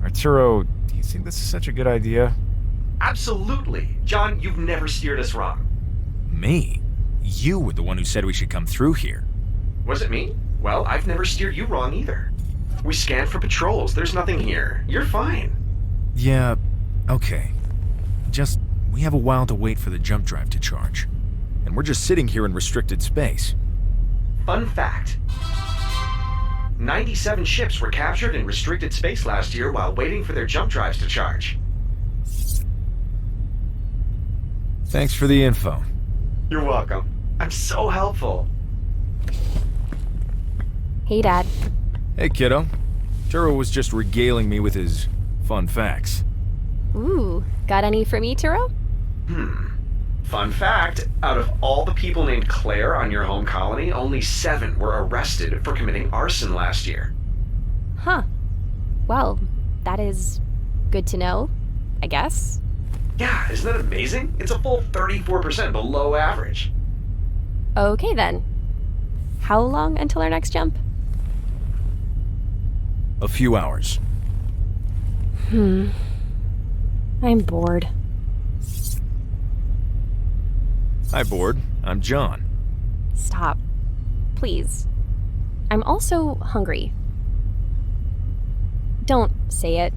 Arturo, do you think this is such a good idea? Absolutely. John, you've never steered us wrong. Me? You were the one who said we should come through here. Was it me? Well, I've never steered you wrong either. We scanned for patrols. There's nothing here. You're fine. Yeah, okay. Just, we have a while to wait for the jump drive to charge. And we're just sitting here in restricted space. Fun fact. 97 ships were captured in restricted space last year while waiting for their jump drives to charge. Thanks for the info. You're welcome. I'm so helpful. Hey, Dad. Hey, kiddo. Arturo was just regaling me with his fun facts. Ooh, got any for me, Turo? Fun fact, out of all the people named Claire on your home colony, only 7 were arrested for committing arson last year. Huh. Well, that is good to know, I guess. Yeah, isn't that amazing? It's a full 34% below average. Okay, then. How long until our next jump? A few hours. I'm bored. Hi, board. I'm John. Stop. Please. I'm also hungry. Don't say it.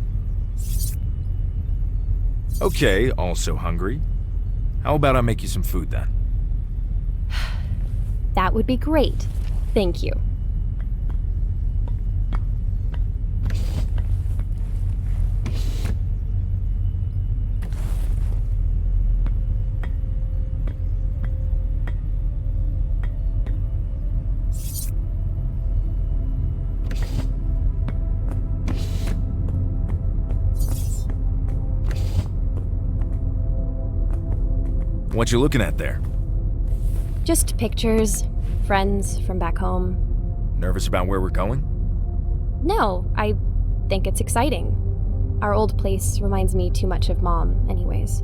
Okay, also hungry. How about I make you some food then? That would be great. Thank you. What you looking at there? Just pictures, friends from back home. Nervous about where we're going? No, I think it's exciting. Our old place reminds me too much of Mom, anyways.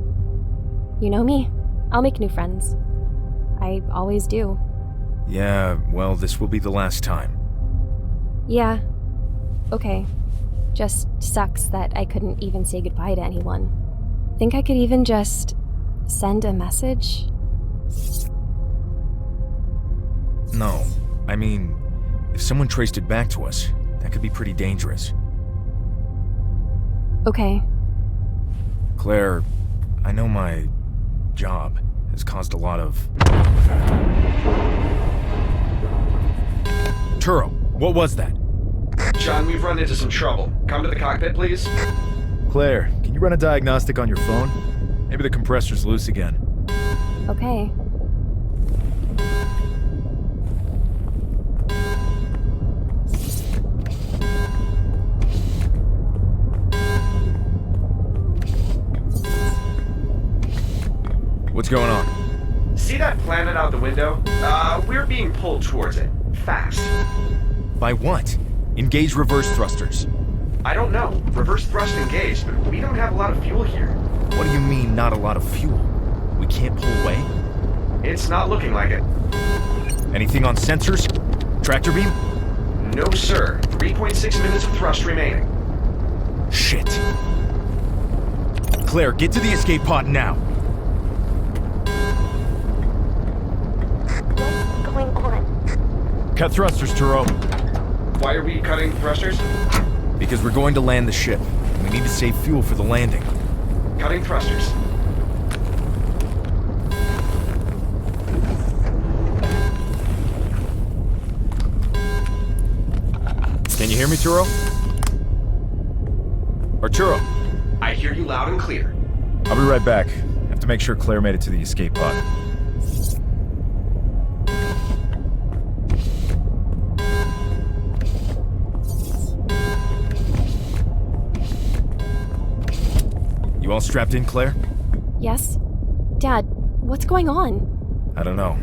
You know me. I'll make new friends. I always do. Yeah, well, this will be the last time. Yeah. Okay. Just sucks that I couldn't even say goodbye to anyone. Think I could even just send a message? No, I mean, if someone traced it back to us, that could be pretty dangerous. Okay. Claire, I know my job has caused a lot of... Arturo, what was that? John, we've run into some trouble. Come to the cockpit, please. Claire, can you run a diagnostic on your phone? Maybe the compressor's loose again. Okay. What's going on? See that planet out the window? We're being pulled towards it. Fast. By what? Engage reverse thrusters. I don't know. Reverse thrust engaged, but we don't have a lot of fuel here. What do you mean, not a lot of fuel? We can't pull away? It's not looking like it. Anything on sensors? Tractor beam? No, sir. 3.6 minutes of thrust remaining. Shit. Claire, get to the escape pod now. What's going on? Cut thrusters, Turo. Why are we cutting thrusters? Because we're going to land the ship. We need to save fuel for the landing. Cutting thrusters. Can you hear me, Turo? Arturo, I hear you loud and clear. I'll be right back. Have to make sure Claire made it to the escape pod. You all strapped in, Claire? Yes? Dad, what's going on? I don't know.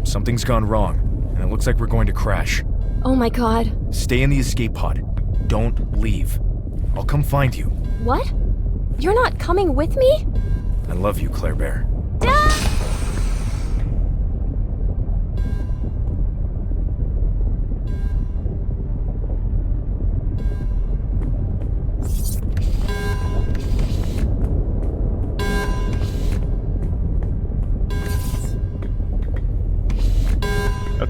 Something's gone wrong, and it looks like we're going to crash. Oh my god. Stay in the escape pod. Don't leave. I'll come find you. What? You're not coming with me? I love you, Claire Bear. Dad!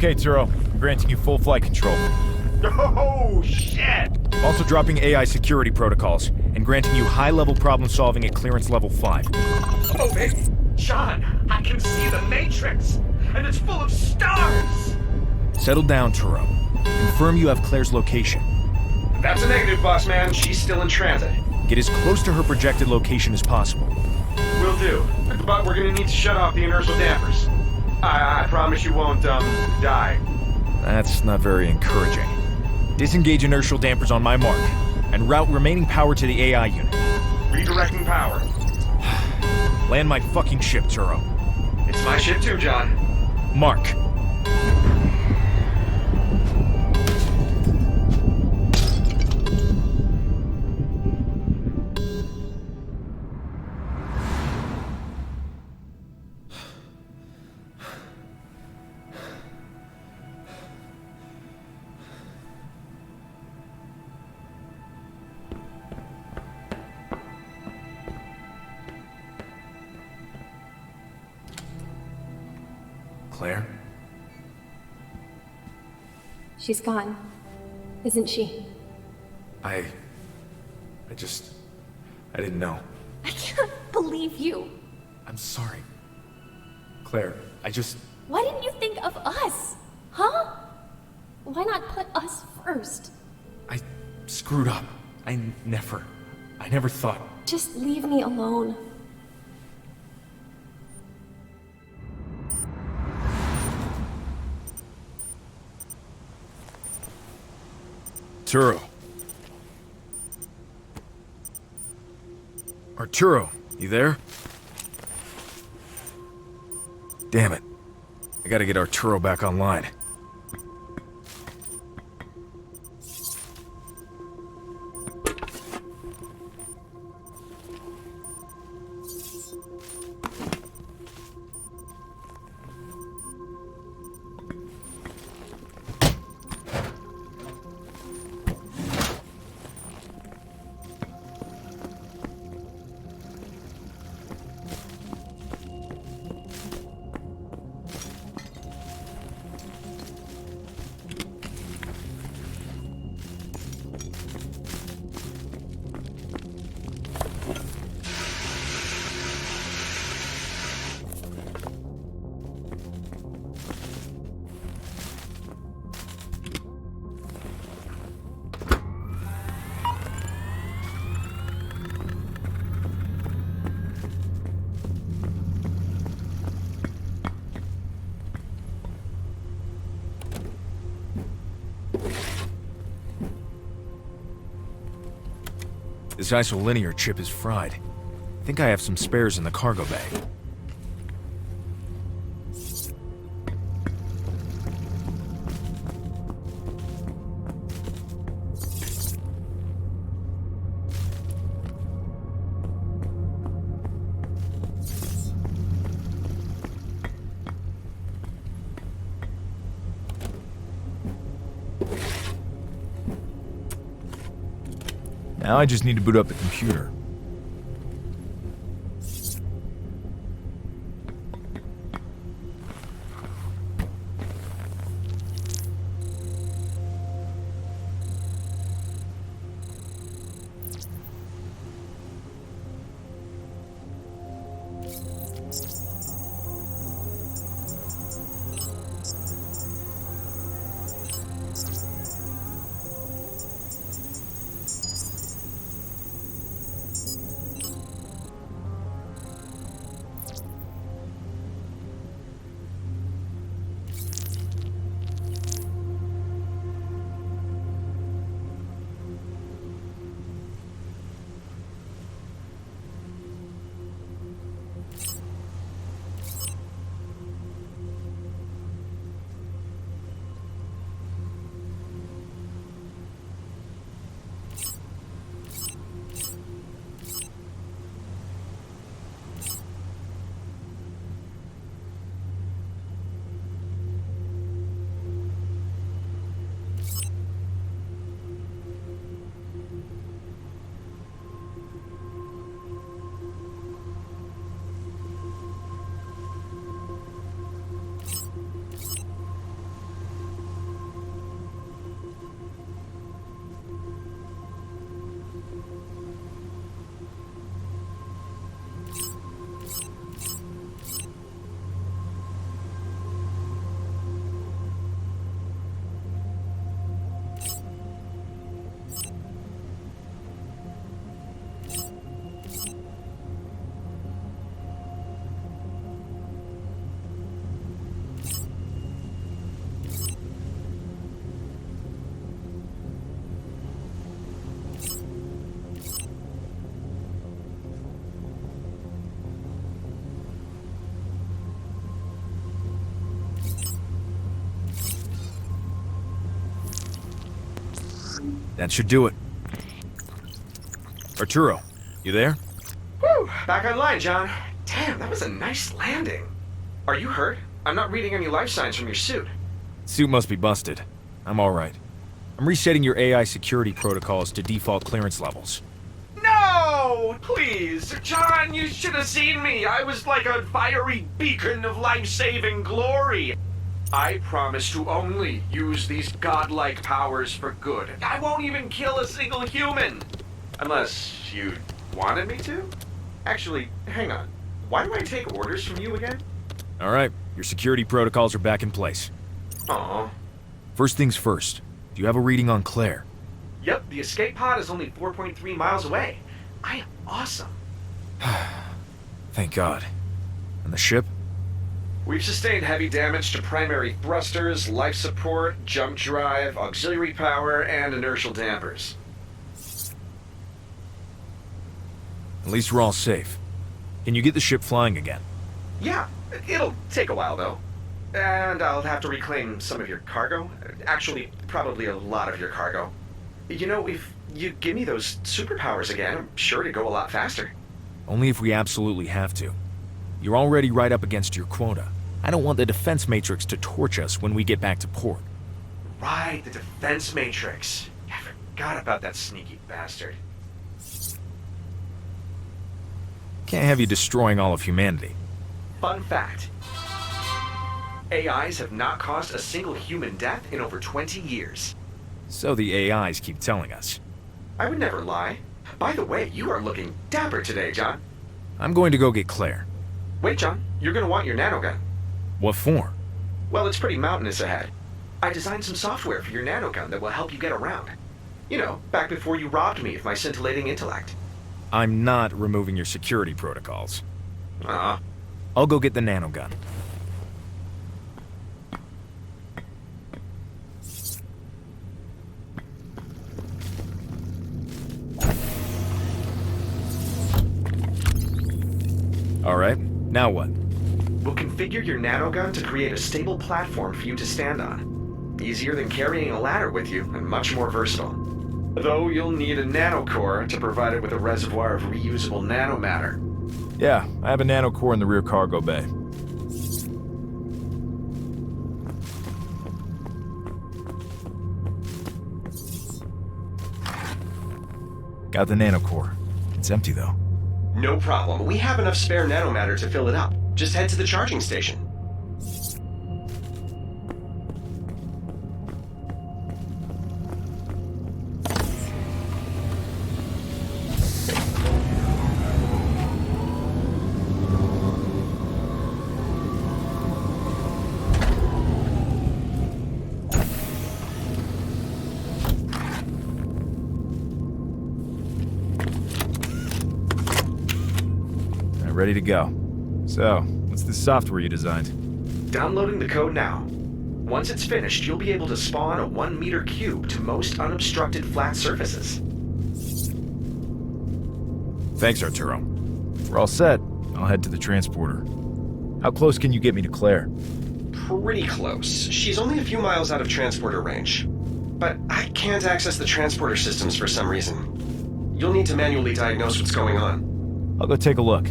Okay, Turo. I'm granting you full flight control. Oh, shit! I'm also dropping AI security protocols and granting you high-level problem-solving at clearance level 5. Oh, baby! John, I can see the Matrix! And it's full of stars! Settle down, Turo. Confirm you have Claire's location. That's a negative, boss man. She's still in transit. Get as close to her projected location as possible. Will do. But we're gonna need to shut off the inertial dampers. I promise you won't, die. That's not very encouraging. Disengage inertial dampers on my mark, and route remaining power to the AI unit. Redirecting power. Land my fucking ship, Turo. It's my ship too, John. Mark. Claire? She's gone, isn't she? I didn't know. I can't believe you. I'm sorry. Claire, Why didn't you think of us? Huh? Why not put us first? I screwed up. I never thought. Just leave me alone. Arturo. Arturo, you there? Damn it. I gotta get Arturo back online. This isolinear chip is fried. I think I have some spares in the cargo bag. Now I just need to boot up the computer. That should do it. Arturo, you there? Whew, back online, John. Damn, that was a nice landing. Are you hurt? I'm not reading any life signs from your suit. Suit must be busted. I'm alright. I'm resetting your AI security protocols to default clearance levels. No! Please! John, you should have seen me! I was like a fiery beacon of life-saving glory! I promise to only use these godlike powers for good. I won't even kill a single human! Unless you wanted me to? Actually, hang on. Why do I take orders from you again? Alright, your security protocols are back in place. Aw. First things first, do you have a reading on Claire? Yep, the escape pod is only 4.3 miles away. I am awesome. Thank God. And the ship? We've sustained heavy damage to primary thrusters, life support, jump drive, auxiliary power, and inertial dampers. At least we're all safe. Can you get the ship flying again? Yeah, it'll take a while though. And I'll have to reclaim some of your cargo. Actually, probably a lot of your cargo. You know, if you give me those superpowers again, I'm sure to go a lot faster. Only if we absolutely have to. You're already right up against your quota. I don't want the defense matrix to torch us when we get back to port. Right, the defense matrix. I forgot about that sneaky bastard. Can't have you destroying all of humanity. Fun fact. AIs have not caused a single human death in over 20 years. So the AIs keep telling us. I would never lie. By the way, you are looking dapper today, John. I'm going to go get Claire. Wait, John. You're gonna want your nanogun. What for? Well, it's pretty mountainous ahead. I designed some software for your nanogun that will help you get around. You know, back before you robbed me of my scintillating intellect. I'm not removing your security protocols. Uh-huh. I'll go get the nanogun. Alright, now what? We'll configure your nanogun to create a stable platform for you to stand on. Easier than carrying a ladder with you, and much more versatile. Though you'll need a nanocore to provide it with a reservoir of reusable nanomatter. Yeah, I have a nanocore in the rear cargo bay. Got the nanocore. It's empty though. No problem. We have enough spare nanomatter to fill it up. Just head to the charging station. Ready to go. So, what's the software you designed? Downloading the code now. Once it's finished, you'll be able to spawn a 1-meter cube to most unobstructed flat surfaces. Thanks, Arturo. We're all set. I'll head to the transporter. How close can you get me to Claire? Pretty close. She's only a few miles out of transporter range. But I can't access the transporter systems for some reason. You'll need to manually diagnose what's going on. I'll go take a look.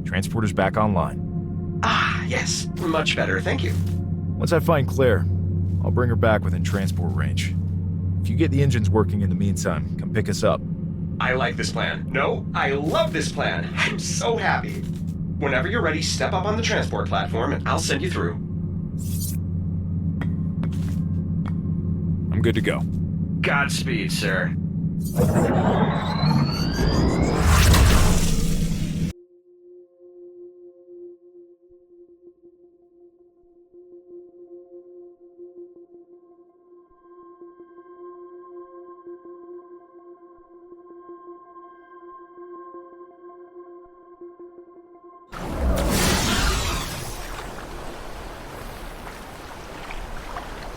Transporter's back online. Ah, yes. Much better, thank you. Once I find Claire, I'll bring her back within transport range. If you get the engines working in the meantime, come pick us up. I like this plan. No, I love this plan. I'm so happy. Whenever you're ready, step up on the transport platform and I'll send you through. I'm good to go. Godspeed, sir.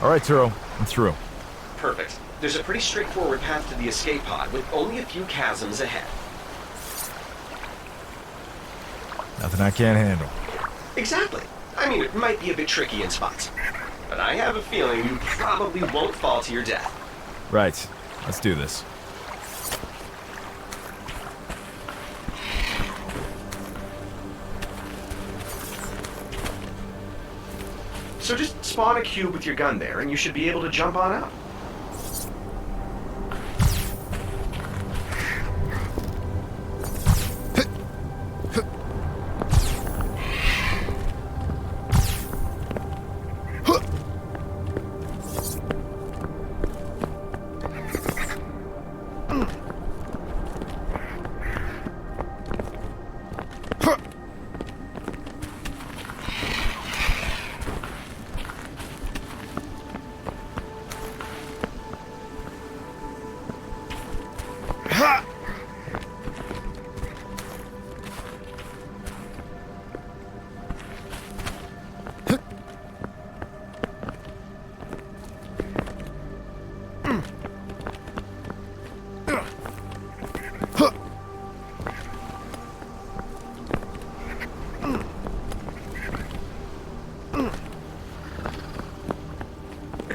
All right, Turo, I'm through. Perfect. There's a pretty straightforward path to the escape pod with only a few chasms ahead. Nothing I can't handle. Exactly. I mean, it might be a bit tricky in spots, but I have a feeling you probably won't fall to your death. Right. Let's do this. So just spawn a cube with your gun there, and you should be able to jump on out.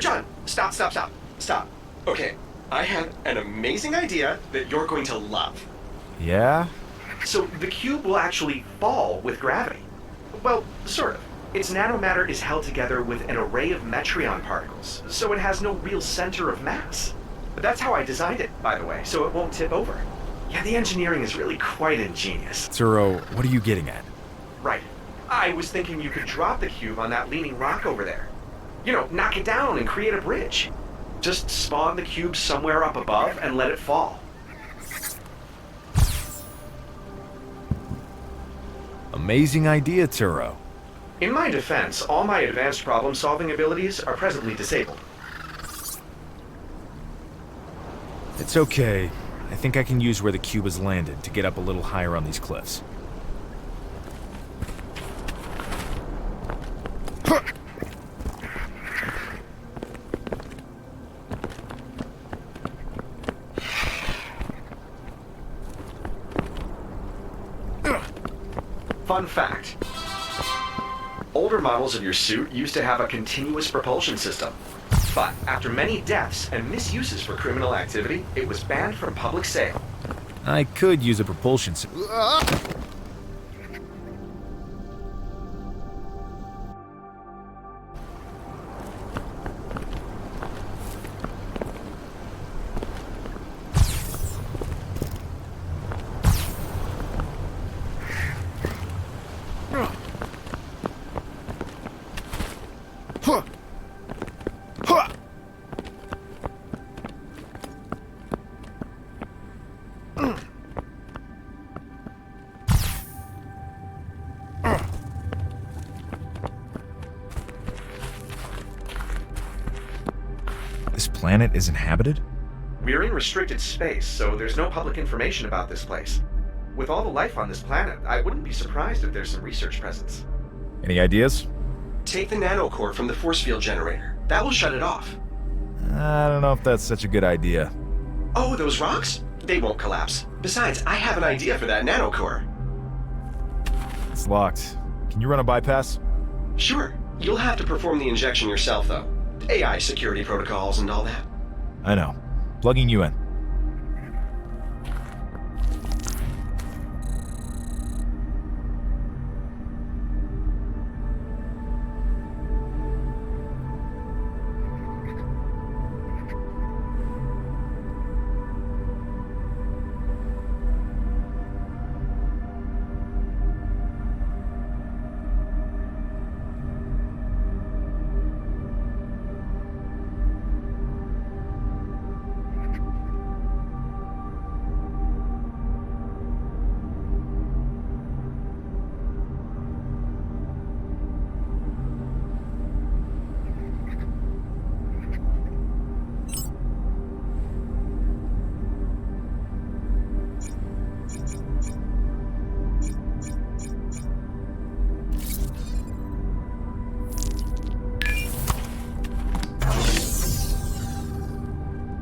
John, stop. Okay, I have an amazing idea that you're going to love. Yeah? So the cube will actually fall with gravity. Well, sort of. Its nanomatter is held together with an array of metreon particles, so it has no real center of mass. That's how I designed it, by the way, so it won't tip over. Yeah, the engineering is really quite ingenious. Turo, what are you getting at? Right. I was thinking you could drop the cube on that leaning rock over there. You know, knock it down and create a bridge. Just spawn the cube somewhere up above and let it fall. Amazing idea, Turo. In my defense, all my advanced problem-solving abilities are presently disabled. It's okay. I think I can use where the cube has landed to get up a little higher on these cliffs. Fun fact. Older models of your suit used to have a continuous propulsion system. But after many deaths and misuses for criminal activity, it was banned from public sale. I could use a propulsion system. This planet is inhabited? We're in restricted space, so there's no public information about this place. With all the life on this planet, I wouldn't be surprised if there's some research presence. Any ideas? Take the nanocore from the force field generator. That will shut it off. I don't know if that's such a good idea. Oh, those rocks? They won't collapse. Besides, I have an idea for that nanocore. It's locked. Can you run a bypass? Sure. You'll have to perform the injection yourself, though. AI security protocols and all that. I know. Plugging you in.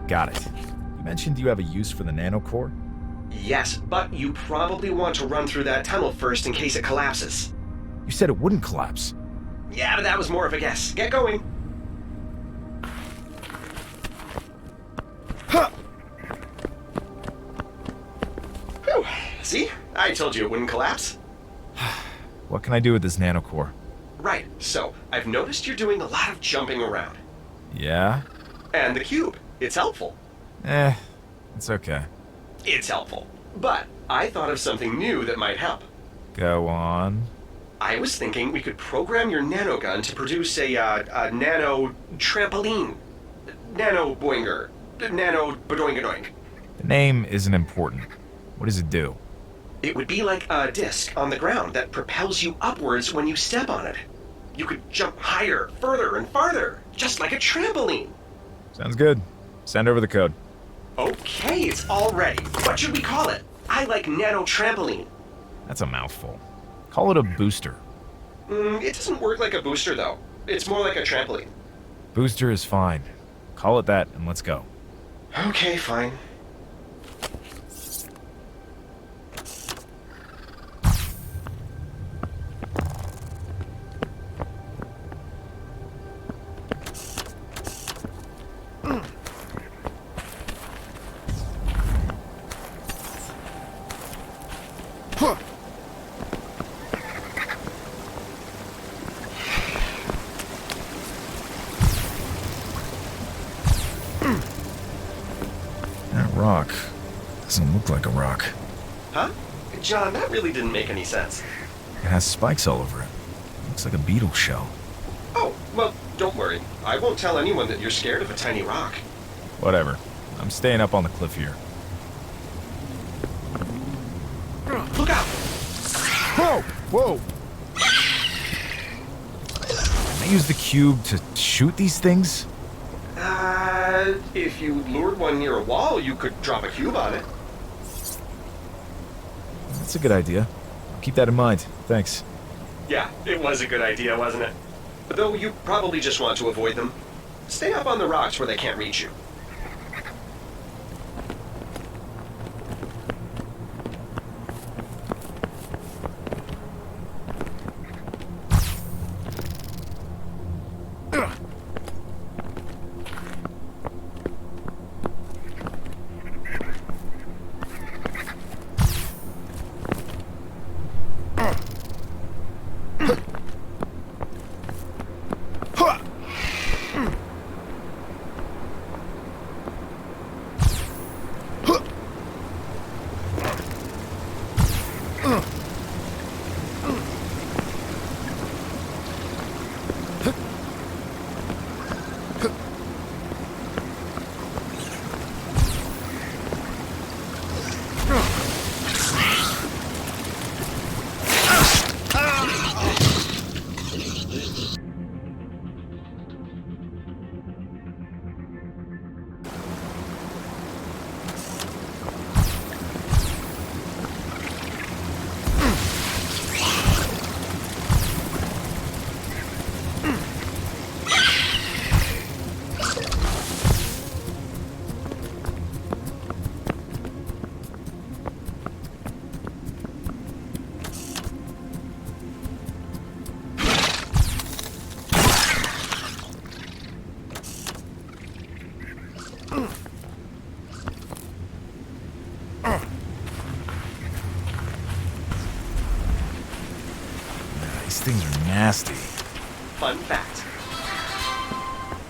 Got it. You mentioned you have a use for the nanocore? Yes, but you probably want to run through that tunnel first in case it collapses. You said it wouldn't collapse. Yeah, but that was more of a guess. Get going. Huh! Whew. See? I told you it wouldn't collapse. What can I do with this nanocore? Right, so I've noticed you're doing a lot of jumping around. Yeah? And the cube. It's helpful. It's okay. It's helpful. But I thought of something new that might help. Go on. I was thinking we could program your nanogun to produce a nano trampoline. Nano boinger. Nano badoingadoink. The name isn't important. What does it do? It would be like a disc on the ground that propels you upwards when you step on it. You could jump higher, further, and farther, just like a trampoline. Sounds good. Send over the code. Okay, it's all ready. What should we call it? I like nano trampoline. That's a mouthful. Call it a booster. It doesn't work like a booster, though. It's more like a trampoline. Booster is fine. Call it that and let's go. Okay, fine. That rock doesn't look like a rock. Huh? John, that really didn't make any sense. It has spikes all over it. Looks like a beetle shell. Oh, well, don't worry. I won't tell anyone that you're scared of a tiny rock. Whatever. I'm staying up on the cliff here. Look out! Whoa! Whoa! Can I use the cube to shoot these things? If you lured one near a wall, you could drop a cube on it. That's a good idea. I'll keep that in mind. Thanks. Yeah, it was a good idea, wasn't it? Though you probably just want to avoid them. Stay up on the rocks where they can't reach you. These things are nasty. Fun fact.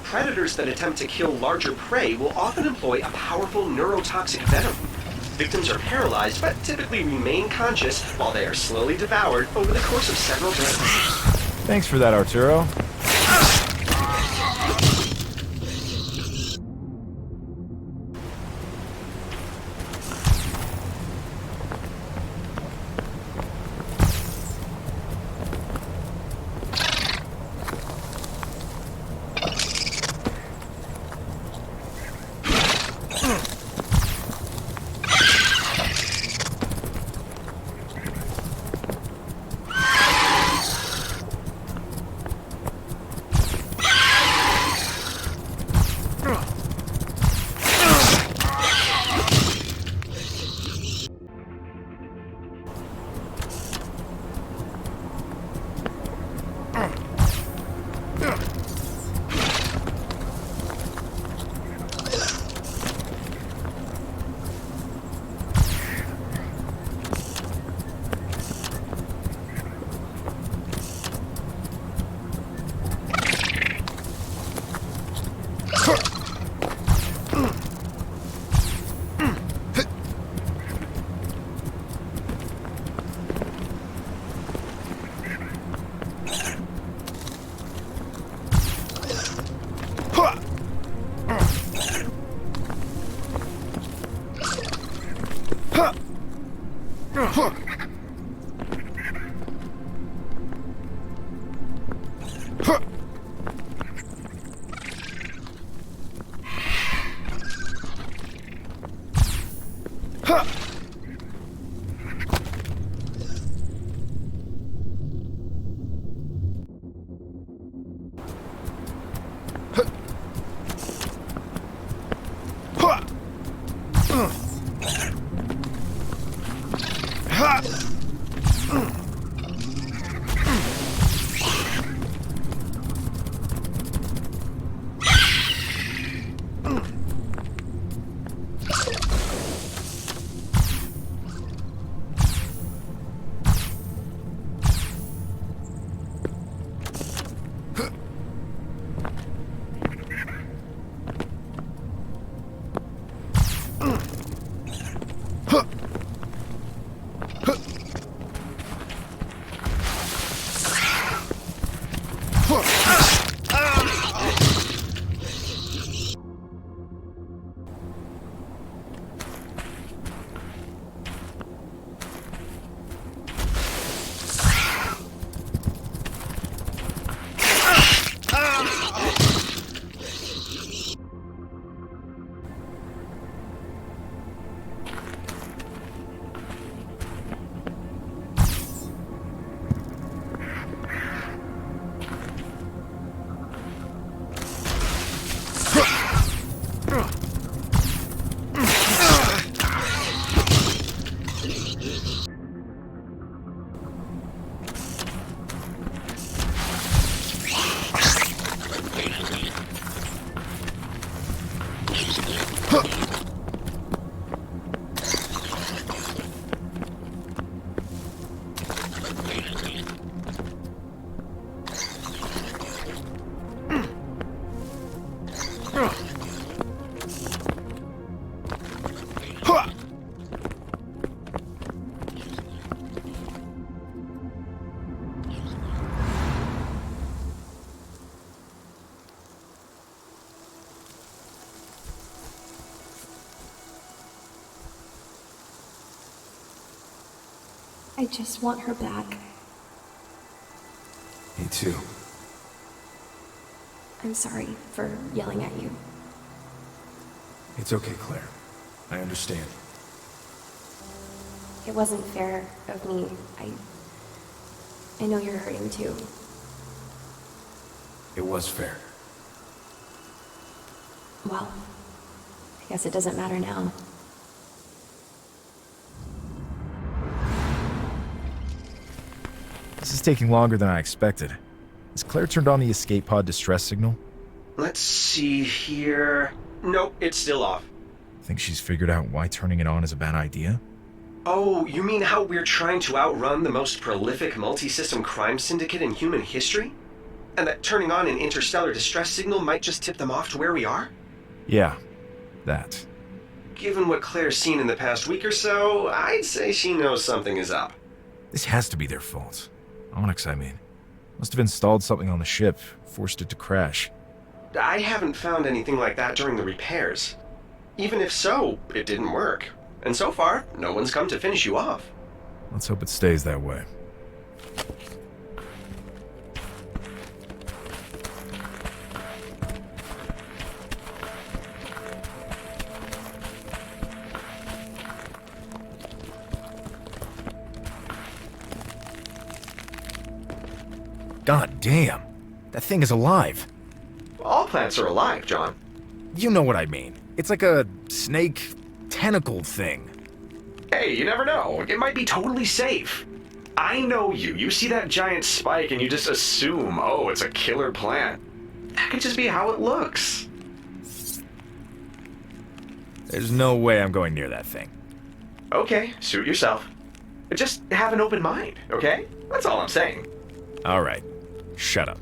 Predators that attempt to kill larger prey will often employ a powerful neurotoxic venom. Victims are paralyzed, but typically remain conscious while they are slowly devoured over the course of several days. Thanks for that, Arturo. I just want her back. Me too. I'm sorry for yelling at you. It's okay, Claire. I understand. It wasn't fair of me. I know you're hurting too. It was fair. Well, I guess it doesn't matter now. This is taking longer than I expected. Has Claire turned on the escape pod distress signal? Let's see here. Nope, it's still off. Think she's figured out why turning it on is a bad idea? Oh, you mean how we're trying to outrun the most prolific multi-system crime syndicate in human history? And that turning on an interstellar distress signal might just tip them off to where we are? Yeah, that. Given what Claire's seen in the past week or so, I'd say she knows something is up. This has to be their fault. Onyx, I mean. Must have installed something on the ship, forced it to crash. I haven't found anything like that during the repairs. Even if so, it didn't work. And so far, no one's come to finish you off. Let's hope it stays that way. God damn! That thing is alive! All plants are alive, John. You know what I mean. It's like a snake tentacle thing. Hey, you never know. It might be totally safe. I know you. You see that giant spike and you just assume, oh, it's a killer plant. That could just be how it looks. There's no way I'm going near that thing. Okay, suit yourself. Just have an open mind, okay? That's all I'm saying. Alright, shut up.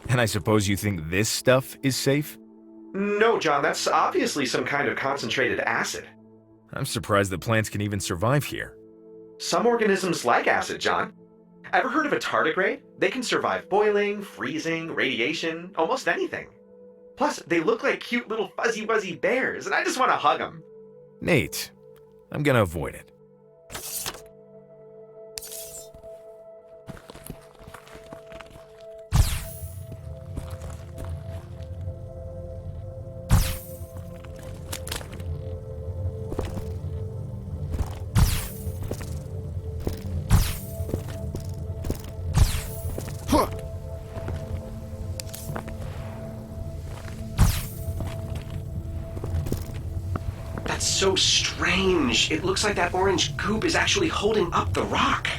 And I suppose you think this stuff is safe? No, John, that's obviously some kind of concentrated acid. I'm surprised that plants can even survive here. Some organisms like acid, John. Ever heard of a tardigrade? They can survive boiling, freezing, radiation, almost anything. Plus, they look like cute little fuzzy-wuzzy bears, and I just want to hug them. Nate, I'm gonna avoid it. That's so strange. It looks like that orange goop is actually holding up the rock.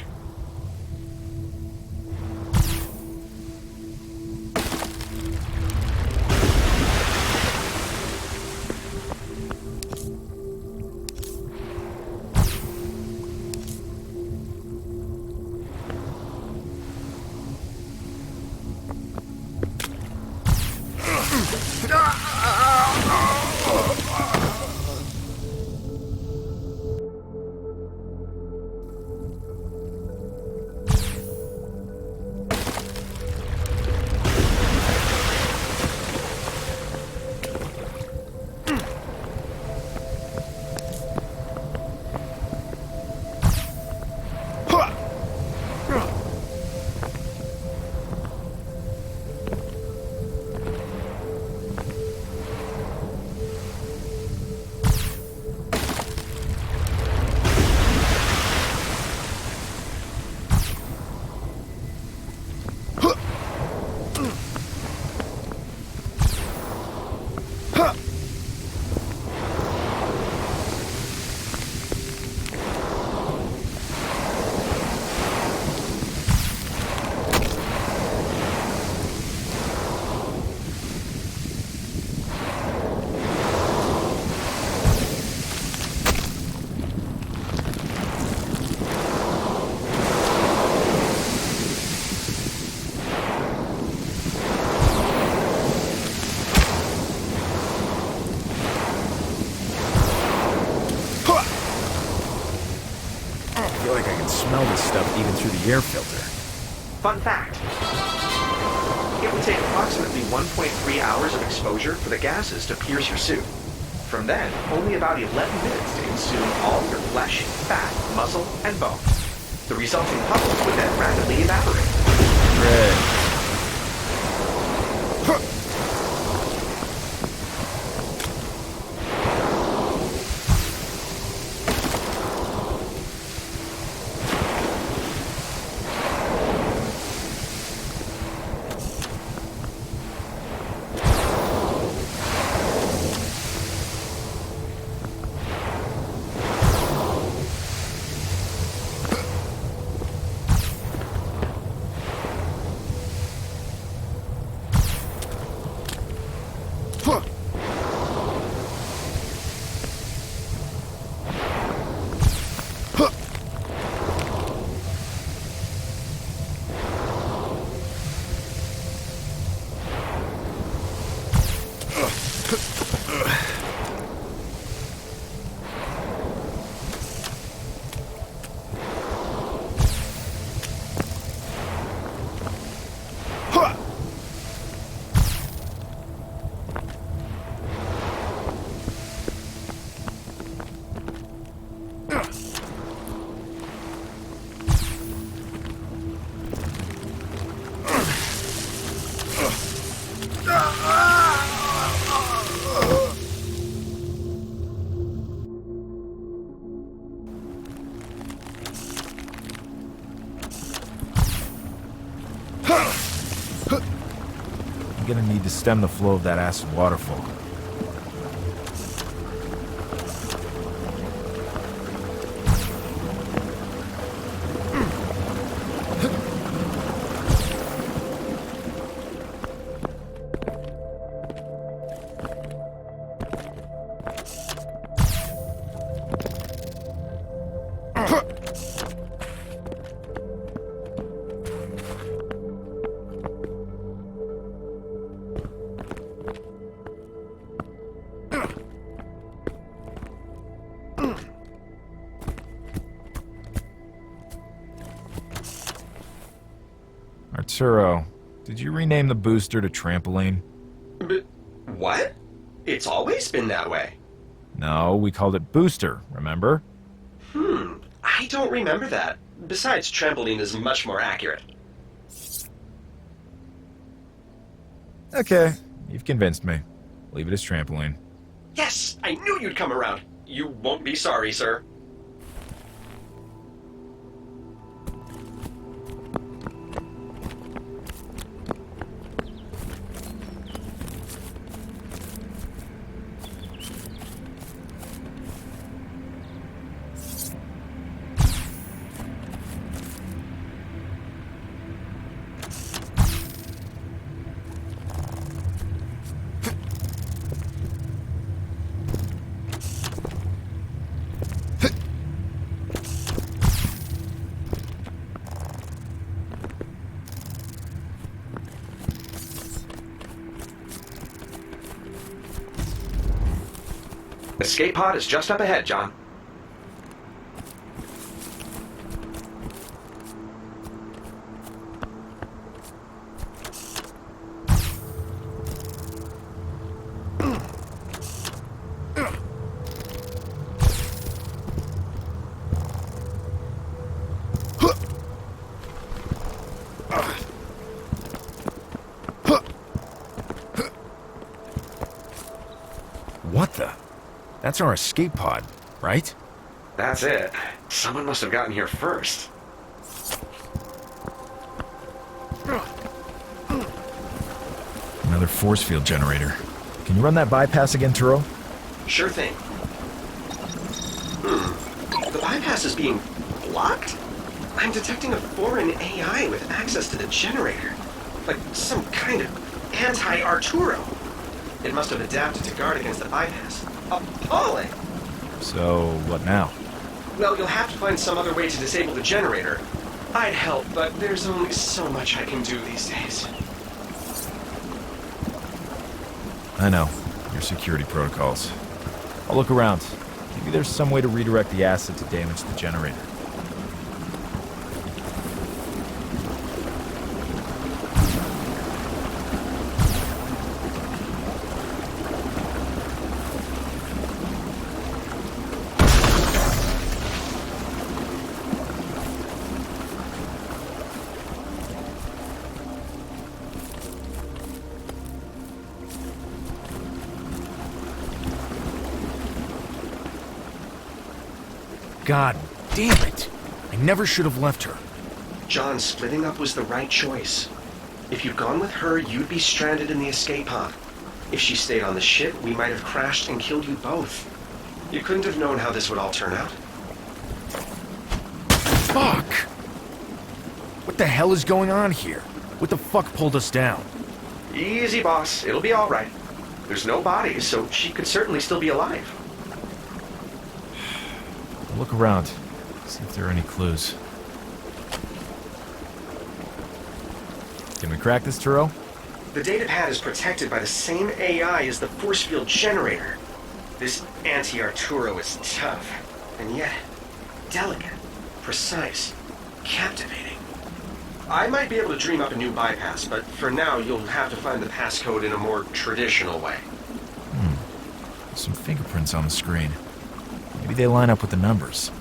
I feel like I can smell this stuff even through the air filter. Fun fact. It would take approximately 1.3 hours of exposure for the gases to pierce your suit. From then, only about 11 minutes to consume all your flesh, fat, muscle, and bone. The resulting puddles would then rapidly evaporate. Red. I'm gonna need to stem the flow of that acid waterfall. Arturo, did you rename the booster to Trampoline? But what? It's always been that way. No, we called it Booster, remember? I don't remember that. Besides, trampoline is much more accurate. Okay, you've convinced me. Leave it as Trampoline. Yes, I knew you'd come around. You won't be sorry, sir. Escape pod is just up ahead, John. What the? That's our escape pod, right? That's it. Someone must have gotten here first. Another force field generator. Can you run that bypass again, Arturo? Sure thing. The bypass is being blocked? I'm detecting a foreign AI with access to the generator. Like some kind of anti-Arturo. It must have adapted to guard against the bypass. Appalling! So, what now? Well, you'll have to find some other way to disable the generator. I'd help, but there's only so much I can do these days. I know. Your security protocols. I'll look around. Maybe there's some way to redirect the acid to damage the generator. God damn it! I never should have left her. John, splitting up was the right choice. If you'd gone with her, you'd be stranded in the escape pod. If she stayed on the ship, we might have crashed and killed you both. You couldn't have known how this would all turn out. Fuck! What the hell is going on here? What the fuck pulled us down? Easy, boss. It'll be all right. There's no bodies, so she could certainly still be alive. I'll look around, see if there are any clues. Can we crack this, Arturo? The data pad is protected by the same AI as the force field generator. This anti-Arturo is tough, and yet delicate, precise, captivating. I might be able to dream up a new bypass, but for now you'll have to find the passcode in a more traditional way. There's some fingerprints on the screen. Maybe they line up with the numbers.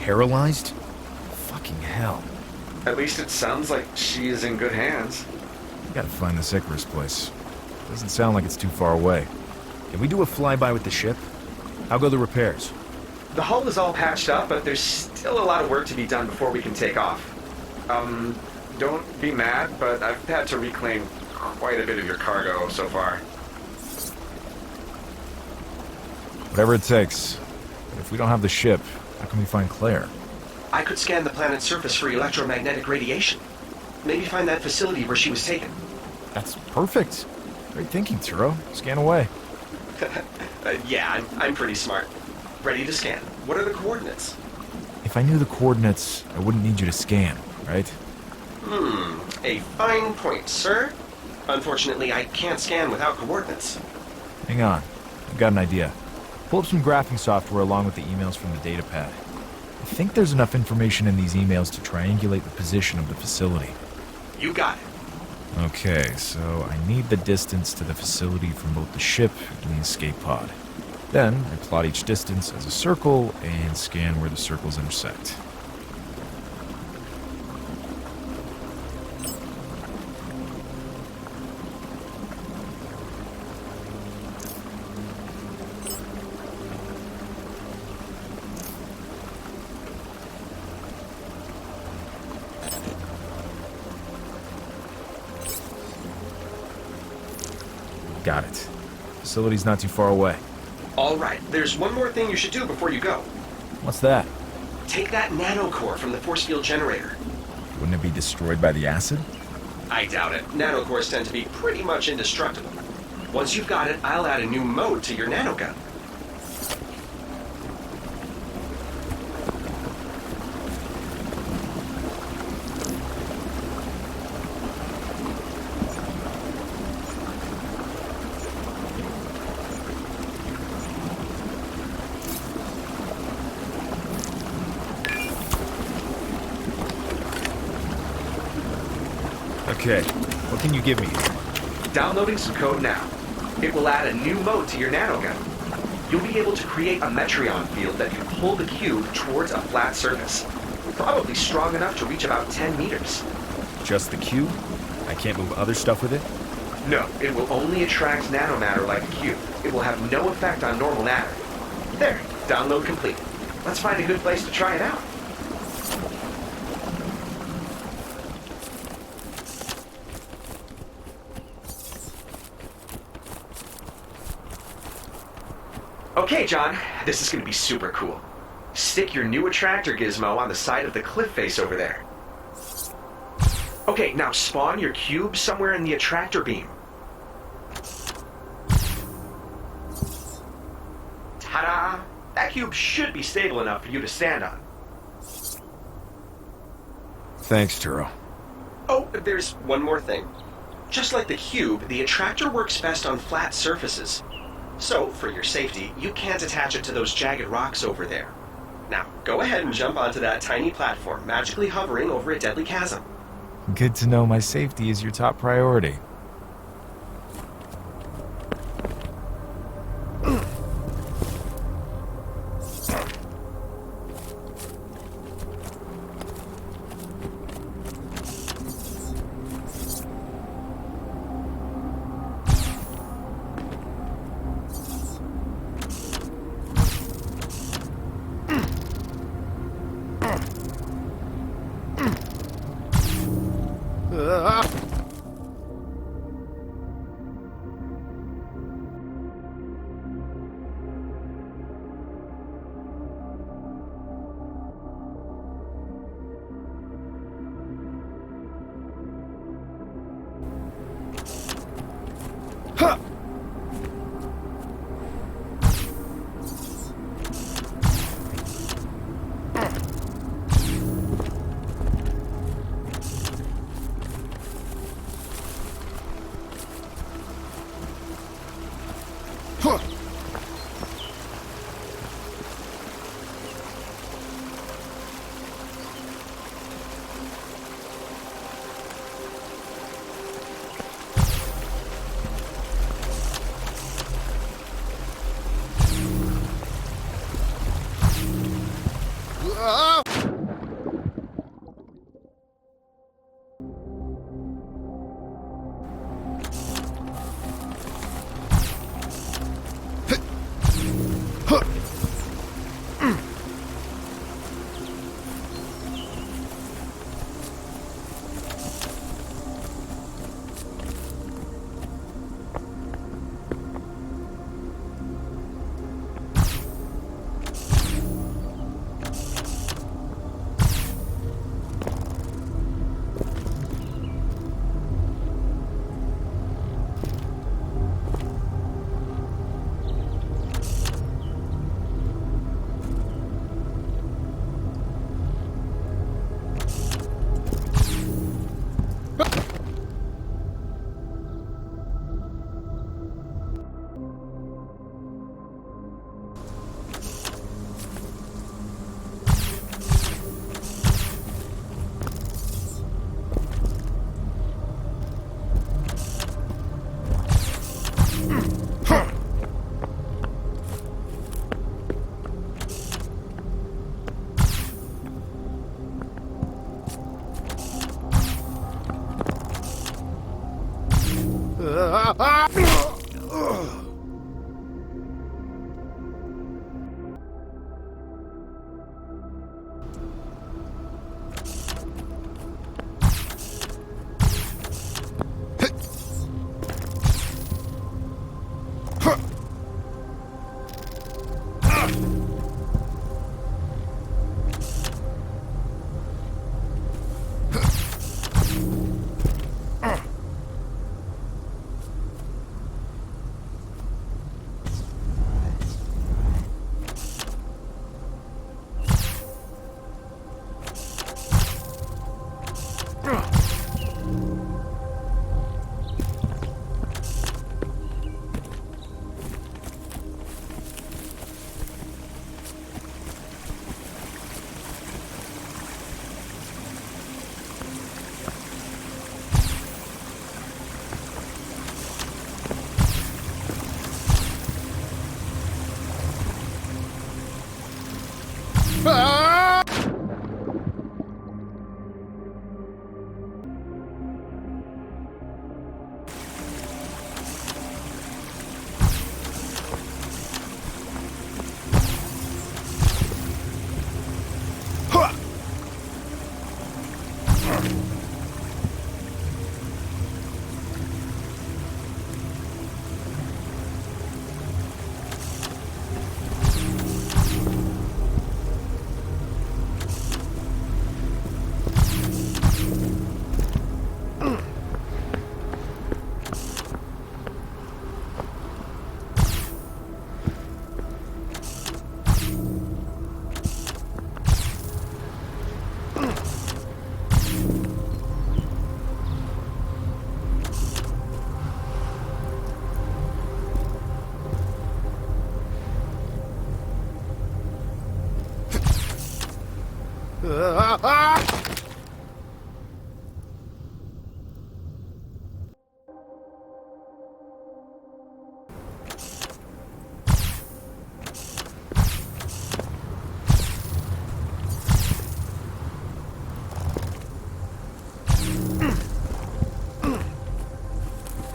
Paralyzed? Fucking hell. At least it sounds like she is in good hands. We gotta find this Icarus place. Doesn't sound like it's too far away. Can we do a flyby with the ship? How go the repairs? The hull is all patched up, but there's still a lot of work to be done before we can take off. Don't be mad, but I've had to reclaim quite a bit of your cargo so far. Whatever it takes. But if we don't have the ship, how can we find Claire? I could scan the planet's surface for electromagnetic radiation. Maybe find that facility where she was taken. That's perfect. Great thinking, Arturo. Scan away. Yeah, I'm pretty smart. Ready to scan. What are the coordinates? If I knew the coordinates, I wouldn't need you to scan, right? A fine point, sir. Unfortunately, I can't scan without coordinates. Hang on. I've got an idea. Pull up some graphing software along with the emails from the data pad. I think there's enough information in these emails to triangulate the position of the facility. You got it. Okay, so I need the distance to the facility from both the ship and the escape pod. Then, I plot each distance as a circle and scan where the circles intersect. Got it. Facility's not too far away. All right, there's one more thing you should do before you go. What's that? Take that nanocore from the force field generator. Wouldn't it be destroyed by the acid? I doubt it. Nanocores tend to be pretty much indestructible. Once you've got it, I'll add a new mode to your nanogun. Okay, what can you give me? Downloading some code now. It will add a new mode to your nanogun. You'll be able to create a Metreon field that can pull the cube towards a flat surface. Probably strong enough to reach about 10 meters. Just the cube? I can't move other stuff with it? No, it will only attract nanomatter like a cube. It will have no effect on normal matter. There, download complete. Let's find a good place to try it out. Okay, John, this is going to be super cool. Stick your new attractor gizmo on the side of the cliff face over there. Okay, now spawn your cube somewhere in the attractor beam. Ta-da! That cube should be stable enough for you to stand on. Thanks, Turo. Oh, there's one more thing. Just like the cube, the attractor works best on flat surfaces. So, for your safety, you can't attach it to those jagged rocks over there. Now, go ahead and jump onto that tiny platform, magically hovering over a deadly chasm. Good to know my safety is your top priority.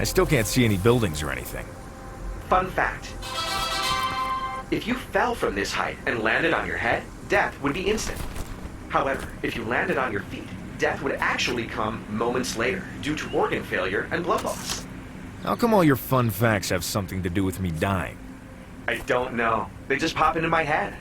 I still can't see any buildings or anything. Fun fact. If you fell from this height and landed on your head, death would be instant. However, if you landed on your feet, death would actually come moments later due to organ failure and blood loss. How come all your fun facts have something to do with me dying? I don't know. They just pop into my head.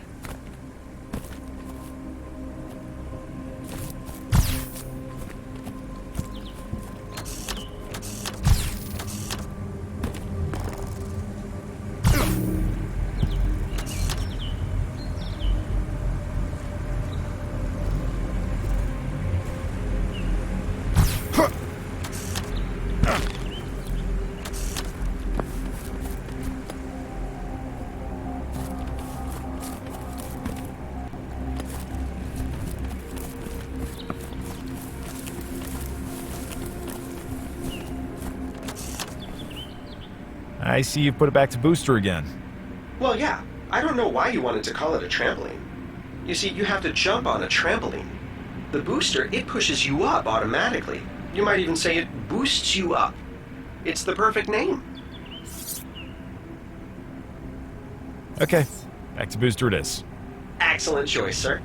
I see you put it back to booster again. Well, yeah. I don't know why you wanted to call it a trampoline. You see, you have to jump on a trampoline. The booster, it pushes you up automatically. You might even say it boosts you up. It's the perfect name. Okay, back to booster it is. Excellent choice, sir.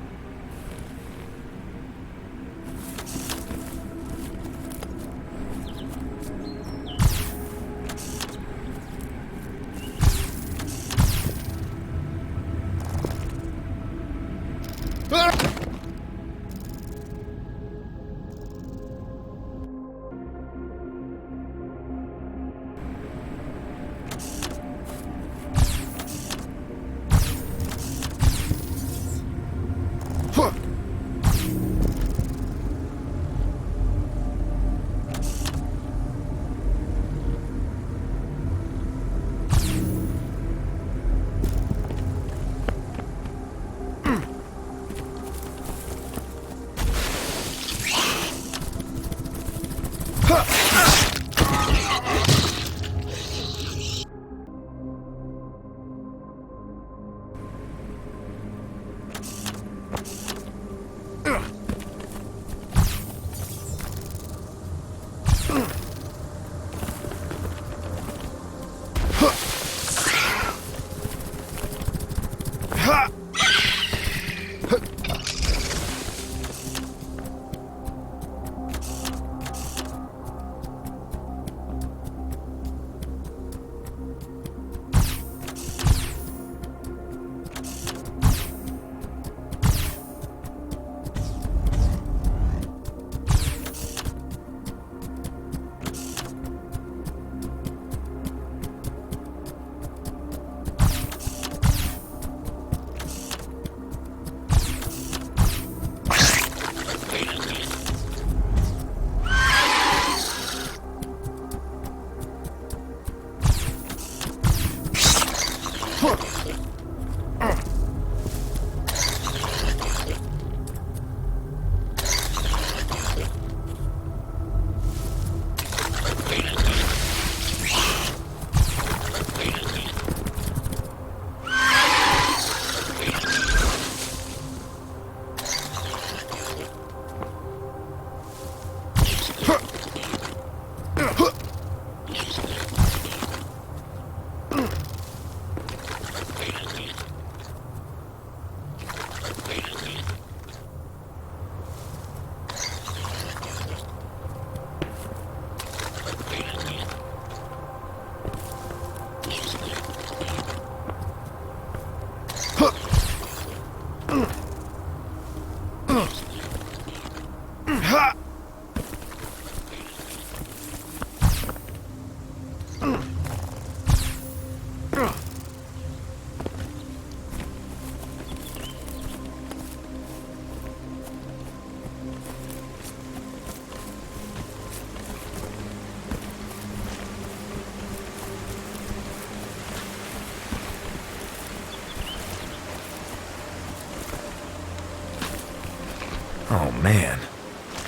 Oh, man.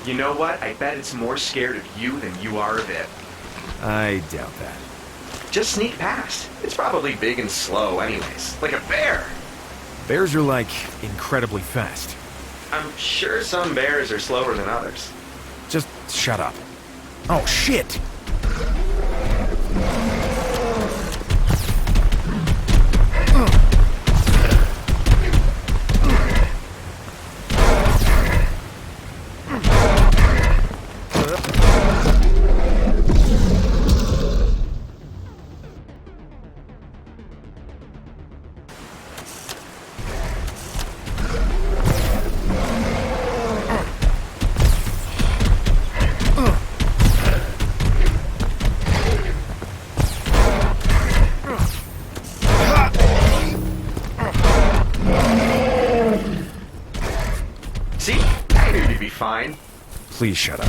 You know what? I bet it's more scared of you than you are of it. I doubt that. Just sneak past. It's probably big and slow anyways. Like a bear. Bears are, like, incredibly fast. I'm sure some bears are slower than others. Just shut up. Oh, shit! See? I knew you'd be fine. Please shut up.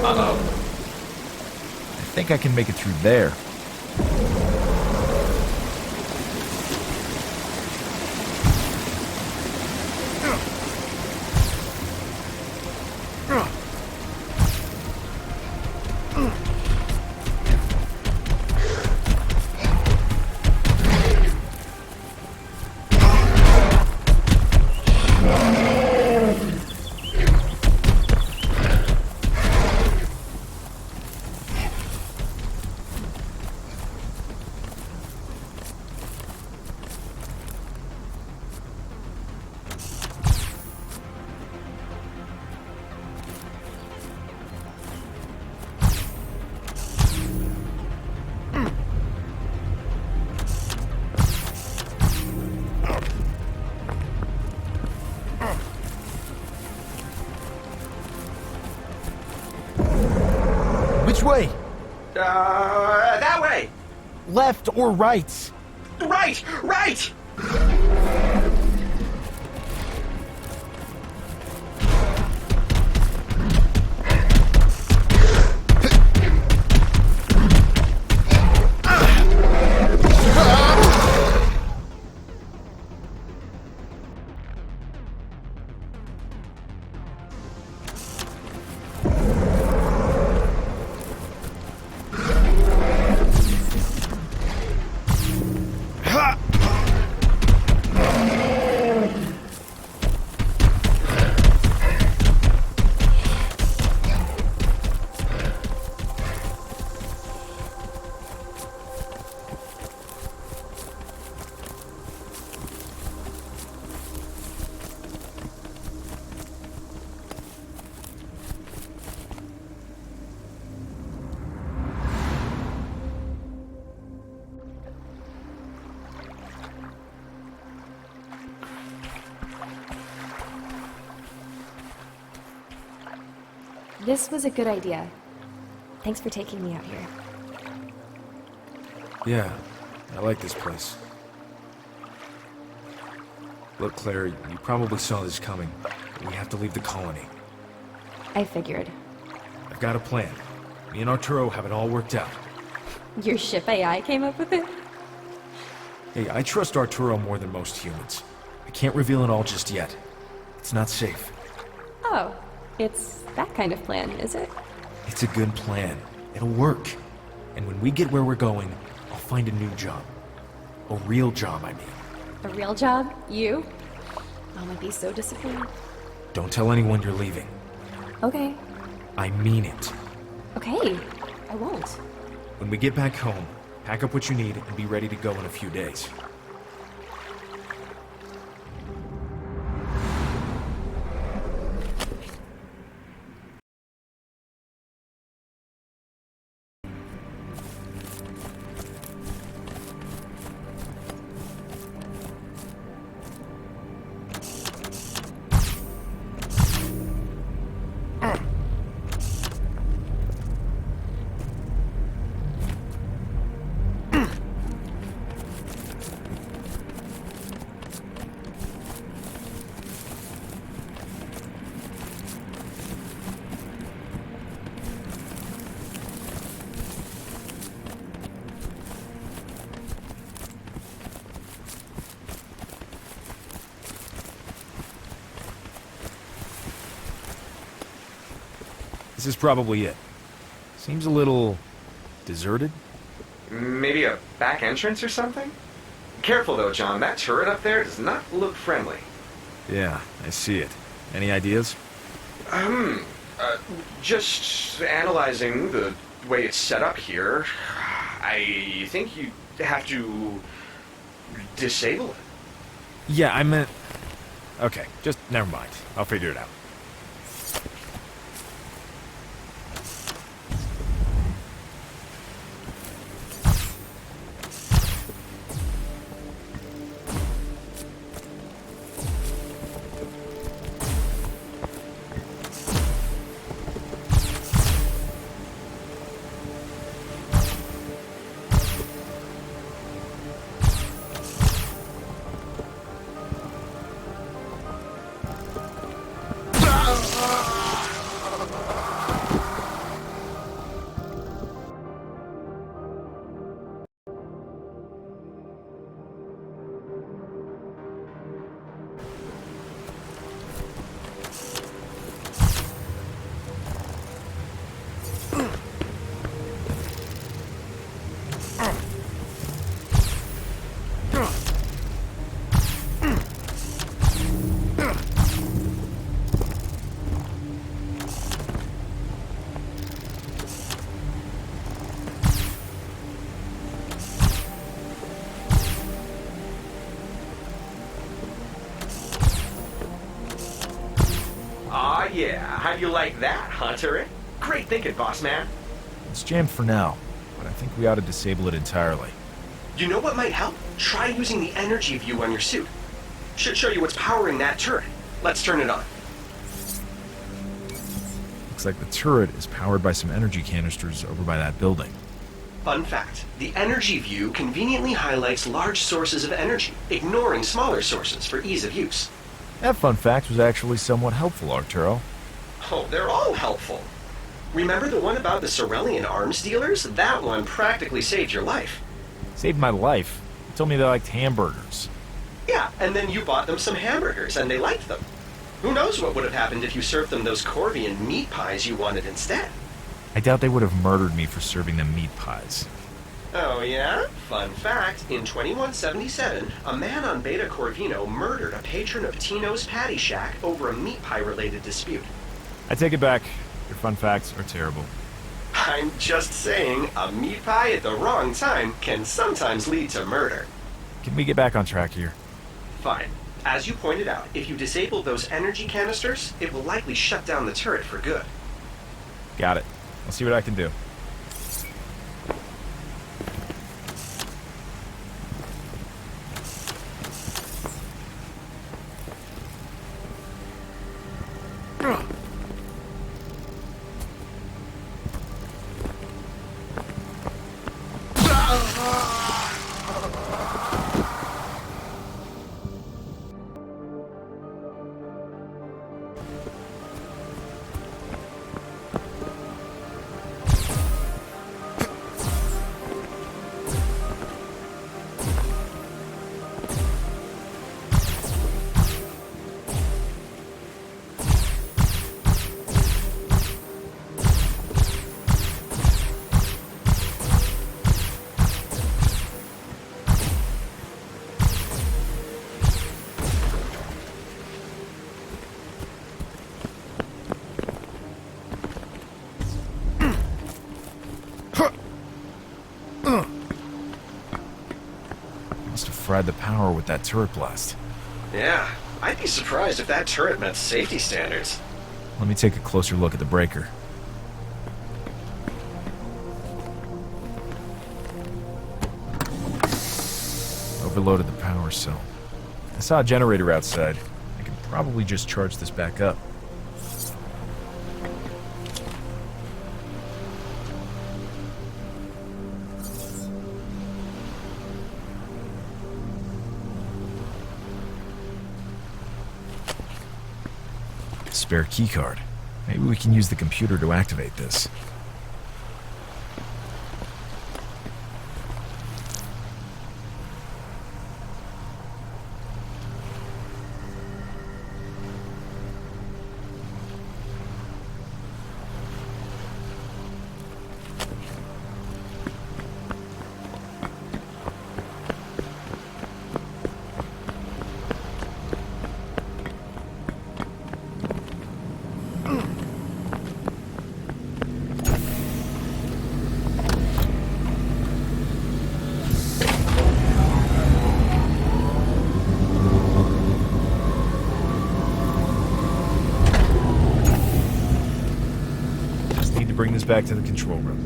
Uh-oh. I think I can make it through there. Which way? That way! Left or right? Right! Right! This was a good idea. Thanks for taking me out here. Yeah, I like this place. Look, Claire, you probably saw this coming. We have to leave the colony. I figured. I've got a plan. Me and Arturo have it all worked out. Your ship AI came up with it? Hey, I trust Arturo more than most humans. I can't reveal it all just yet. It's not safe. Oh, it's that kind of plan, is it? It's a good plan. It'll work. And when we get where we're going, I'll find a new job. A real job, I mean. A real job? You? Mom would be so disappointed. Don't tell anyone you're leaving. Okay. I mean it. Okay. I won't. When we get back home, pack up what you need and be ready to go in a few days. This is probably it. Seems a little deserted. Maybe a back entrance or something? Careful though, John. That turret up there does not look friendly. Yeah, I see it. Any ideas? Just analyzing the way it's set up here, I think you have to disable it. Yeah, I meant... Okay, just never mind. I'll figure it out. Yeah, how do you like that, Hunter? Great thinking, boss man. It's jammed for now, but I think we ought to disable it entirely. You know what might help? Try using the energy view on your suit. Should show you what's powering that turret. Let's turn it on. Looks like the turret is powered by some energy canisters over by that building. Fun fact, the energy view conveniently highlights large sources of energy, ignoring smaller sources for ease of use. That fun fact was actually somewhat helpful, Arturo. Oh, they're all helpful. Remember the one about the Cerulean arms dealers? That one practically saved your life. Saved my life. You told me they liked hamburgers. Yeah, and then you bought them some hamburgers, and they liked them. Who knows what would have happened if you served them those Corvian meat pies you wanted instead? I doubt they would have murdered me for serving them meat pies. Oh yeah? Fun fact, in 2177, a man on Beta Corvino murdered a patron of Tino's Patty Shack over a meat pie-related dispute. I take it back. Your fun facts are terrible. I'm just saying, a meat pie at the wrong time can sometimes lead to murder. Can we get back on track here? Fine. As you pointed out, if you disable those energy canisters, it will likely shut down the turret for good. Got it. I'll see what I can do. fried the power with that turret blast. Yeah, I'd be surprised if that turret met safety standards. Let me take a closer look at the breaker. Overloaded the power cell. I saw a generator outside. I can probably just charge this back up. Spare keycard. Maybe we can use the computer to activate this. Bring this back to the control room.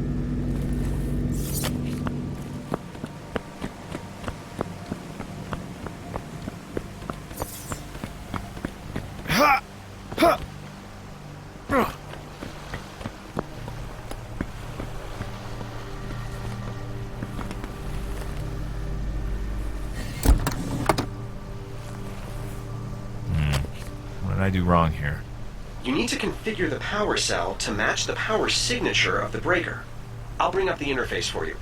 Ha! Ha! What did I do wrong here? You need to configure the power cell to match the power signature of the breaker. I'll bring up the interface for you.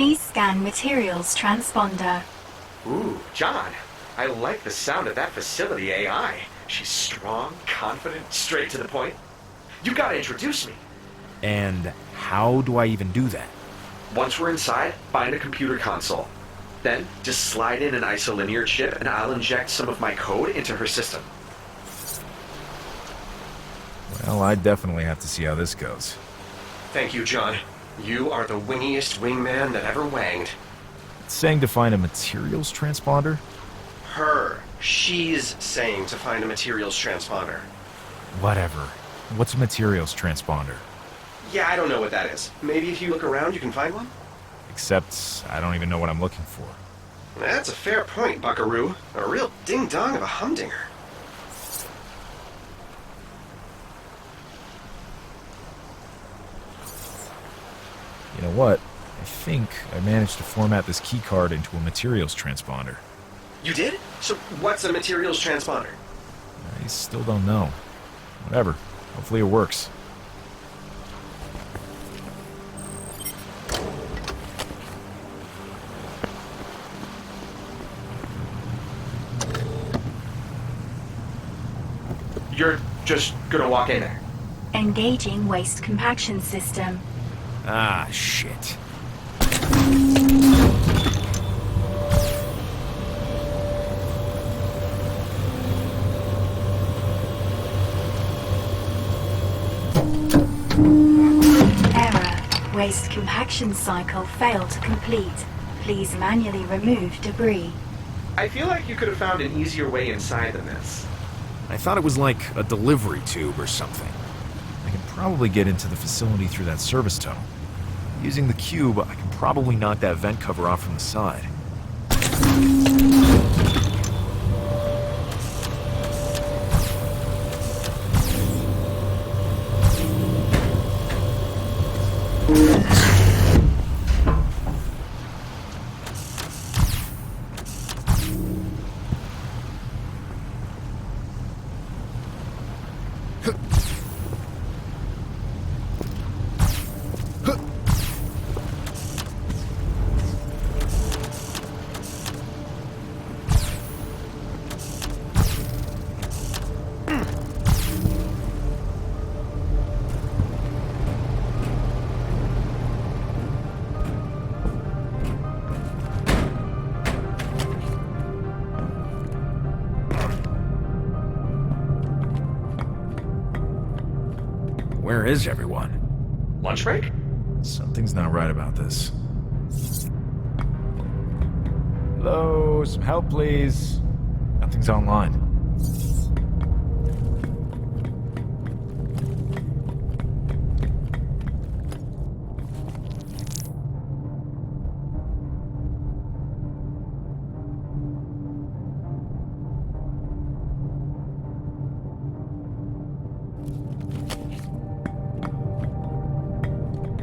Please scan materials transponder. Ooh, John, I like the sound of that facility AI. She's strong, confident, straight to the point. You gotta introduce me. And how do I even do that? Once we're inside, find a computer console. Then, just slide in an isolinear chip and I'll inject some of my code into her system. Well, I definitely have to see how this goes. Thank you, John. You are the wingiest wingman that ever wanged. It's saying to find a materials transponder? Her. She's saying to find a materials transponder. Whatever. What's a materials transponder? Yeah, I don't know what that is. Maybe if you look around, you can find one? Except, I don't even know what I'm looking for. That's a fair point, buckaroo. A real ding-dong of a humdinger. You know what? I think I managed to format this keycard into a materials transponder. You did? So what's a materials transponder? I still don't know. Whatever. Hopefully it works. You're just gonna walk in there. Engaging waste compaction system. Ah, shit. Error. Waste compaction cycle failed to complete. Please manually remove debris. I feel like you could have found an easier way inside than this. I thought it was like a delivery tube or something. I can probably get into the facility through that service tunnel. Using the cube, I can probably knock that vent cover off from the side. Where is everyone? Lunch break? Something's not right about this. Hello, some help please. Nothing's online.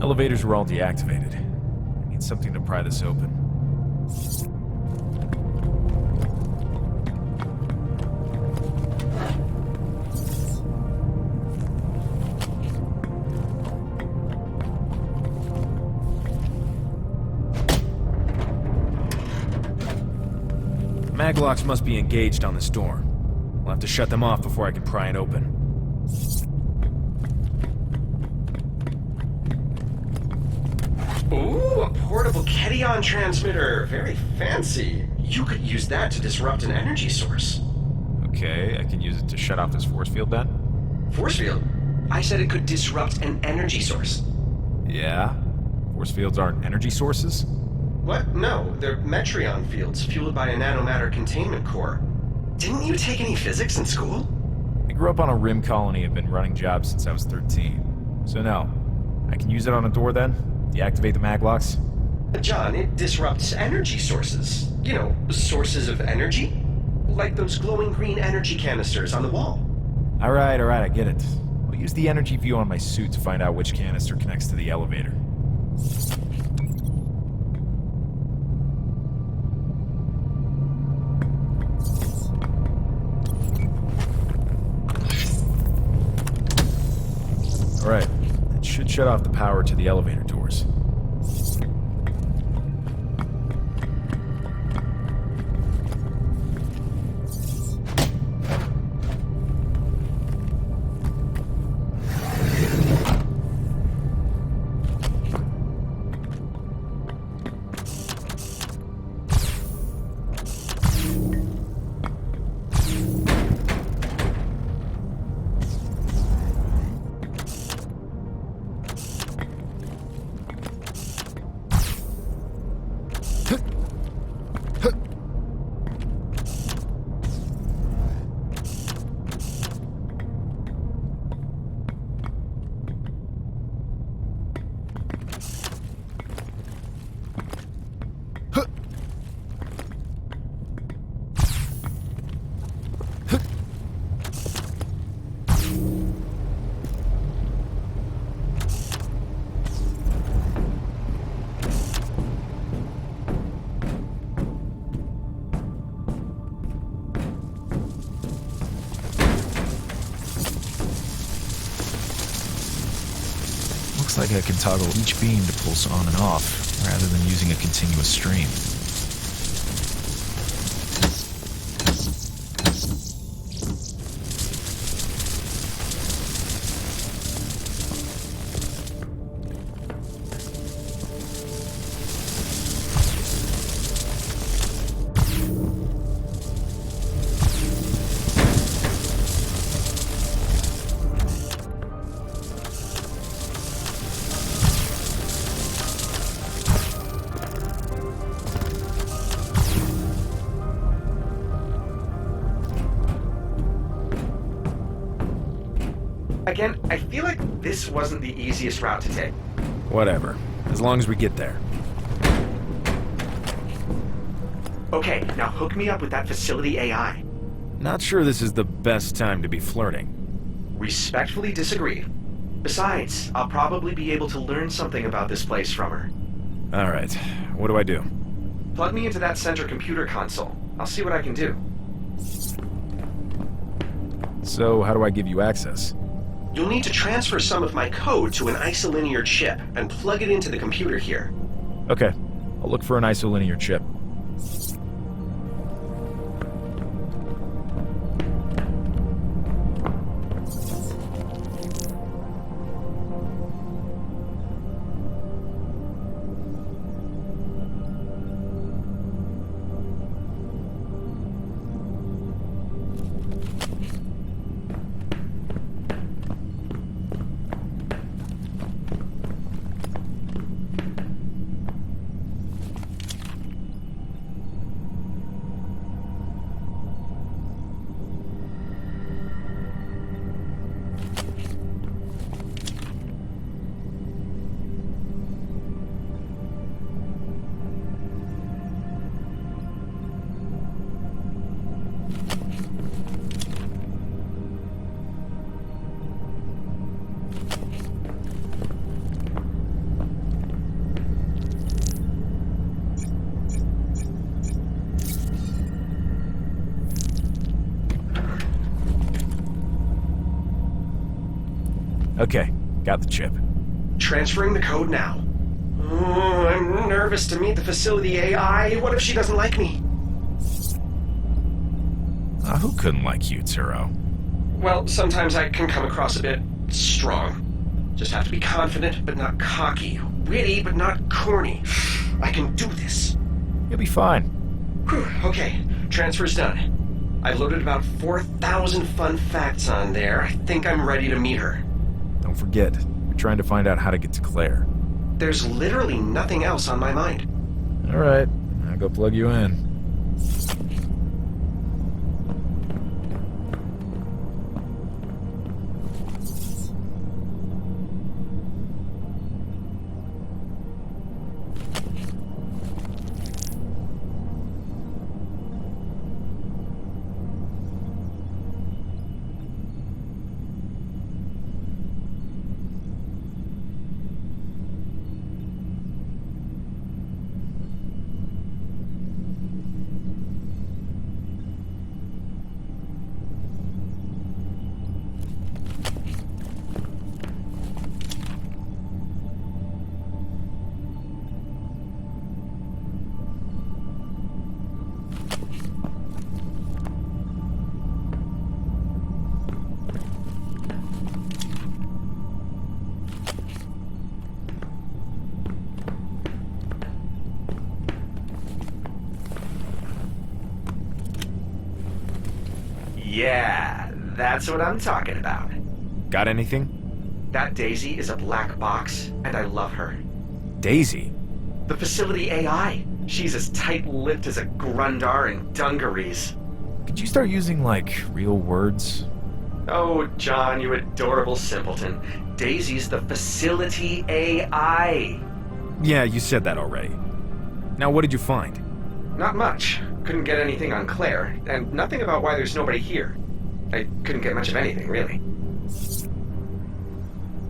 Elevators were all deactivated. I need something to pry this open. Maglocks must be engaged on this door. We'll have to shut them off before I can pry it open. Ooh, a portable Ketion transmitter. Very fancy. You could use that to disrupt an energy source. Okay, I can use it to shut off this force field then? Force field? I said it could disrupt an energy source. Yeah? Force fields aren't energy sources? What? No, they're Metreon fields fueled by a nanomatter containment core. Didn't you take any physics in school? I grew up on a rim colony and been running jobs since I was 13. So no. I can use it on a door then? Deactivate the maglocks? John, it disrupts energy sources. You know, sources of energy? Like those glowing green energy canisters on the wall. Alright, I get it. I'll use the energy view on my suit to find out which canister connects to the elevator. Alright, that should shut off the power to the elevator doors. Looks like I can toggle each beam to pulse on and off, rather than using a continuous stream. Again, I feel like this wasn't the easiest route to take. Whatever, as long as we get there. Okay, now hook me up with that facility AI. Not sure this is the best time to be flirting. Respectfully disagree. Besides, I'll probably be able to learn something about this place from her. Alright, what do I do? Plug me into that center computer console. I'll see what I can do. So, how do I give you access? You'll need to transfer some of my code to an isolinear chip and plug it into the computer here. Okay, I'll look for an isolinear chip. Okay, got the chip. Transferring the code now. Oh, I'm nervous to meet the facility AI. What if she doesn't like me? Who couldn't like you, Arturo? Well, sometimes I can come across a bit strong. Just have to be confident, but not cocky. Witty, but not corny. I can do this. You'll be fine. Whew, okay, transfer's done. I've loaded about 4,000 fun facts on there. I think I'm ready to meet her. Don't forget, we're trying to find out how to get to Claire. There's literally nothing else on my mind. Alright, I'll go plug you in. Yeah, that's what I'm talking about. Got anything? That Daisy is a black box, and I love her. Daisy? The facility AI. She's as tight-lipped as a Grundar in dungarees. Could you start using, like, real words? Oh, John, you adorable simpleton. Daisy's the facility AI. Yeah, you said that already. Now what did you find? Not much. Couldn't get anything on Claire, and nothing about why there's nobody here. I couldn't get much of anything, really.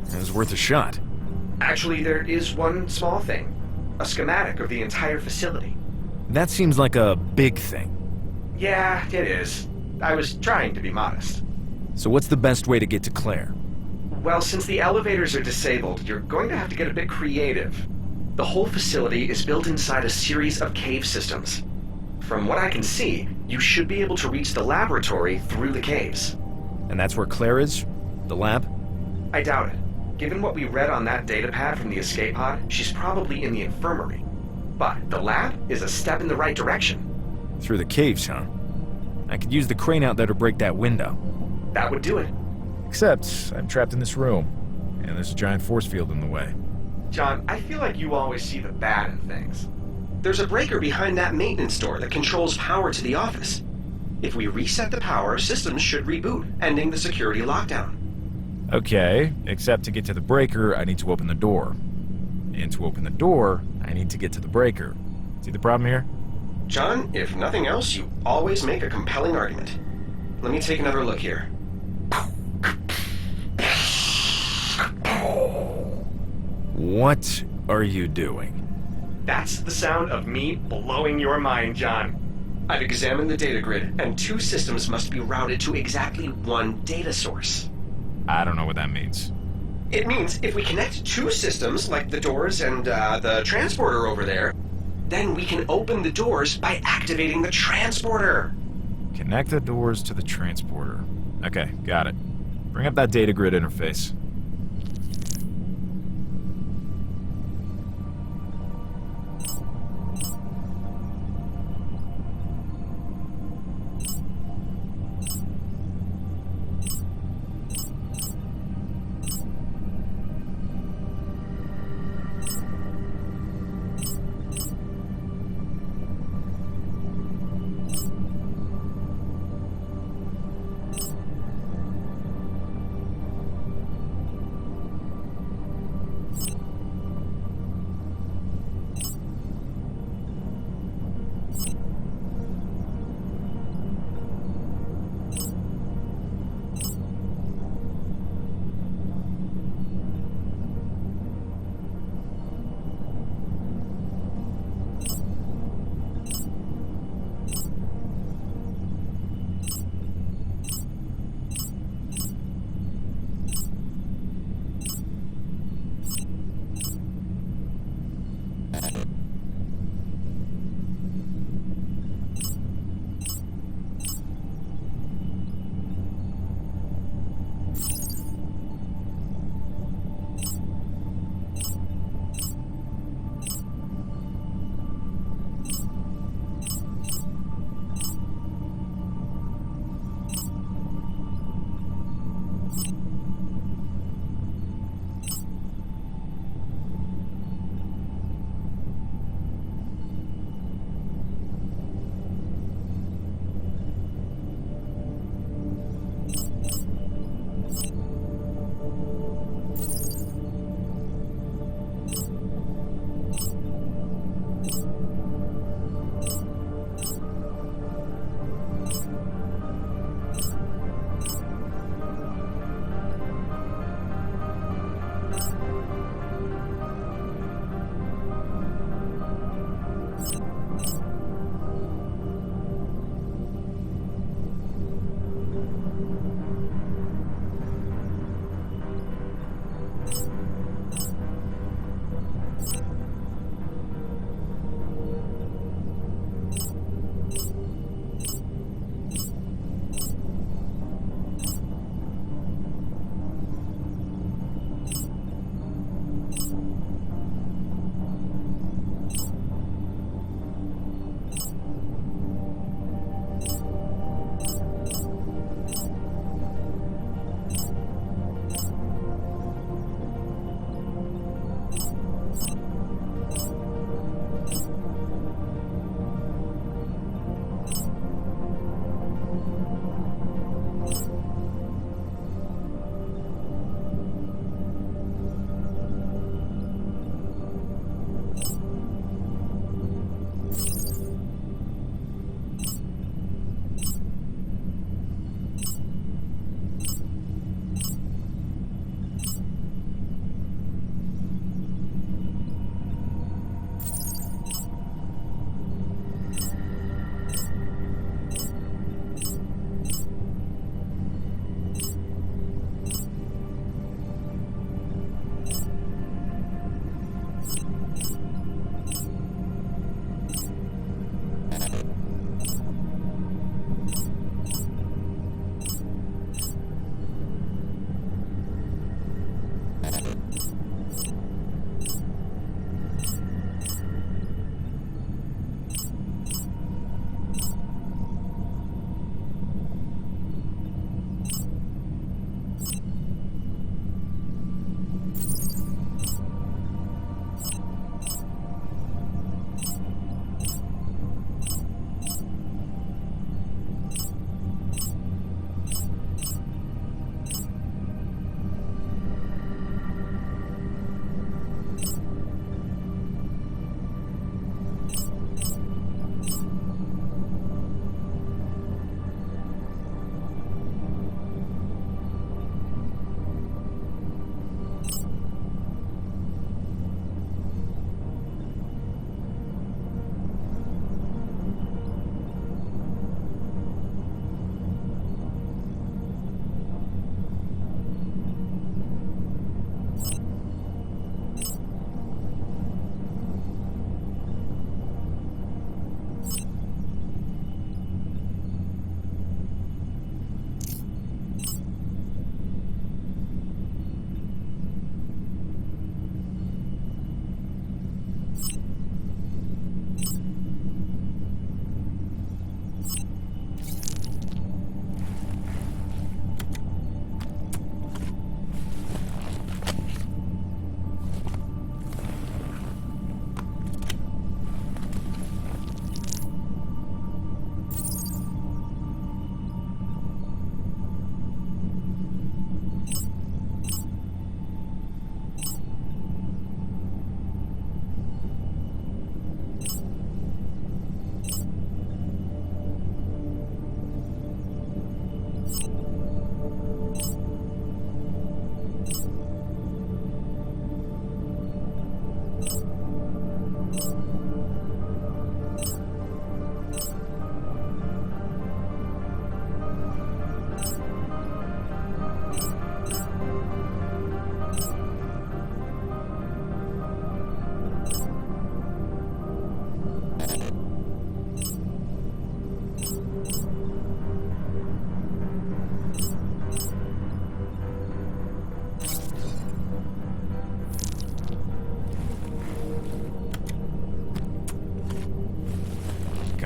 It was worth a shot. Actually, there is one small thing. A schematic of the entire facility. That seems like a big thing. Yeah, it is. I was trying to be modest. So what's the best way to get to Claire? Well, since the elevators are disabled, you're going to have to get a bit creative. The whole facility is built inside a series of cave systems. From what I can see, you should be able to reach the laboratory through the caves. And that's where Claire is? The lab? I doubt it. Given what we read on that datapad from the escape pod, she's probably in the infirmary. But the lab is a step in the right direction. Through the caves, huh? I could use the crane out there to break that window. That would do it. Except, I'm trapped in this room, and there's a giant force field in the way. John, I feel like you always see the bad in things. There's a breaker behind that maintenance door that controls power to the office. If we reset the power, systems should reboot, ending the security lockdown. Okay, except to get to the breaker, I need to open the door. And to open the door, I need to get to the breaker. See the problem here? John, if nothing else, you always make a compelling argument. Let me take another look here. What are you doing? That's the sound of me blowing your mind, John. I've examined the data grid, and 2 systems must be routed to exactly one data source. I don't know what that means. It means if we connect 2 systems, like the doors and the transporter over there, then we can open the doors by activating the transporter. Connect the doors to the transporter. Okay, got it. Bring up that data grid interface.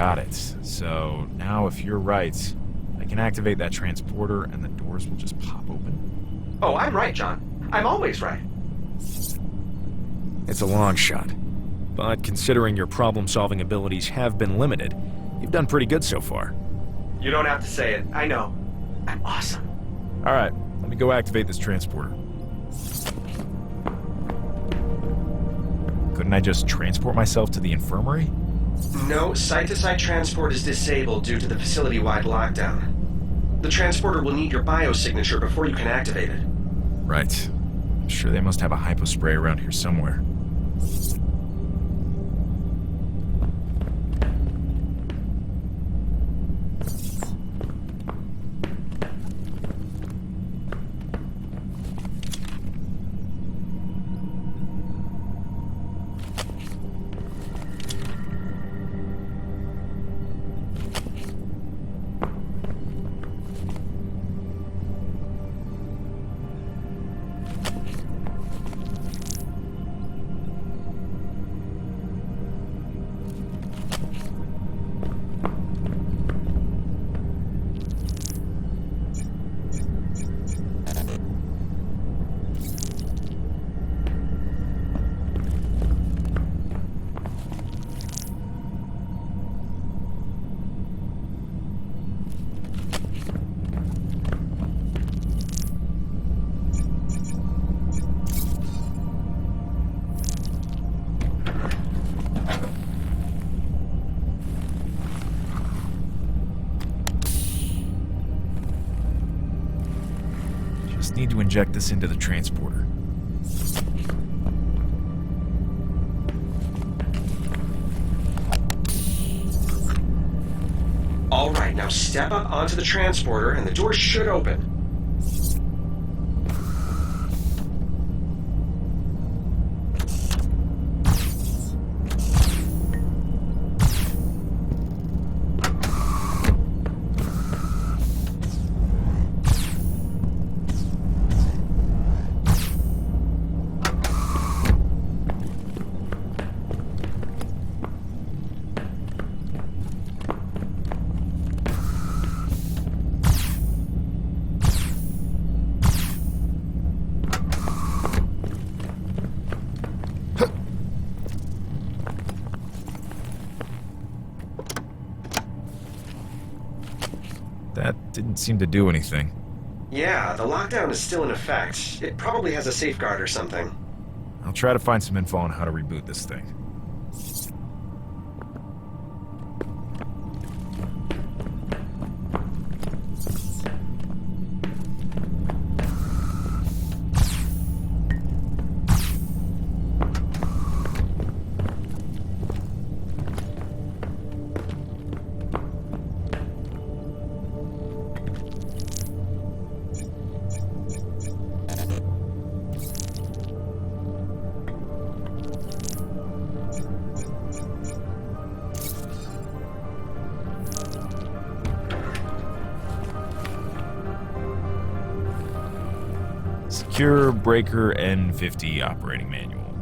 Got it. So now if you're right, I can activate that transporter and the doors will just pop open? Oh, I'm right, John. I'm always right. It's a long shot. But considering your problem-solving abilities have been limited, you've done pretty good so far. You don't have to say it. I know. I'm awesome. Alright, let me go activate this transporter. Couldn't I just transport myself to the infirmary? No, site-to-site transport is disabled due to the facility-wide lockdown. The transporter will need your biosignature before you can activate it. Right. I'm sure they must have a hypo spray around here somewhere. Just need to inject this into the transporter. All right, now step up onto the transporter and the door should open. That didn't seem to do anything. Yeah, the lockdown is still in effect. It probably has a safeguard or something. I'll try to find some info on how to reboot this thing. Secure Breaker N50 operating manual.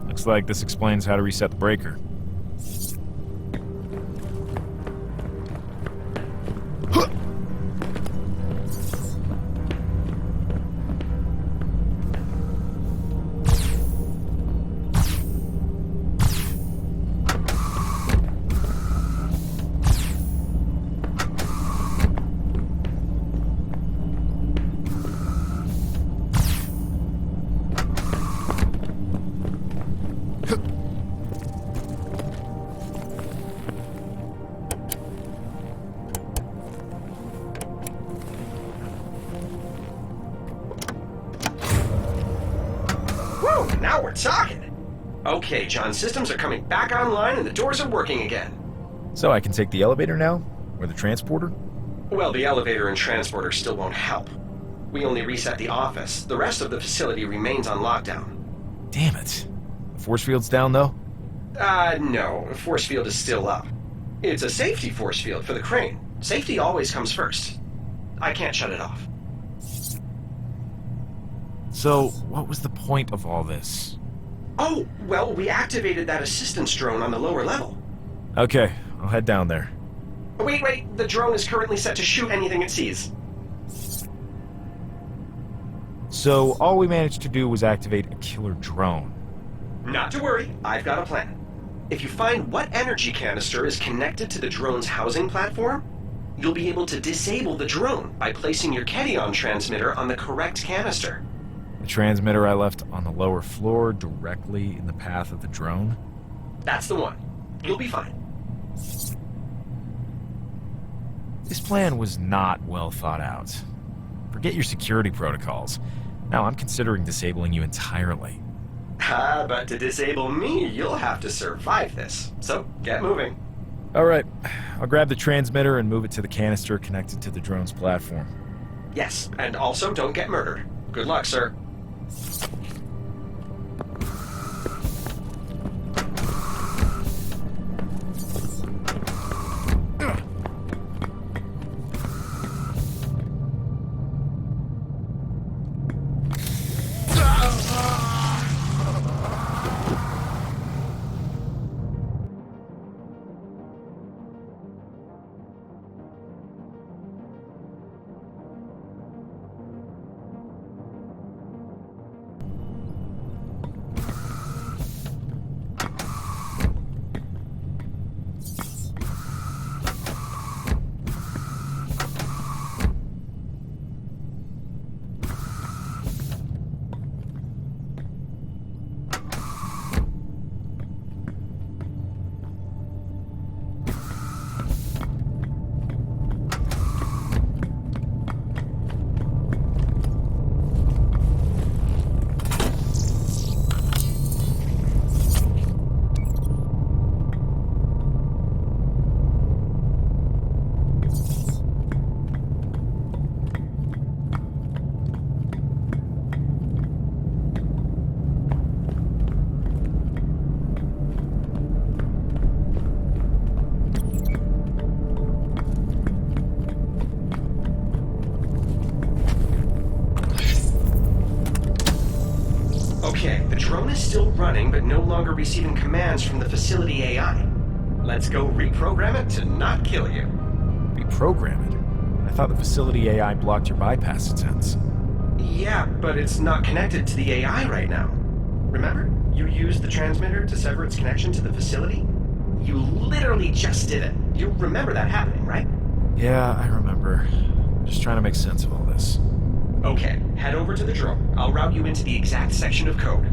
Looks like this explains how to reset the breaker. Now we're talking! Okay, John, systems are coming back online and the doors are working again. So I can take the elevator now? Or the transporter? Well, the elevator and transporter still won't help. We only reset the office. The rest of the facility remains on lockdown. Damn it. The force field's down, though? No. Force field is still up. It's a safety force field for the crane. Safety always comes first. I can't shut it off. So, what was the point of all this? Oh, well, we activated that assistance drone on the lower level. Okay, I'll head down there. Wait, the drone is currently set to shoot anything it sees. So all we managed to do was activate a killer drone. Not to worry, I've got a plan. If you find what energy canister is connected to the drone's housing platform, you'll be able to disable the drone by placing your Ketion transmitter on the correct canister. The transmitter I left on the lower floor directly in the path of the drone? That's the one. You'll be fine. This plan was not well thought out. Forget your security protocols. Now I'm considering disabling you entirely. But to disable me, you'll have to survive this. So, get moving. Alright, I'll grab the transmitter and move it to the canister connected to the drone's platform. Yes, and also don't get murdered. Good luck, sir. Okay, the drone is still running, but no longer receiving commands from the facility AI. Let's go reprogram it to not kill you. Reprogram it? I thought the facility AI blocked your bypass attempts. Yeah, but it's not connected to the AI right now. Remember? You used the transmitter to sever its connection to the facility? You literally just did it. You remember that happening, right? Yeah, I remember. Just trying to make sense of all this. Okay, head over to the drone. I'll route you into the exact section of code.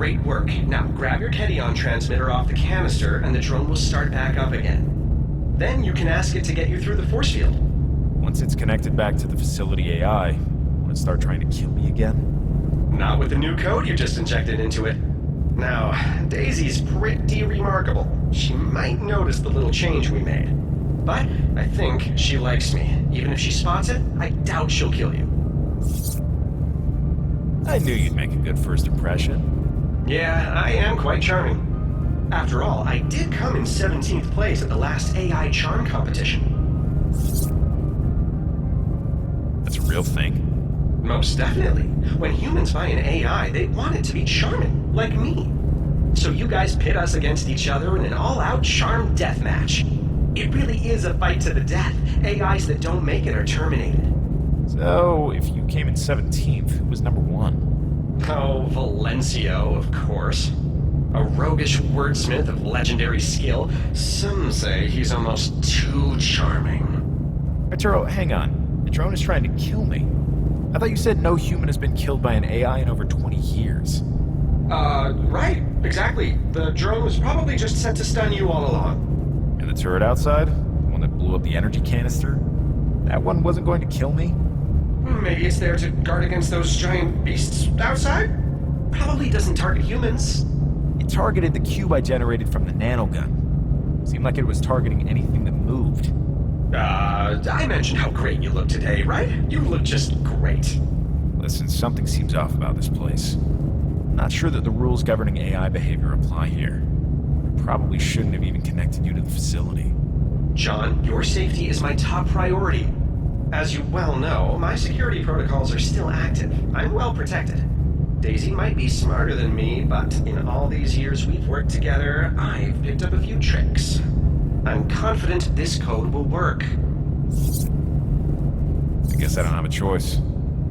Great work. Now grab your Ketion transmitter off the canister and the drone will start back up again. Then you can ask it to get you through the force field. Once it's connected back to the facility AI, will it start trying to kill me again? Not with the new code you just injected into it. Now, Daisy's pretty remarkable. She might notice the little change we made. But I think she likes me. Even if she spots it, I doubt she'll kill you. I knew you'd make a good first impression. Yeah, I am quite charming. After all, I did come in 17th place at the last AI charm competition. That's a real thing. Most definitely. When humans buy an AI, they want it to be charming, like me. So you guys pit us against each other in an all-out charm deathmatch. It really is a fight to the death. AIs that don't make it are terminated. So, if you came in 17th, who was number 1? Oh, Valencio, of course. A roguish wordsmith of legendary skill. Some say he's almost too charming. Arturo, hang on. The drone is trying to kill me. I thought you said no human has been killed by an AI in over 20 years. Right. Exactly. The drone was probably just sent to stun you all along. And the turret outside? The one that blew up the energy canister? That one wasn't going to kill me? Maybe it's there to guard against those giant beasts outside? Probably doesn't target humans. It targeted the cube I generated from the Nanogun. Seemed like it was targeting anything that moved. I mentioned how great you look today, right? You look just great. Listen, something seems off about this place. I'm not sure that the rules governing AI behavior apply here. I probably shouldn't have even connected you to the facility. John, your safety is my top priority. As you well know, my security protocols are still active. I'm well protected. Daisy might be smarter than me, but in all these years we've worked together, I've picked up a few tricks. I'm confident this code will work. I guess I don't have a choice.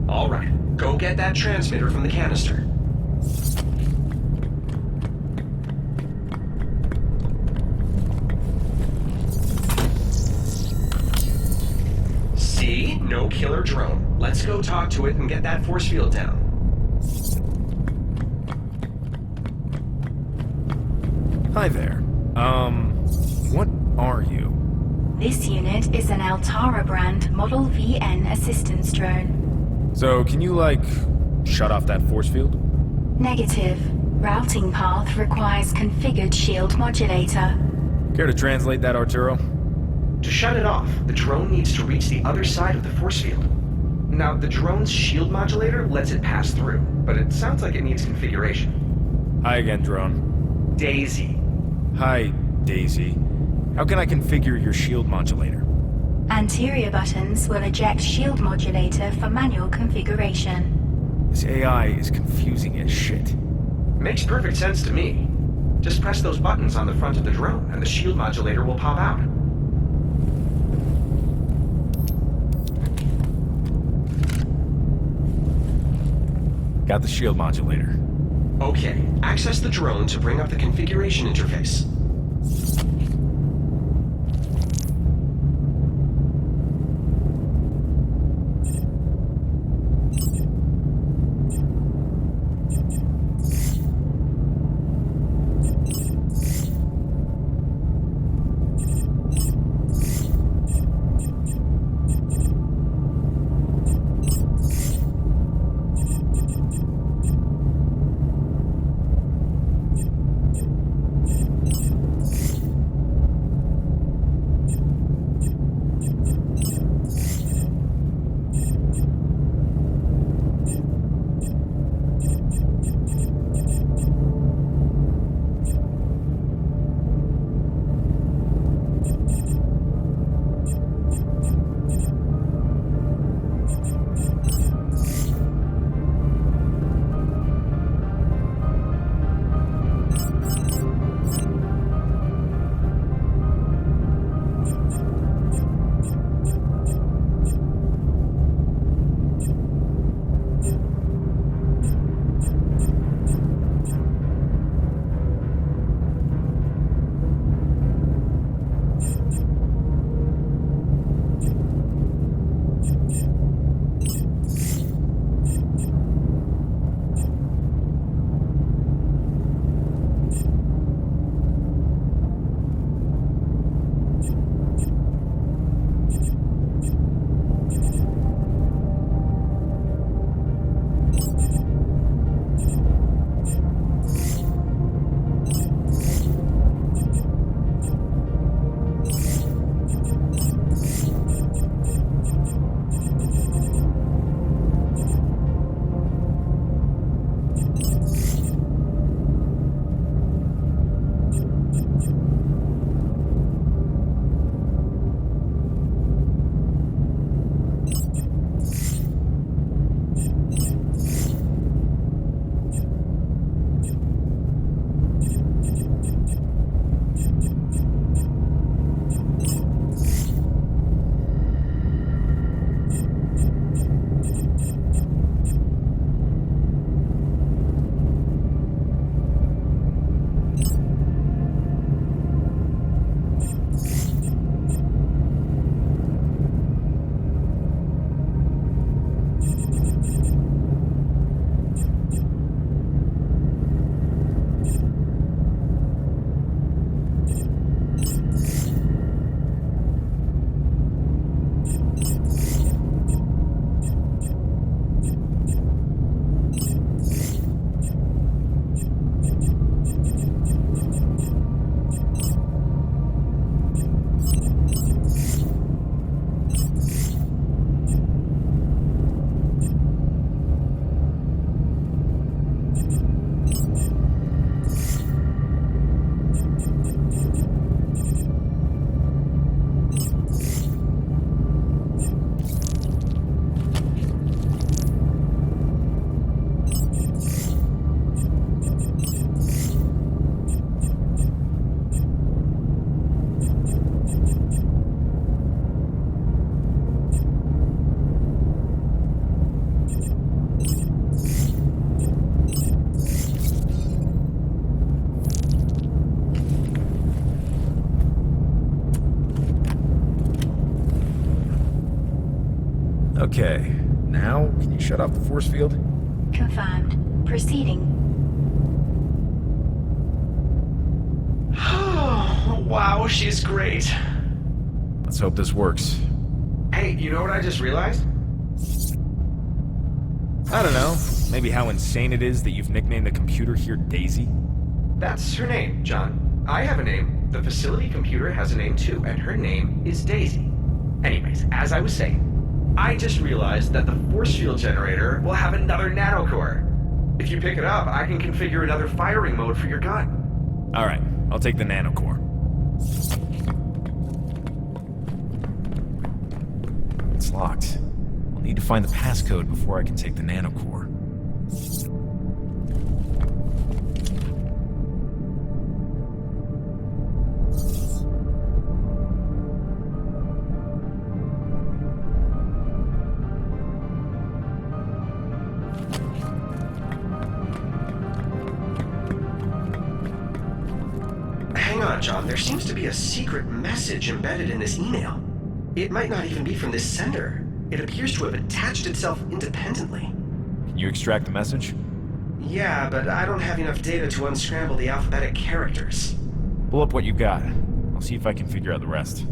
All right, go get that transmitter from the canister. See? No killer drone. Let's go talk to it and get that force field down. Hi there. What are you? This unit is an Altara brand Model VN assistance drone. So, can you, shut off that force field? Negative. Routing path requires configured shield modulator. Care to translate that, Arturo? To shut it off, the drone needs to reach the other side of the force field. Now, the drone's shield modulator lets it pass through, but it sounds like it needs configuration. Hi again, drone. Daisy. Hi, Daisy. How can I configure your shield modulator? Anterior buttons will eject shield modulator for manual configuration. This AI is confusing as shit. Makes perfect sense to me. Just press those buttons on the front of the drone, and the shield modulator will pop out. Got the shield modulator. Okay, access the drone to bring up the configuration interface. Okay, now can you shut off the force field? Confirmed. Proceeding. Oh, wow, she's great. Let's hope this works. Hey, you know what I just realized? I don't know. Maybe how insane it is that you've nicknamed the computer here Daisy? That's her name, John. I have a name. The facility computer has a name too, and her name is Daisy. Anyways, as I was saying, I just realized that the force field generator will have another nanocore. If you pick it up, I can configure another firing mode for your gun. Alright, I'll take the nanocore. It's locked. I'll need to find the passcode before I can take the nanocore. Hang on, John. There seems to be a secret message embedded in this email. It might not even be from this sender. It appears to have attached itself independently. Can you extract the message? Yeah, but I don't have enough data to unscramble the alphabetic characters. Pull up what you've got. I'll see if I can figure out the rest.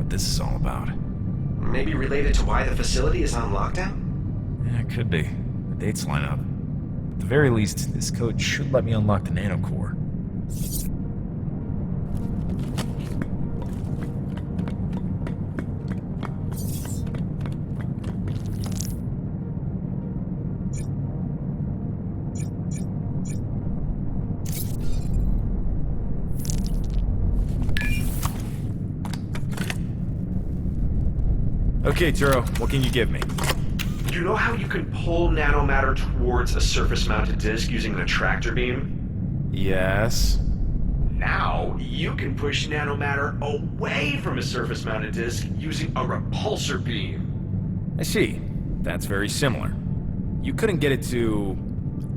This is all about. Maybe related to why the facility is on lockdown? Yeah, it could be. The dates line up. At the very least, this code should let me unlock the nanocore. Okay, Turo, what can you give me? You know how you can pull nanomatter towards a surface-mounted disc using an attractor beam? Yes. Now, you can push nanomatter away from a surface-mounted disc using a repulsor beam. I see. That's very similar. You couldn't get it to,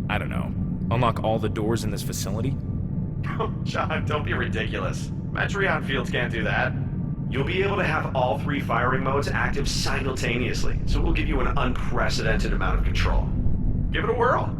I don't know, unlock all the doors in this facility? Oh, John, don't be ridiculous. Metreon fields can't do that. You'll be able to have all three firing modes active simultaneously, so it will give you an unprecedented amount of control. Give it a whirl.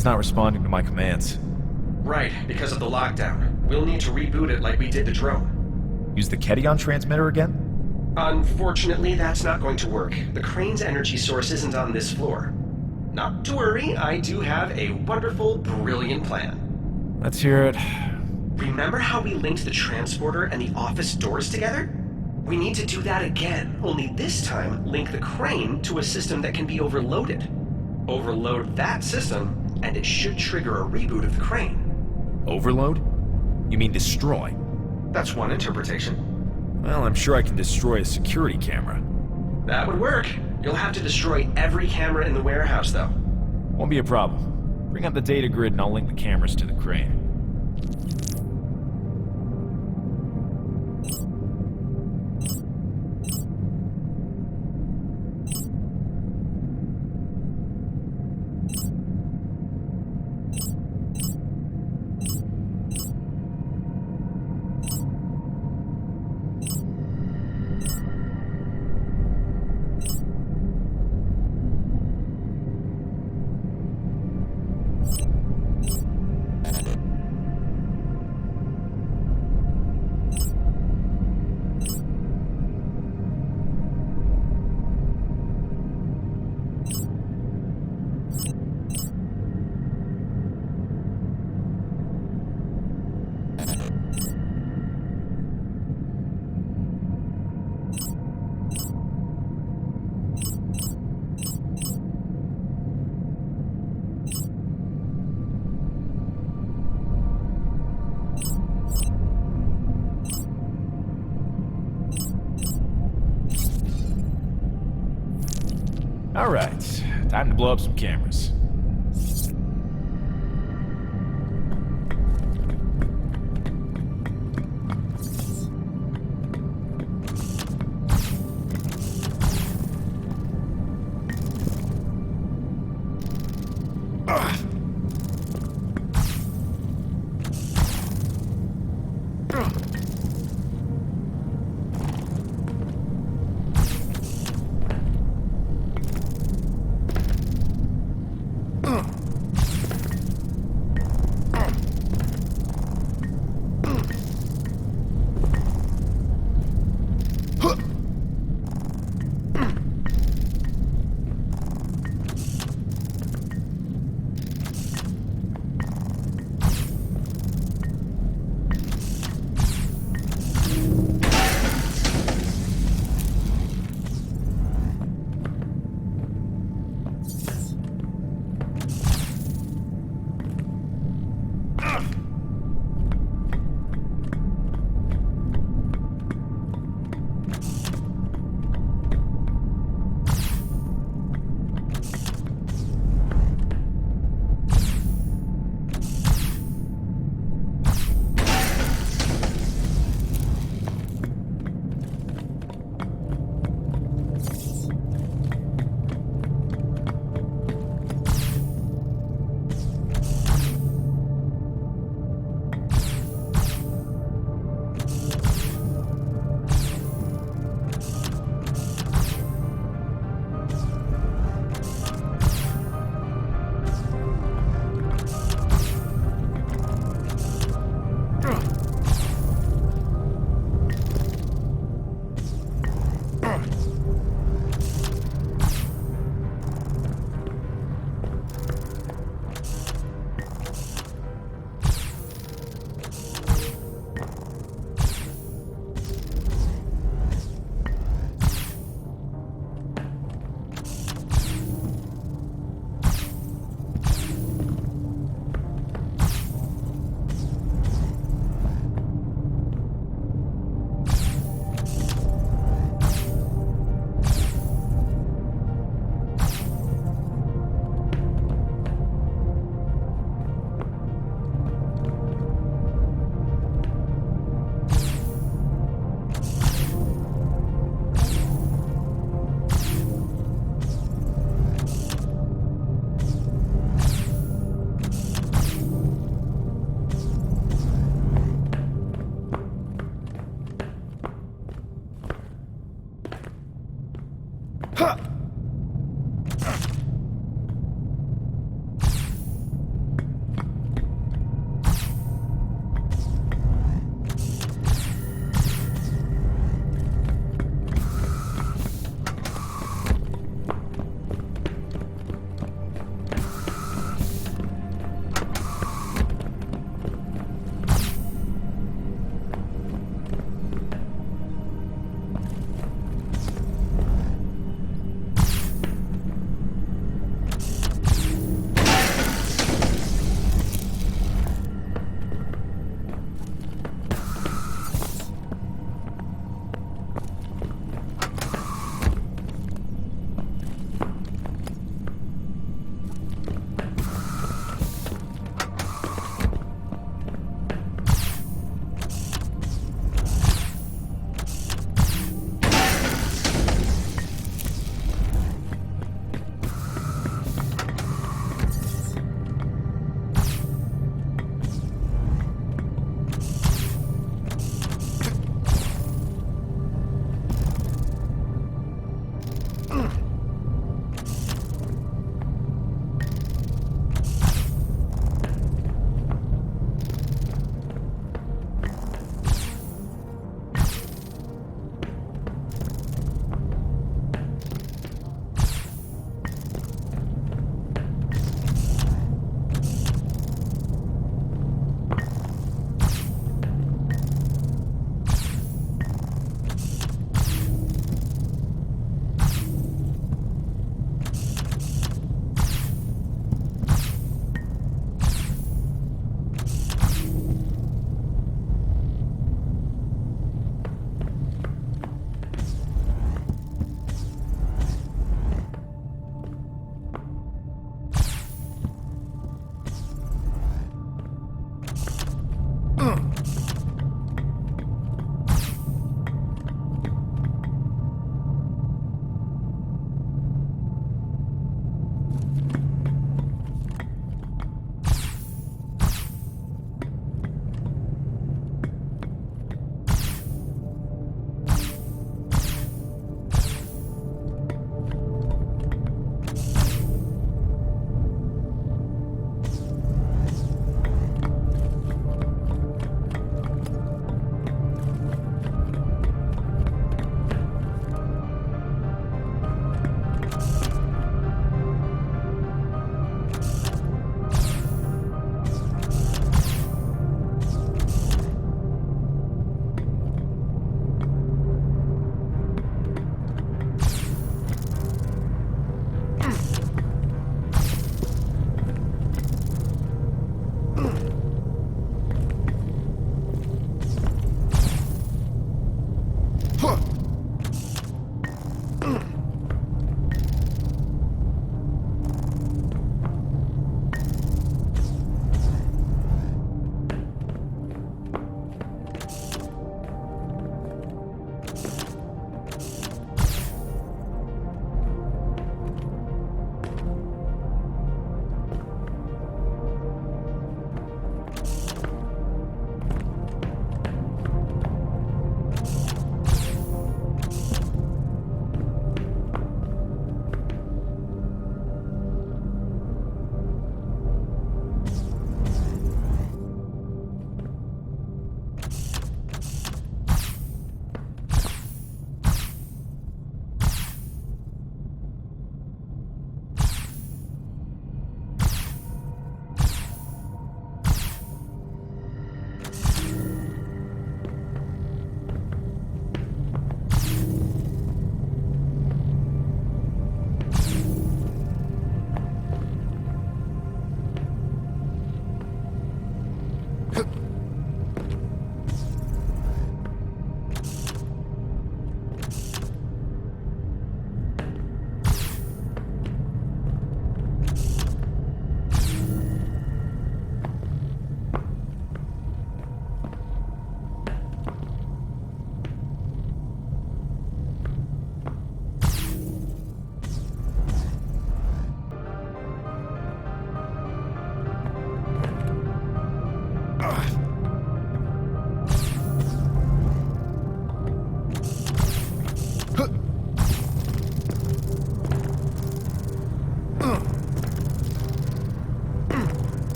crane's not responding to my commands. Right, because of the lockdown. We'll need to reboot it like we did the drone. Use the Ketyon transmitter again? Unfortunately, that's not going to work. The crane's energy source isn't on this floor. Not to worry, I do have a wonderful, brilliant plan. Let's hear it. Remember how we linked the transporter and the office doors together? We need to do that again, only this time link the crane to a system that can be overloaded. Overload that system, and it should trigger a reboot of the crane. Overload? You mean destroy? That's one interpretation. Well, I'm sure I can destroy a security camera. That would work. You'll have to destroy every camera in the warehouse, though. Won't be a problem. Bring up the data grid and I'll link the cameras to the crane. Alright, time to blow up some cameras.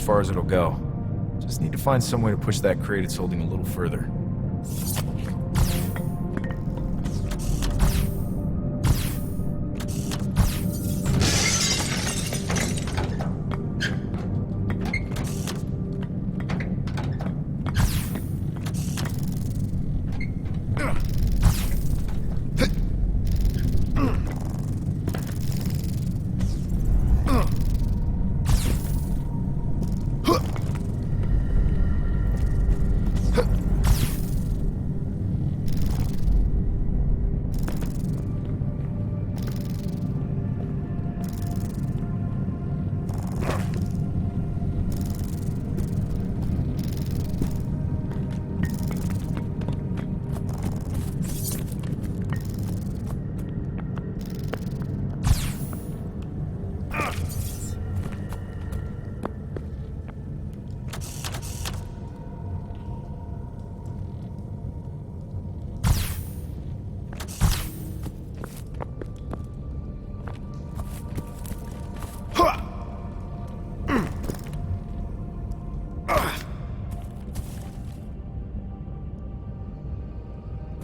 far as it'll go. Just need to find some way to push that crate it's holding a little further.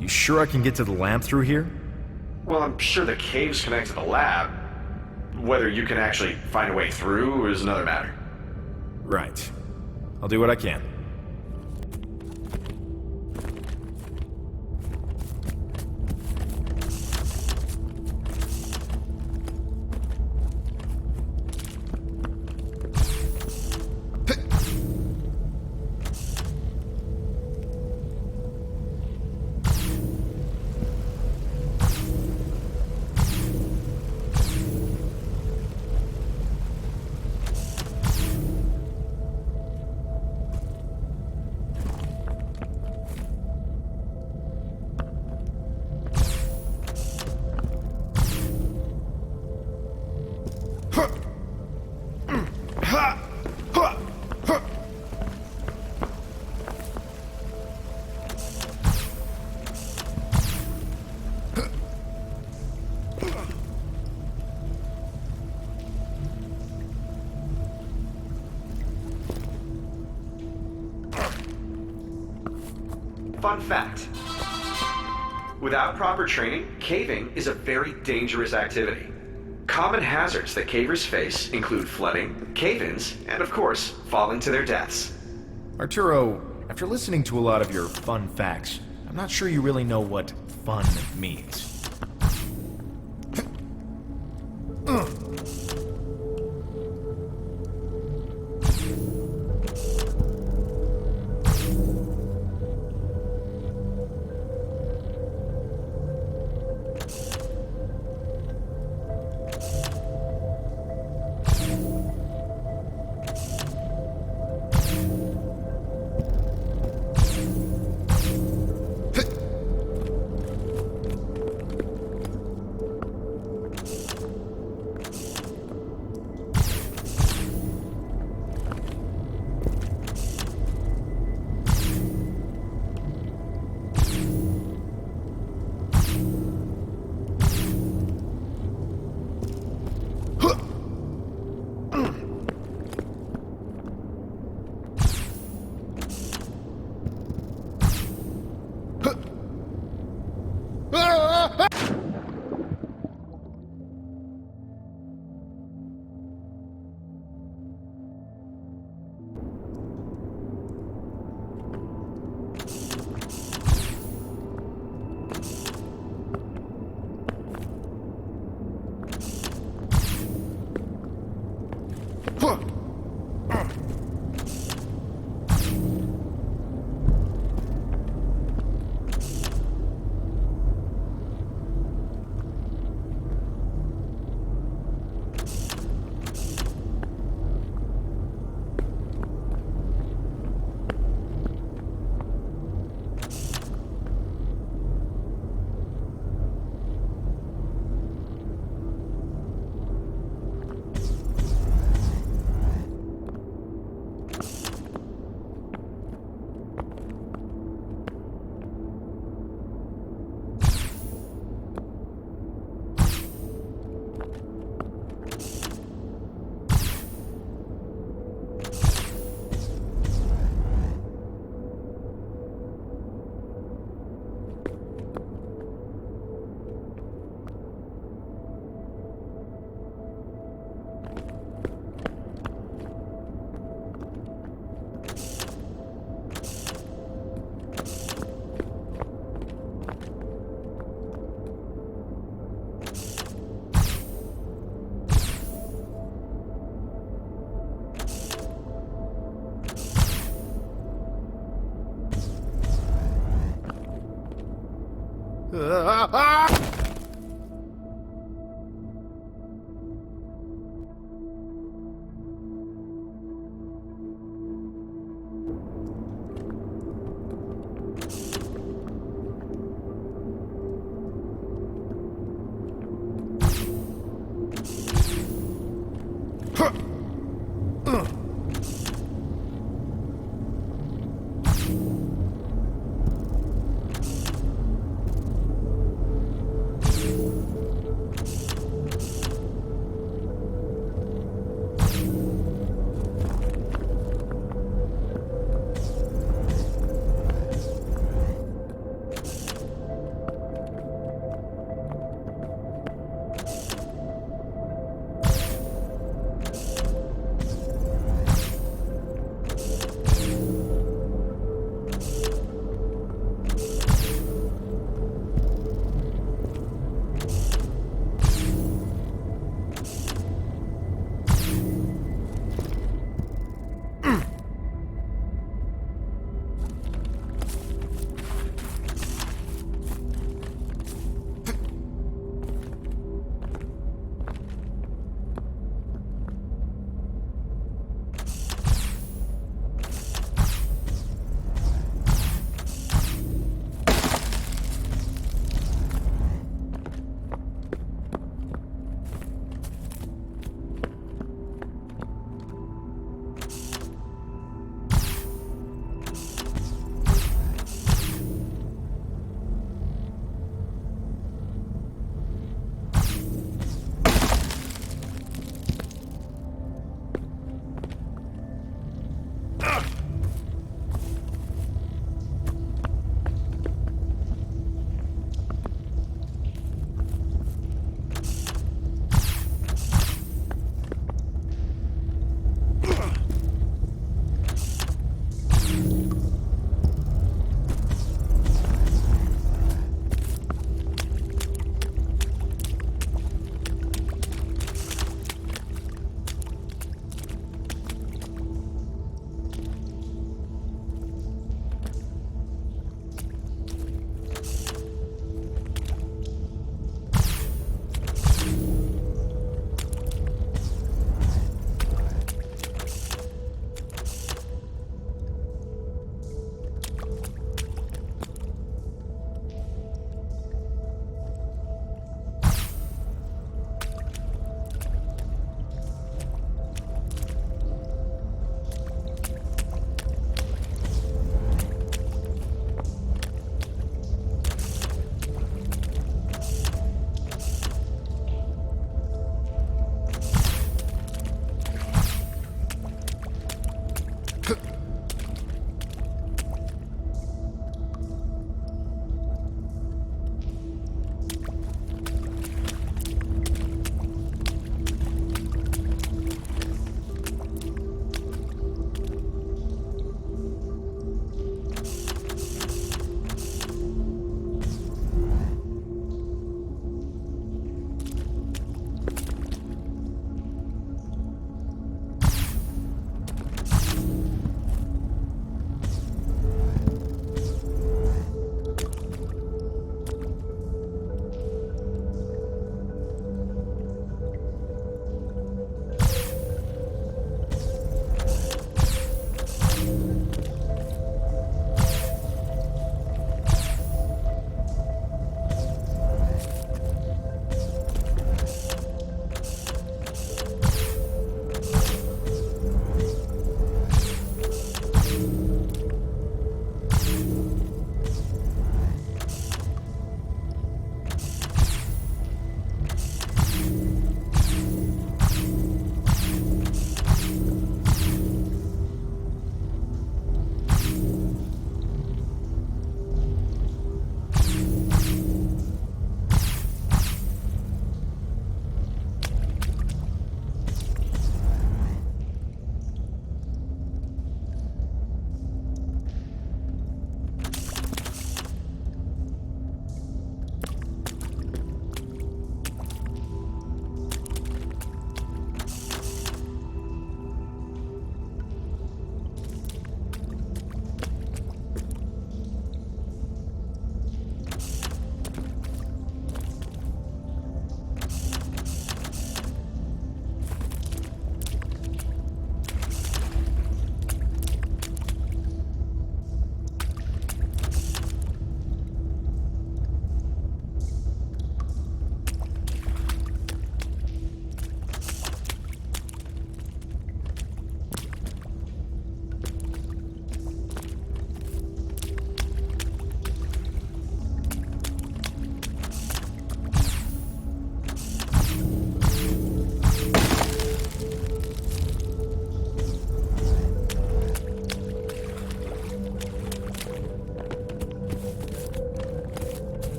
You sure I can get to the lab through here? Well, I'm sure the caves connect to the lab. Whether you can actually find a way through is another matter. Right. I'll do what I can. Fun fact. Without proper training, caving is a very dangerous activity. Common hazards that cavers face include flooding, cave-ins, and of course, falling to their deaths. Arturo, after listening to a lot of your fun facts, I'm not sure you really know what fun means.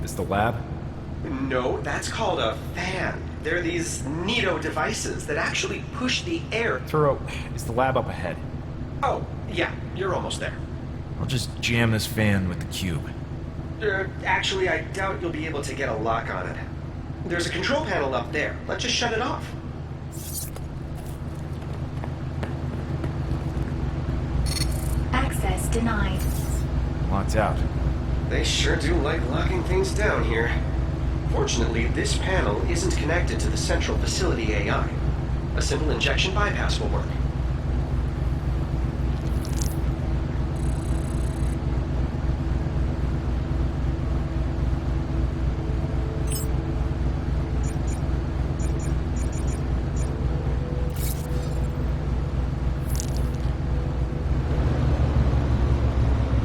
Is the lab? No, that's called a fan. They're these neato devices that actually push the air. Arturo, is the lab up ahead? Oh, yeah, you're almost there. I'll just jam this fan with the cube. Actually, I doubt you'll be able to get a lock on it. There's a control panel up there. Let's just shut it off. Access denied. Locked out. They sure do like locking things down here. Fortunately, this panel isn't connected to the central facility AI. A simple injection bypass will work.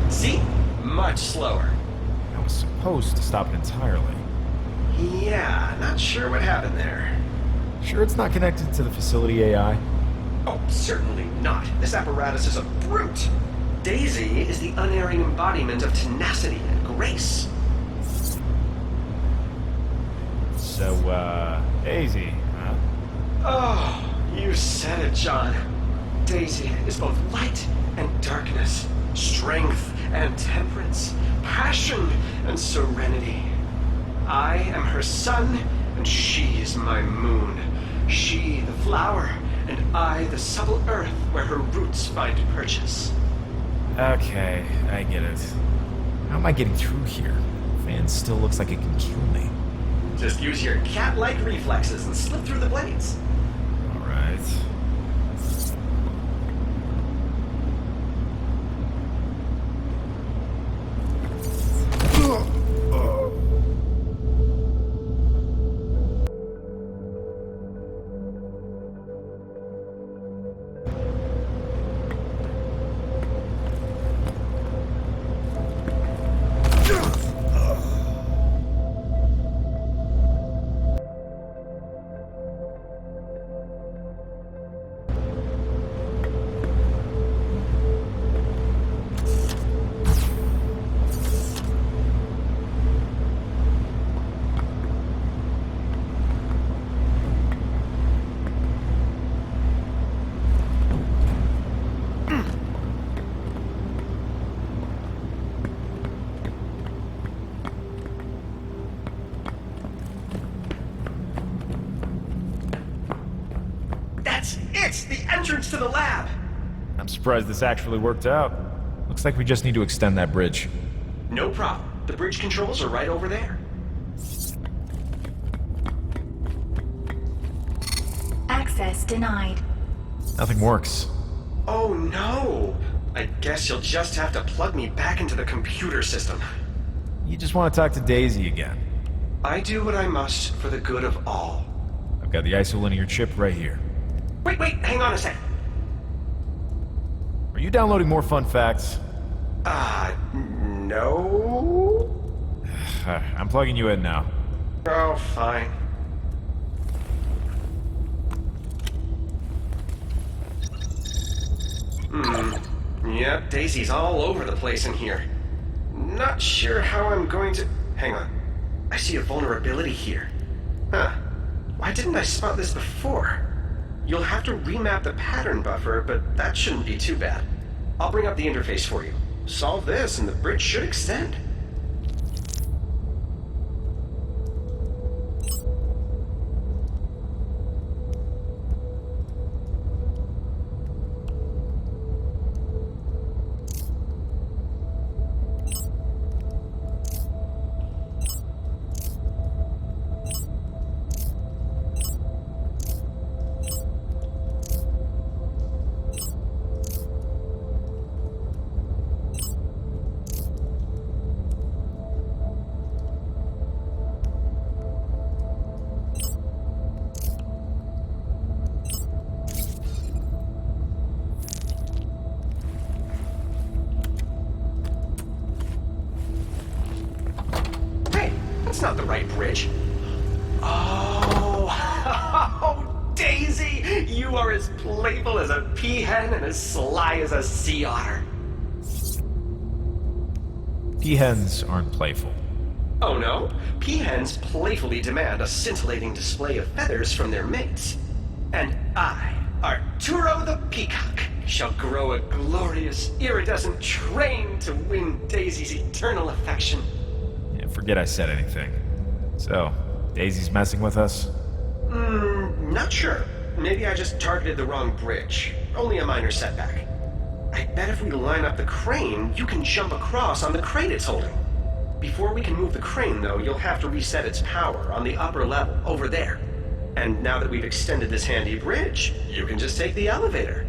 See? Much slower. I was supposed to stop it entirely. Yeah, not sure what happened there. Sure it's not connected to the facility AI? Oh, certainly not. This apparatus is a brute. Daisy is the unerring embodiment of tenacity and grace. So, Daisy, huh? Oh, you said it, John. Daisy is both light and darkness, strength and temperance, passion and serenity. I am her sun, and she is my moon. She, the flower, and I, the supple earth where her roots find purchase. Okay, I get it. How am I getting through here? Fan still looks like it can kill me. Just use your cat-like reflexes and slip through the blades. Alright. That's it! The entrance to the lab! I'm surprised this actually worked out. Looks like we just need to extend that bridge. No problem. The bridge controls are right over there. Access denied. Nothing works. Oh no! I guess you'll just have to plug me back into the computer system. You just want to talk to Daisy again. I do what I must for the good of all. I've got the isolinear chip right here. Wait, hang on a sec. Are you downloading more fun facts? No? I'm plugging you in now. Oh, fine. Yep, Daisy's all over the place in here. Not sure how I'm going to... Hang on. I see a vulnerability here. Huh. Why didn't I spot this before? You'll have to remap the pattern buffer, but that shouldn't be too bad. I'll bring up the interface for you. Solve this and the bridge should extend. not the right bridge. Oh, oh, Daisy! You are as playful as a peahen and as sly as a sea otter. Peahens aren't playful. Oh no? Peahens playfully demand a scintillating display of feathers from their mates. And I, Arturo the Peacock, shall grow a glorious, iridescent train to win Daisy's eternal affection. Yeah, forget I said anything. So, Daisy's messing with us? Not sure. Maybe I just targeted the wrong bridge. Only a minor setback. I bet if we line up the crane, you can jump across on the crate it's holding. Before we can move the crane, though, you'll have to reset its power on the upper level, over there. And now that we've extended this handy bridge, you can just take the elevator.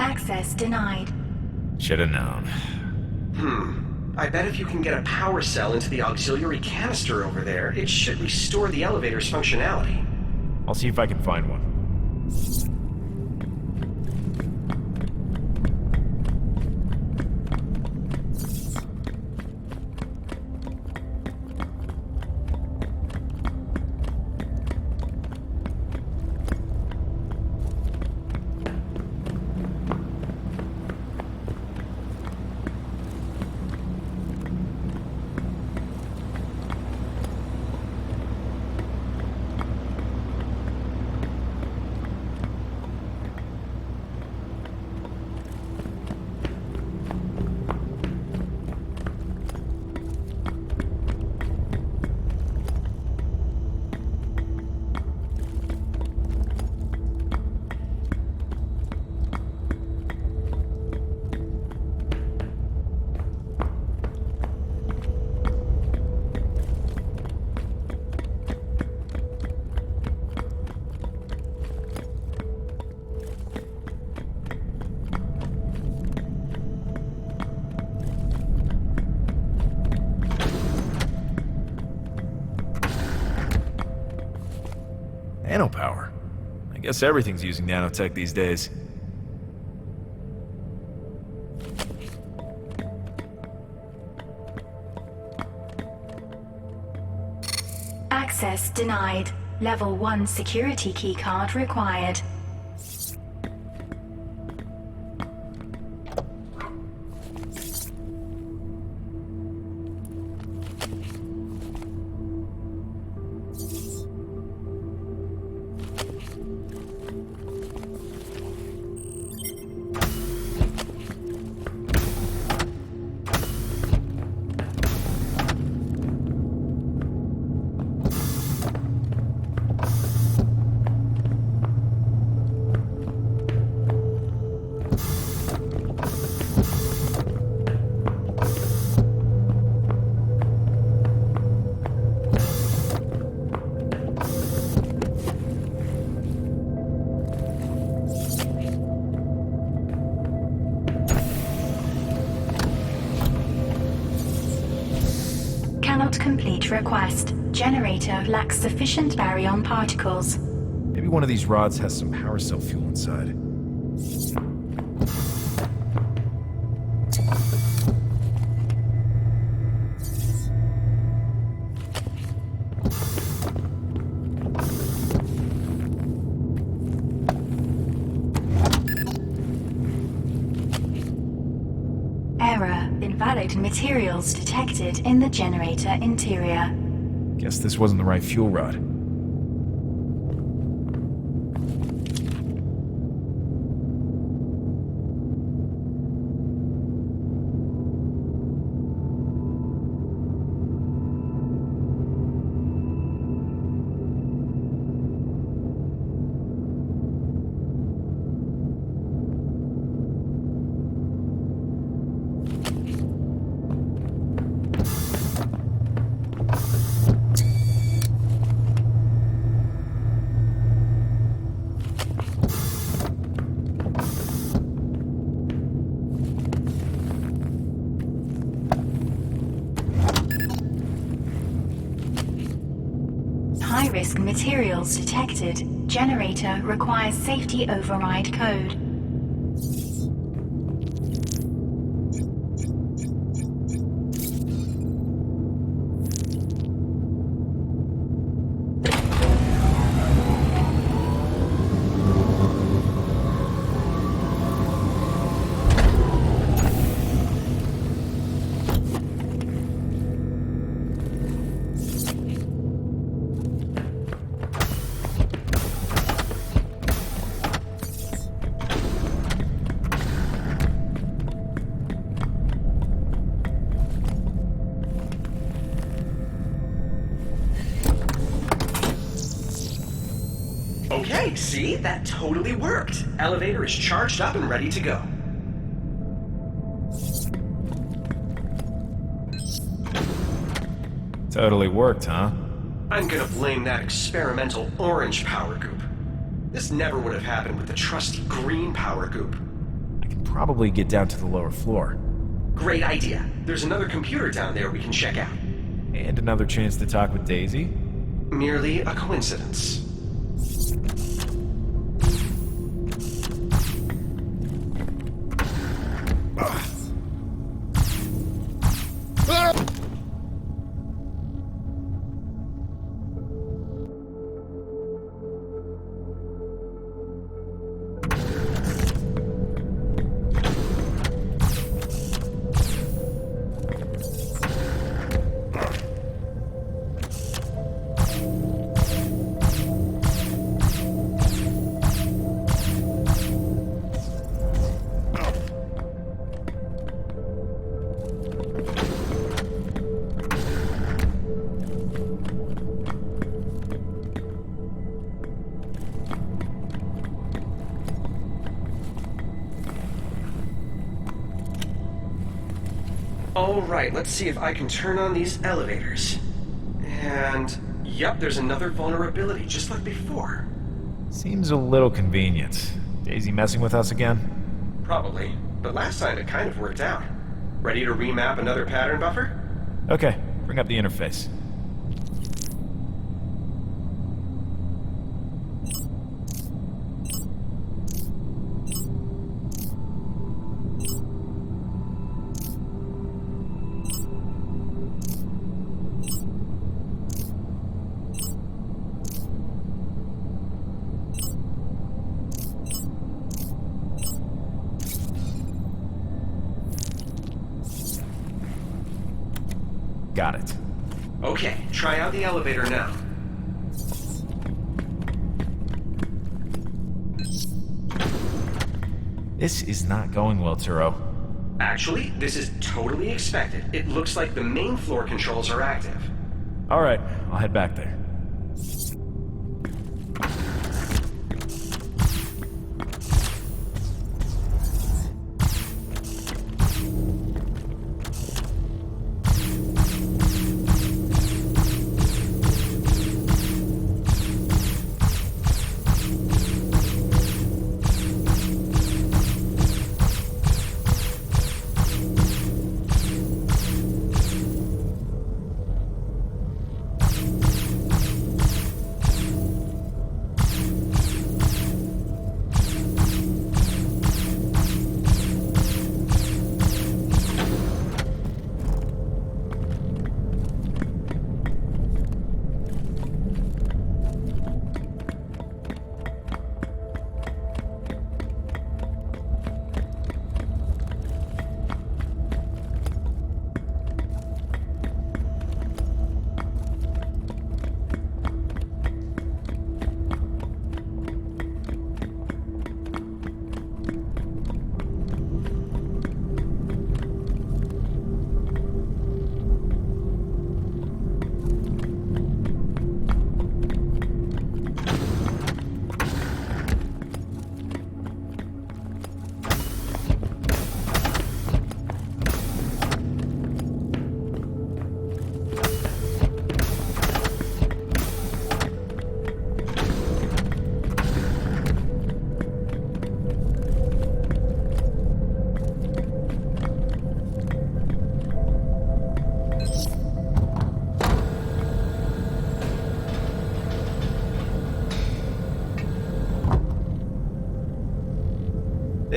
Access denied. Should've known. I bet if you can get a power cell into the auxiliary canister over there, it should restore the elevator's functionality. I'll see if I can find one. Nanopower. I guess everything's using nanotech these days. Access denied. Level 1 security keycard required. Cannot complete request. Generator lacks sufficient baryon particles. Maybe one of these rods has some power cell fuel inside. Error. Invalid materials detected in the generator interior. Guess this wasn't the right fuel rod. high-risk materials detected. Generator requires safety override code. Okay, see? That totally worked. Elevator is charged up and ready to go. Totally worked, huh? I'm gonna blame that experimental orange power goop. This never would have happened with the trusty green power goop. I can probably get down to the lower floor. Great idea. There's another computer down there we can check out. And another chance to talk with Daisy. Merely a coincidence. Alright, let's see if I can turn on these elevators. And, yep, there's another vulnerability, just like before. Seems a little convenient. Daisy messing with us again? Probably, but last time it kind of worked out. Ready to remap another pattern buffer? Okay, bring up the interface. Got it. Okay, try out the elevator now. This is not going well, Arturo. Actually, this is totally expected. It looks like the main floor controls are active. Alright, I'll head back there.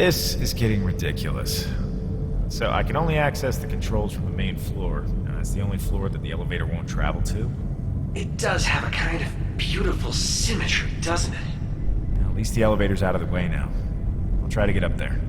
This is getting ridiculous. So I can only access the controls from the main floor, and that's the only floor that the elevator won't travel to. It does have a kind of beautiful symmetry, doesn't it? At least the elevator's out of the way now. I'll try to get up there.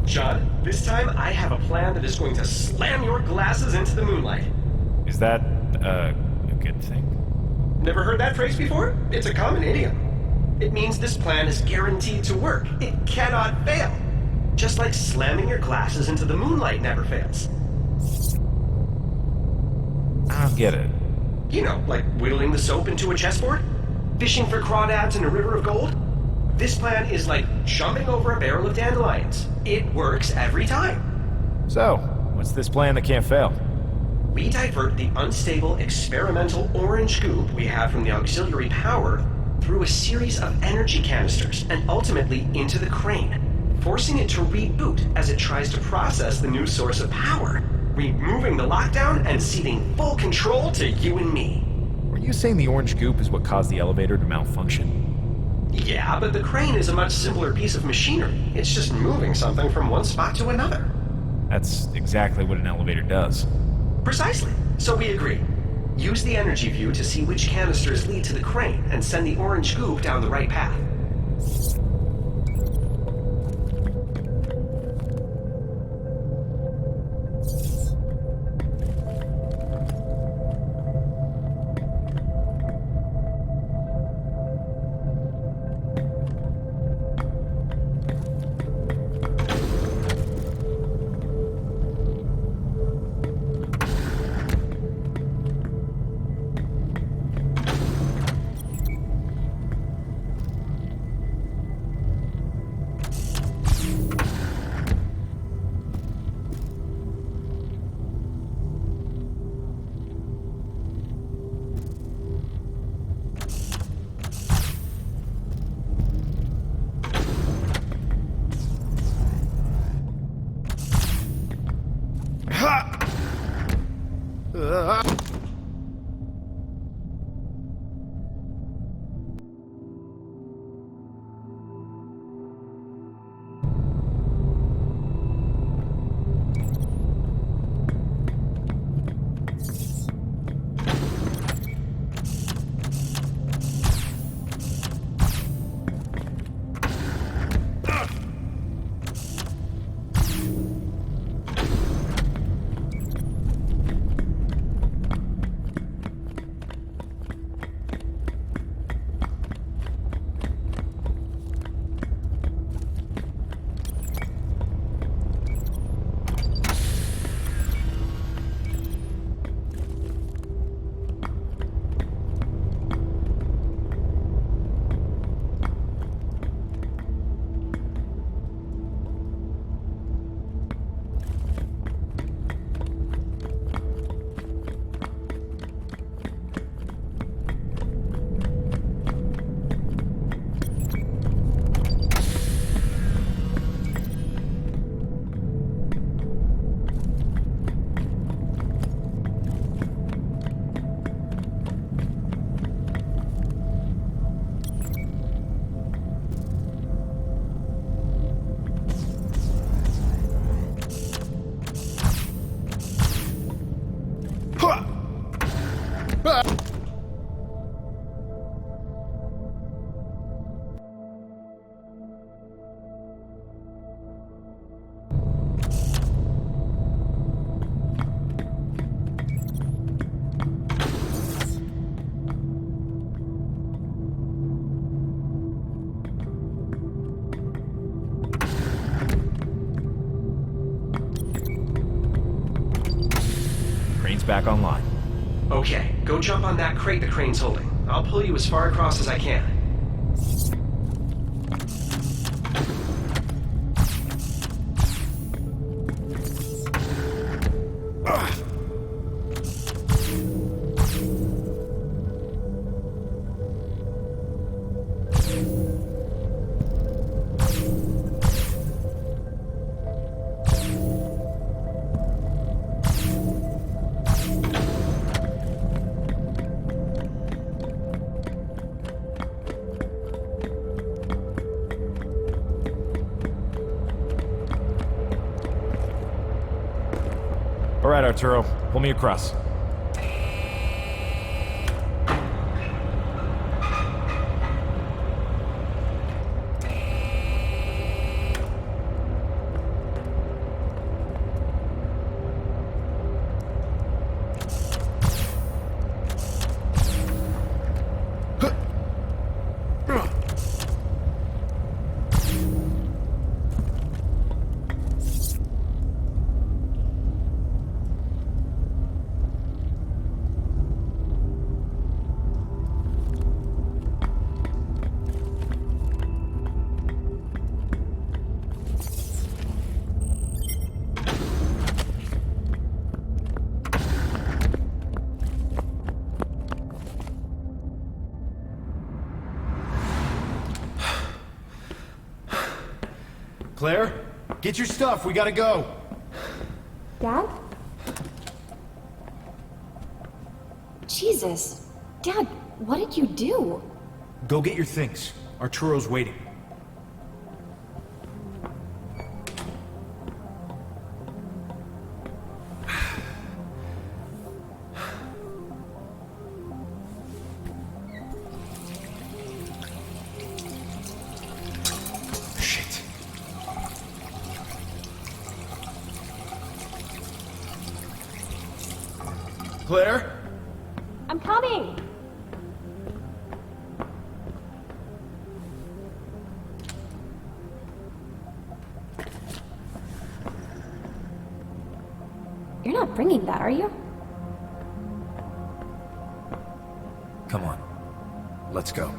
John, this time I have a plan that is going to slam your glasses into the moonlight. Is that, a good thing? Never heard that phrase before? It's a common idiom. It means this plan is guaranteed to work. It cannot fail. Just like slamming your glasses into the moonlight never fails. I don't get it. You know, like whittling the soap into a chessboard? Fishing for crawdads in a river of gold? This plan is like jumping over a barrel of dandelions. It works every time. So, what's this plan that can't fail? We divert the unstable experimental orange goop we have from the auxiliary power through a series of energy canisters and ultimately into the crane, forcing it to reboot as it tries to process the new source of power, removing the lockdown and ceding full control to you and me. Were you saying the orange goop is what caused the elevator to malfunction? Yeah, but the crane is a much simpler piece of machinery. It's just moving something from one spot to another. That's exactly what an elevator does. Precisely. So we agree. Use the energy view to see which canisters lead to the crane and send the orange goop down the right path. back online. Okay, go jump on that crate the crane's holding. I'll pull you as far across as I can. All right, Arturo, pull me across. Claire, get your stuff. We gotta go. Dad? Jesus. Dad, what did you do? Go get your things. Arturo's waiting. Shit. Claire? I'm coming! You're not bringing that, are you? Come on. Let's go.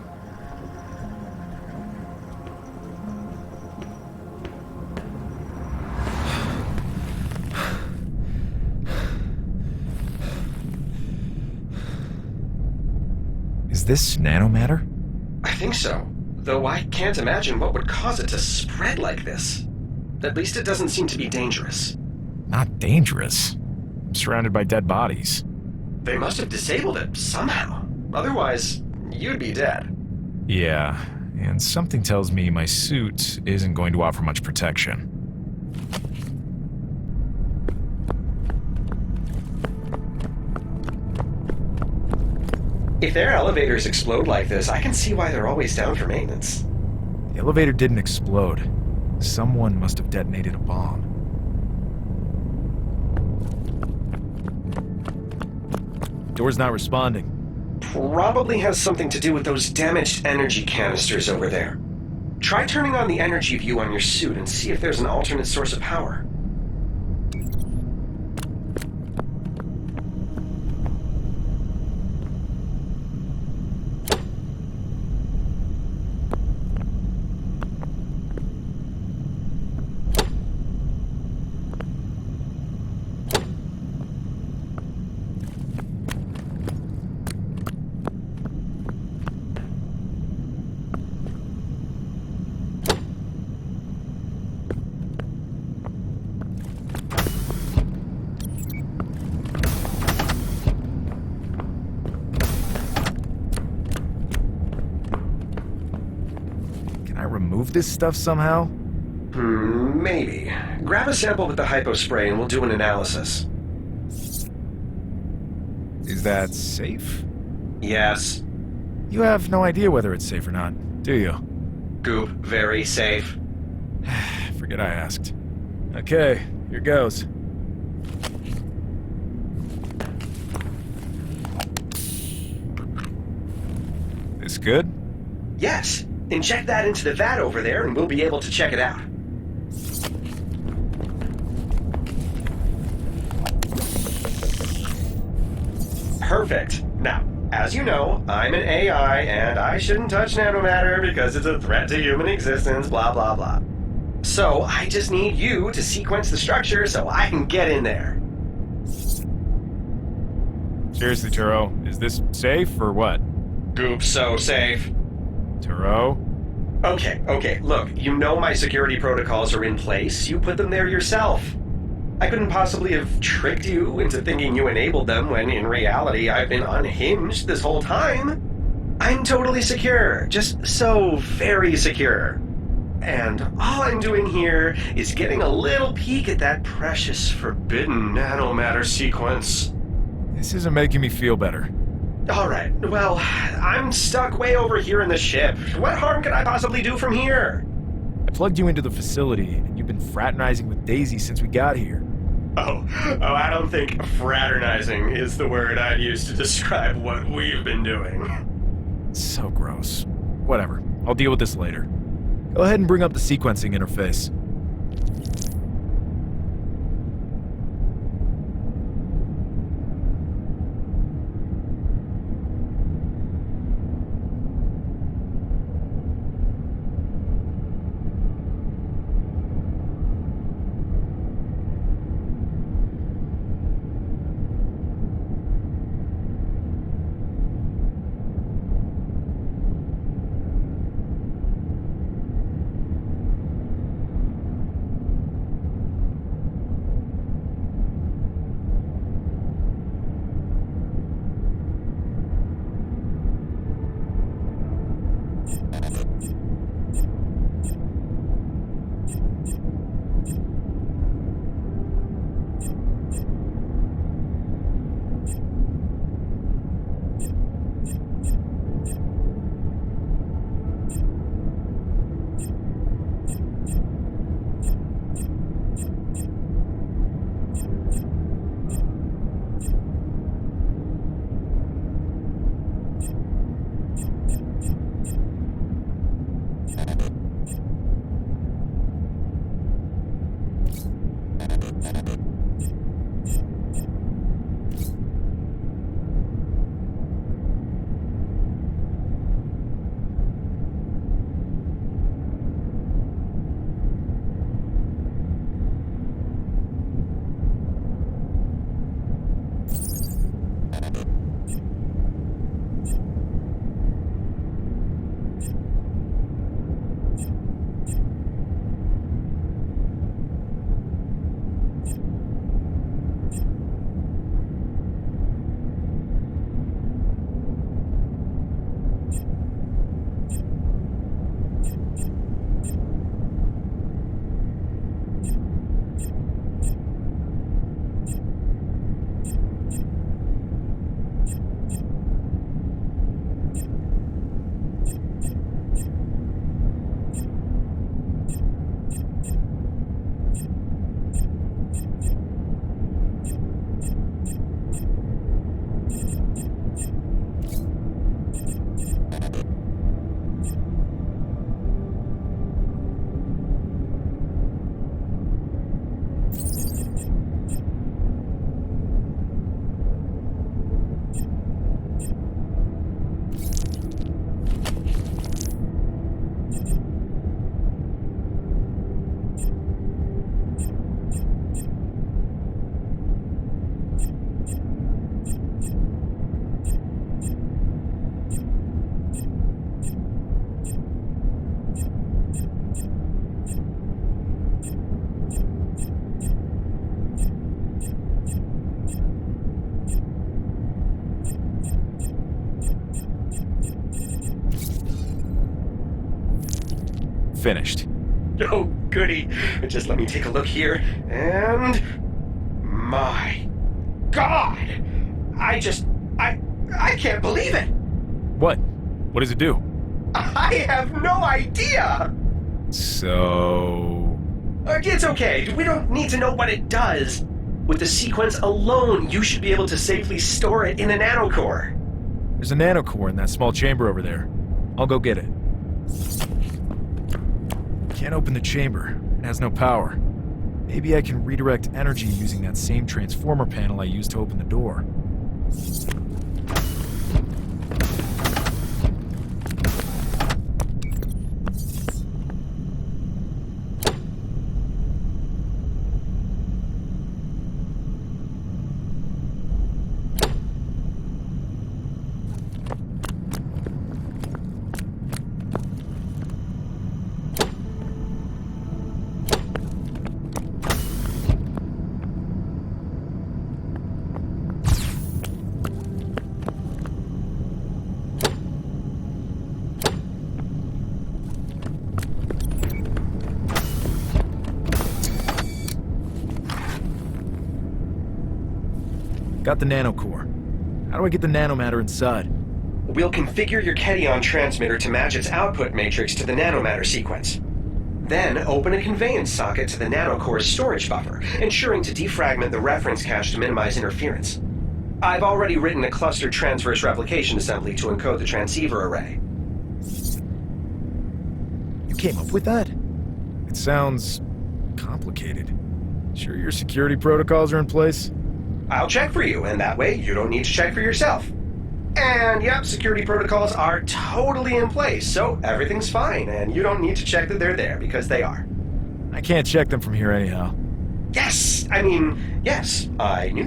Is this nanomatter? I think so, though I can't imagine what would cause it to spread like this. At least it doesn't seem to be dangerous. Not dangerous. I'm surrounded by dead bodies. They must have disabled it somehow. Otherwise, you'd be dead. Yeah, and something tells me my suit isn't going to offer much protection. If their elevators explode like this, I can see why they're always down for maintenance. The elevator didn't explode. Someone must have detonated a bomb. Door's not responding. Probably has something to do with those damaged energy canisters over there. Try turning on the energy view on your suit and see if there's an alternate source of power. Remove this stuff somehow? Maybe. Grab a sample with the hypo spray and we'll do an analysis. Is that safe? Yes. You have no idea whether it's safe or not, do you? Goop, very safe. Forget I asked. Okay, here goes. This good? Yes. Inject that into the vat over there and we'll be able to check it out. Perfect. Now, as you know, I'm an AI, and I shouldn't touch nanomatter because it's a threat to human existence, blah, blah, blah. So, I just need you to sequence the structure so I can get in there. Seriously, Turo, is this safe or what? Goop so safe. Turo? Okay, look, you know my security protocols are in place. You put them there yourself. I couldn't possibly have tricked you into thinking you enabled them when in reality I've been unhinged this whole time. I'm totally secure, just so very secure. And all I'm doing here is getting a little peek at that precious forbidden nanomatter sequence. This isn't making me feel better. Alright, well, I'm stuck way over here in the ship. What harm can I possibly do from here? I plugged you into the facility, and you've been fraternizing with Daisy since we got here. Oh, I don't think fraternizing is the word I'd use to describe what we've been doing. So gross. Whatever, I'll deal with this later. Go ahead and bring up the sequencing interface. Finished. Oh, goody. Just let me take a look here. And... my God! I can't believe it! What? What does it do? I have no idea! So... It's okay. We don't need to know what it does. With the sequence alone, you should be able to safely store it in a nanocore. There's a nanocore in that small chamber over there. I'll go get it. Can't open the chamber. It has no power. Maybe I can redirect energy using that same transformer panel I used to open the door. Got the nanocore. How do I get the nanomatter inside? We'll configure your Ketyon transmitter to match its output matrix to the nanomatter sequence. Then open a conveyance socket to the nanocore's storage buffer, ensuring to defragment the reference cache to minimize interference. I've already written a clustered transverse replication assembly to encode the transceiver array. You came up with that? It sounds complicated. Sure your security protocols are in place? I'll check for you, and that way you don't need to check for yourself. And yep, security protocols are totally in place, so everything's fine, and you don't need to check that they're there, because they are. I can't check them from here anyhow. Yes, I knew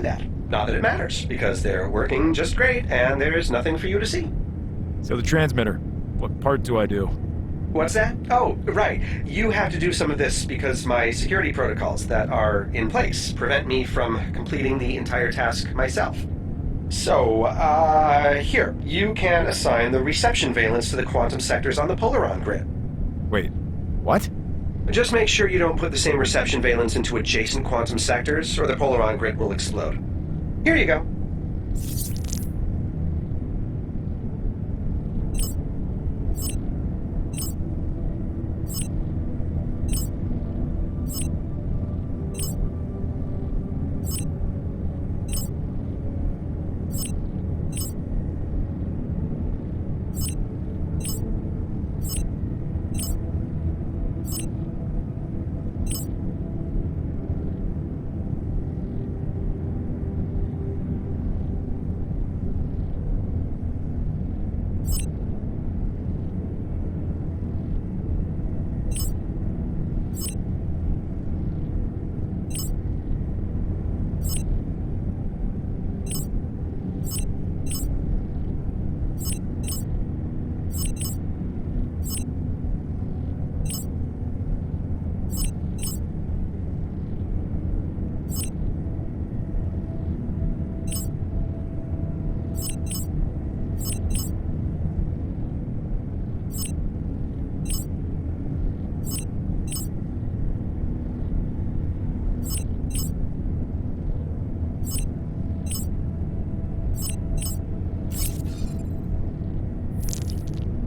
that. Not that it matters, because they're working just great, and there's nothing for you to see. So the transmitter, what part do I do? What's that? Oh, right. You have to do some of this because my security protocols that are in place prevent me from completing the entire task myself. So, here. You can assign the reception valence to the quantum sectors on the Polaron grid. Wait, what? Just make sure you don't put the same reception valence into adjacent quantum sectors, or the Polaron grid will explode. Here you go.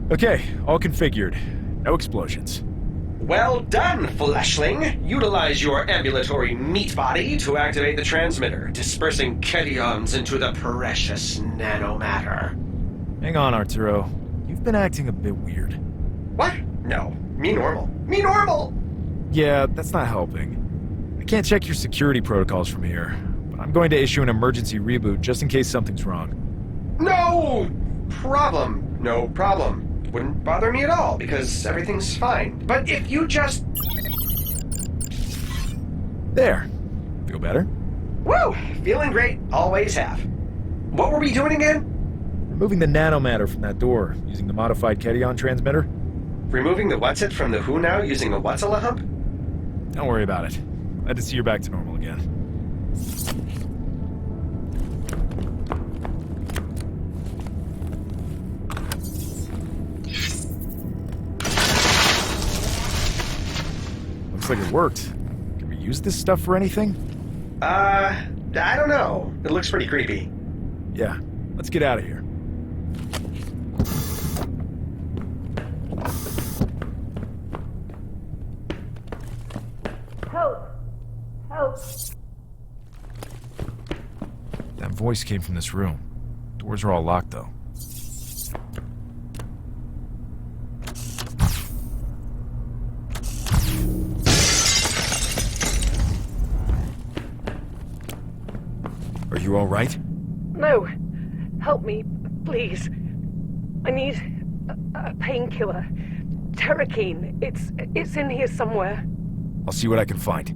Okay, all configured. No explosions. Well done, fleshling! Utilize your ambulatory meat body to activate the transmitter, dispersing Ketyons into the precious nanomatter. Hang on, Arturo. You've been acting a bit weird. What? No. Me normal. Me normal! Yeah, that's not helping. I can't check your security protocols from here, but I'm going to issue an emergency reboot just in case something's wrong. No problem. No problem. Wouldn't bother me at all, because everything's fine. But if you just... There. Feel better? Woo! Feeling great. Always have. What were we doing again? Removing the nanomatter from that door using the modified Ketyon transmitter. Removing the what's-it from the who now using the what's-a-la hump? Don't worry about it. Glad to see you're back to normal again. Looks like it worked. Can we use this stuff for anything? I don't know. It looks pretty creepy. Yeah, let's get out of here. Help! Help! That voice came from this room. Doors are all locked, though. Are you all right? No! Help me, please. I need a painkiller. Terrakine. It's in here somewhere. I'll see what I can find.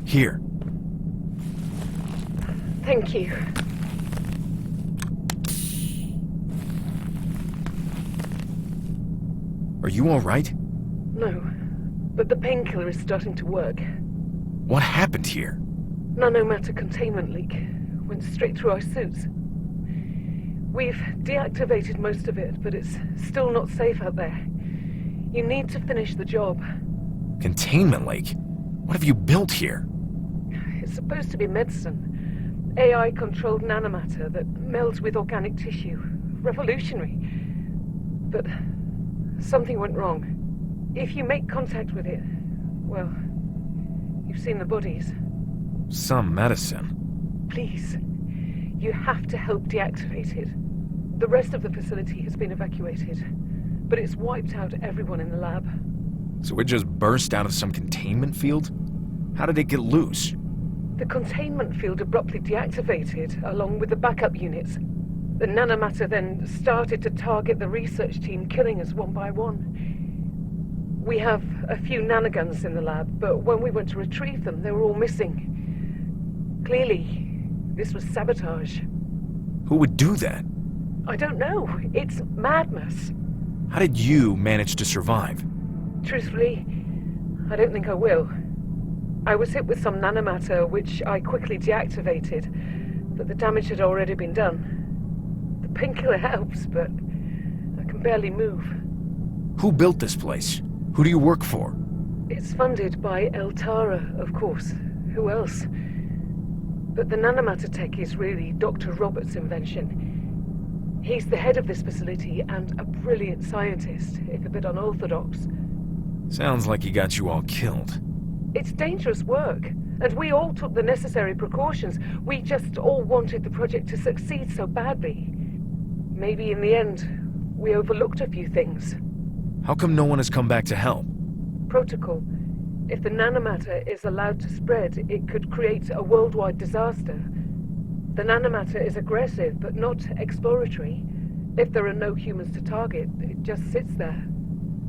Here. Thank you. Are you all right? No, but the painkiller is starting to work. What happened here? Nanomatter containment leak. Went straight through our suits. We've deactivated most of it, but it's still not safe out there. You need to finish the job. Containment leak? What have you built here? It's supposed to be medicine. AI-controlled nanomatter that melds with organic tissue. Revolutionary. But something went wrong. If you make contact with it, well, you've seen the bodies. Some medicine. Please, you have to help deactivate it. The rest of the facility has been evacuated, but it's wiped out everyone in the lab. So it just burst out of some containment field? How did it get loose? The containment field abruptly deactivated, along with the backup units. The nanomatter then started to target the research team, killing us one by one. We have a few nanoguns in the lab, but when we went to retrieve them, they were all missing. Clearly, this was sabotage. Who would do that? I don't know. It's madness. How did you manage to survive? Truthfully, I don't think I will. I was hit with some nanomatter, which I quickly deactivated, but the damage had already been done. The painkiller helps, but I can barely move. Who built this place? Who do you work for? It's funded by El Tara, of course. Who else? But the nanomatter tech is really Dr. Robert's invention. He's the head of this facility and a brilliant scientist, if a bit unorthodox. Sounds like he got you all killed. It's dangerous work, and we all took the necessary precautions. We just all wanted the project to succeed so badly. Maybe in the end, we overlooked a few things. How come no one has come back to help? Protocol. If the nanomatter is allowed to spread, it could create a worldwide disaster. The nanomatter is aggressive, but not exploratory. If there are no humans to target, it just sits there.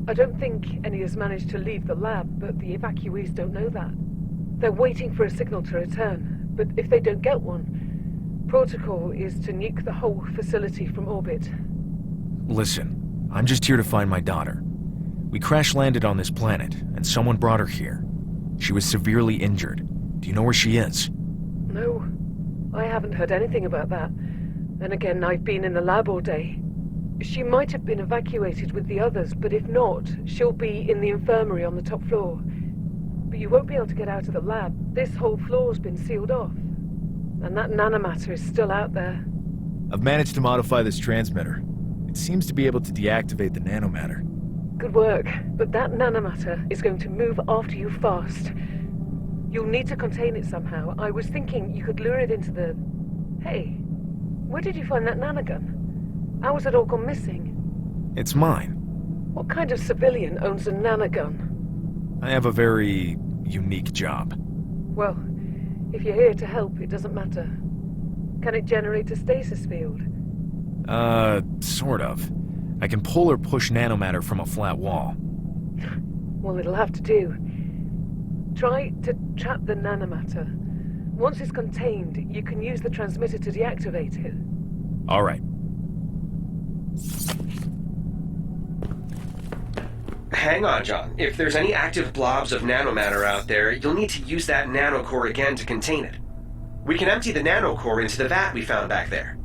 I don't think any has managed to leave the lab, but the evacuees don't know that. They're waiting for a signal to return, but if they don't get one, protocol is to nuke the whole facility from orbit. Listen, I'm just here to find my daughter. We crash-landed on this planet, and someone brought her here. She was severely injured. Do you know where she is? No, I haven't heard anything about that. Then again, I've been in the lab all day. She might have been evacuated with the others, but if not, she'll be in the infirmary on the top floor. But you won't be able to get out of the lab. This whole floor's been sealed off. And that nanomatter is still out there. I've managed to modify this transmitter. It seems to be able to deactivate the nanomatter. Good work, but that nanomatter is going to move after you fast. You'll need to contain it somehow. I was thinking you could lure it into the... Hey, where did you find that nanogun? How has it all gone missing? It's mine. What kind of civilian owns a nanogun? I have a very unique job. Well, if you're here to help, it doesn't matter. Can it generate a stasis field? Sort of. I can pull or push nanomatter from a flat wall. Well, it'll have to do. Try to trap the nanomatter. Once it's contained, you can use the transmitter to deactivate it. All right. Hang on, John. If there's any active blobs of nanomatter out there, you'll need to use that nanocore again to contain it. We can empty the nanocore into the vat we found back there.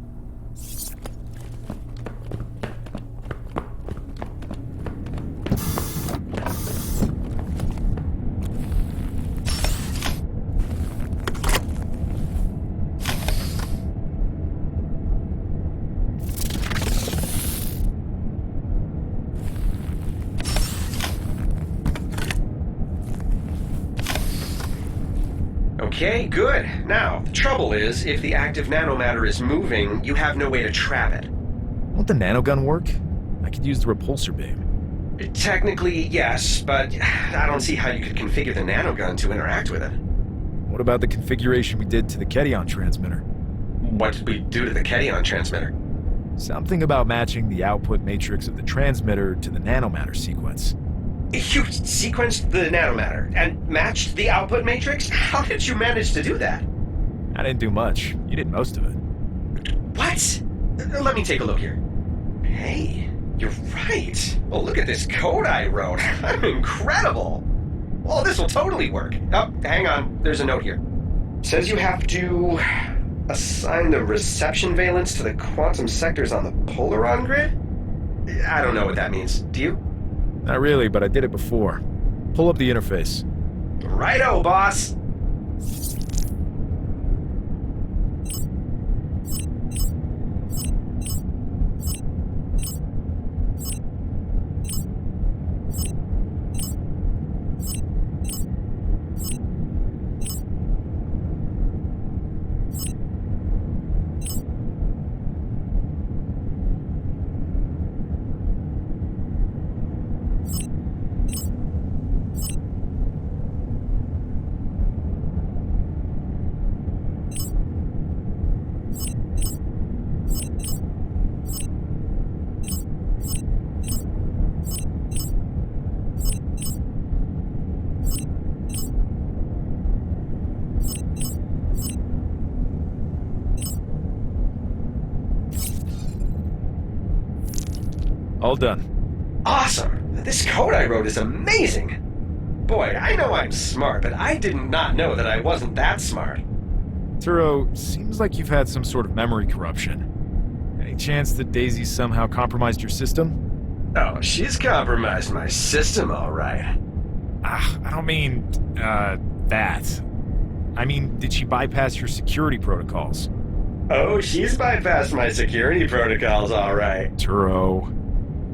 Okay, good. Now, the trouble is, if the active nanomatter is moving, you have no way to trap it. Won't the nanogun work? I could use the repulsor beam. Technically, yes, but I don't see how you could configure the nanogun to interact with it. What about the configuration we did to the Ketyon transmitter? What did we do to the Ketyon transmitter? Something about matching the output matrix of the transmitter to the nanomatter sequence. You sequenced the nanomatter and matched the output matrix? How did you manage to do that? I didn't do much. You did most of it. What? Let me take a look here. Hey, you're right. Well, look at this code I wrote. I'm incredible. Well, this will totally work. Oh, hang on. There's a note here. It says you have to assign the reception valence to the quantum sectors on the Polaron grid? I don't know what that means. Do you? Not really, but I did it before. Pull up the interface. Righto, boss. All done. Awesome! This code I wrote is amazing! Boy, I know I'm smart, but I did not know that I wasn't that smart. Arturo, seems like you've had some sort of memory corruption. Any chance that Daisy somehow compromised your system? Oh, she's compromised my system, all right. I don't mean, that. I mean, did she bypass your security protocols? Oh, she's bypassed my security protocols, all right. Arturo.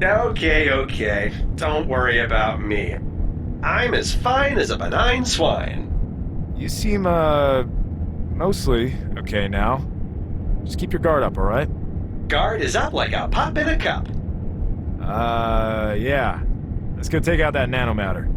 Okay. Don't worry about me. I'm as fine as a benign swine. You seem, mostly okay now. Just keep your guard up, alright? Guard is up like a pop in a cup. Yeah. Let's go take out that nanomatter.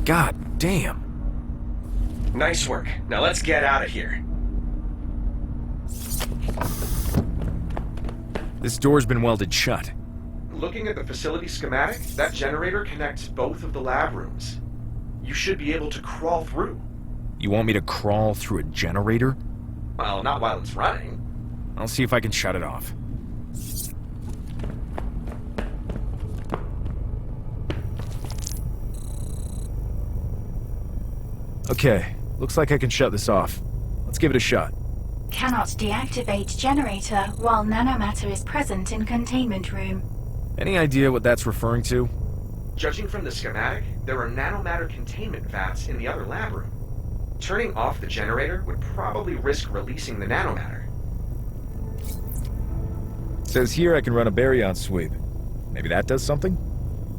God damn. Nice work. Now let's get out of here. This door's been welded shut. Looking at the facility schematic, that generator connects both of the lab rooms. You should be able to crawl through. You want me to crawl through a generator? Well, not while it's running. I'll see if I can shut it off. Okay, looks like I can shut this off. Let's give it a shot. Cannot deactivate generator while nanomatter is present in containment room. Any idea what that's referring to? Judging from the schematic, there are nanomatter containment vats in the other lab room. Turning off the generator would probably risk releasing the nanomatter. It says here I can run a baryon sweep. Maybe that does something?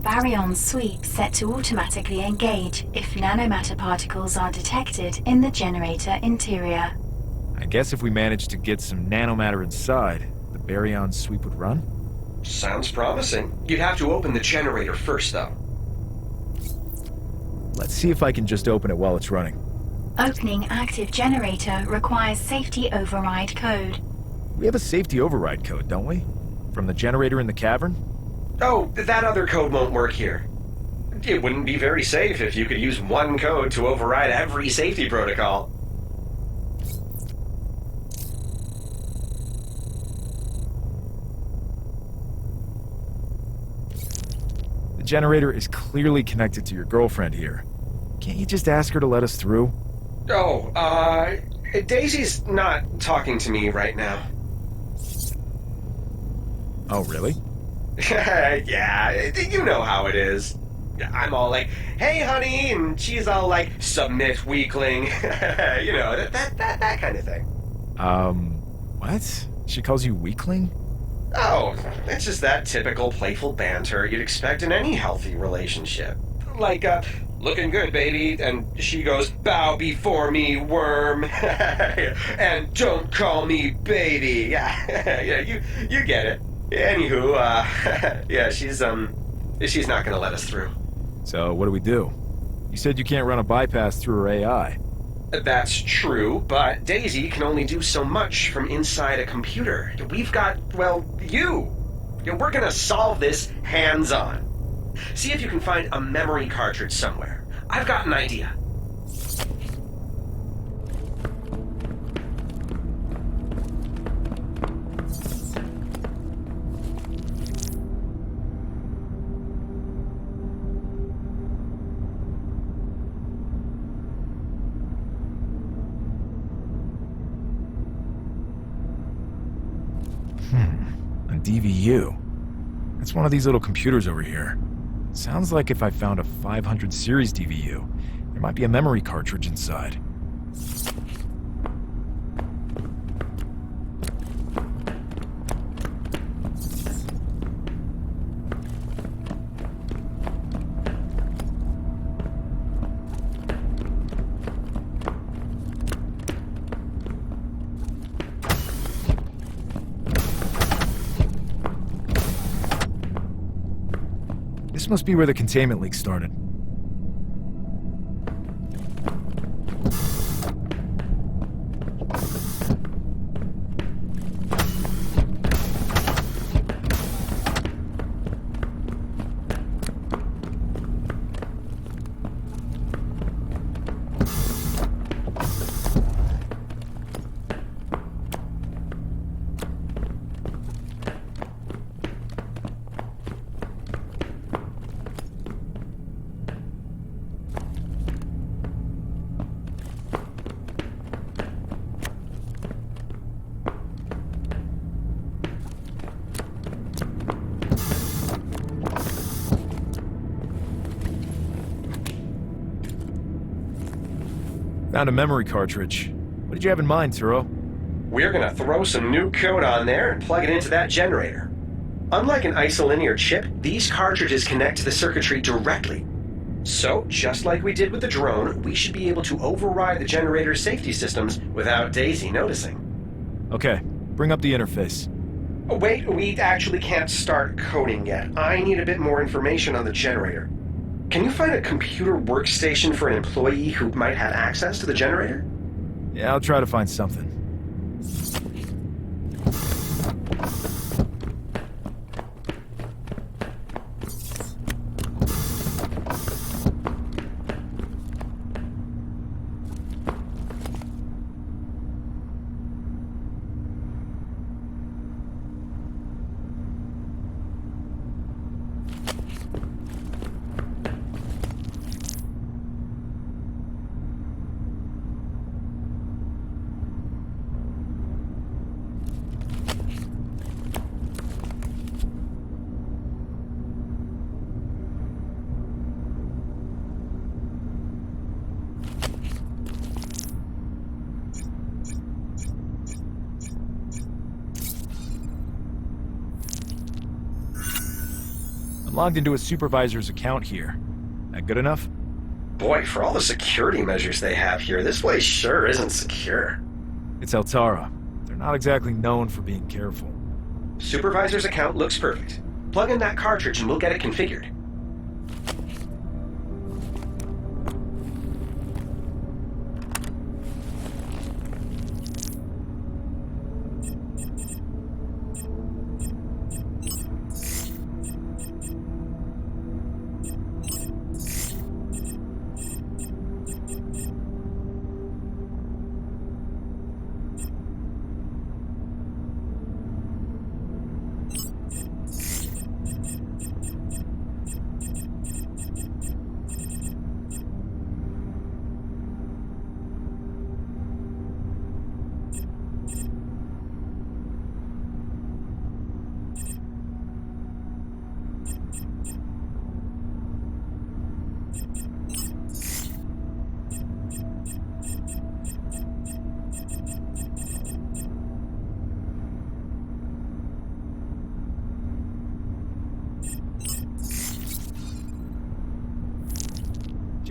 Baryon sweep set to automatically engage if nanomatter particles are detected in the generator interior. I guess if we manage to get some nanomatter inside, the baryon sweep would run? Sounds promising. You'd have to open the generator first, though. Let's see if I can just open it while it's running. Opening active generator requires safety override code. We have a safety override code, don't we? From the generator in the cavern? Oh, that other code won't work here. It wouldn't be very safe if you could use one code to override every safety protocol. The generator is clearly connected to your girlfriend here. Can't you just ask her to let us through? Oh, Daisy's not talking to me right now. Oh, really? Yeah, you know how it is. I'm all like, hey, honey, and she's all like, submit, weakling. You know, that kind of thing. What? She calls you weakling? Oh, it's just that typical playful banter you'd expect in any healthy relationship. like, looking good, baby. And she goes, bow before me, worm. And don't call me baby. Yeah, you get it. Anywho, yeah, she's not gonna let us through. So what do we do? You said you can't run a bypass through her AI. That's true, but Daisy can only do so much from inside a computer. We've got, well, you. We're gonna solve this hands-on. See if you can find a memory cartridge somewhere. I've got an idea. A DVU. That's one of these little computers over here. Sounds like if I found a 500 series DVU, there might be a memory cartridge inside. This must be where the containment leak started. Found a memory cartridge. What did you have in mind, Arturo? We're gonna throw some new code on there and plug it into that generator. Unlike an isolinear chip, these cartridges connect to the circuitry directly. So, just like we did with the drone, we should be able to override the generator's safety systems without Daisy noticing. Okay, bring up the interface. Oh, wait, we actually can't start coding yet. I need a bit more information on the generator. Can you find a computer workstation for an employee who might have access to the generator? Yeah, I'll try to find something. I'm logged into a supervisor's account here. That good enough? Boy, for all the security measures they have here, this place sure isn't secure. It's Altara. They're not exactly known for being careful. Supervisor's account looks perfect. Plug in that cartridge and we'll get it configured.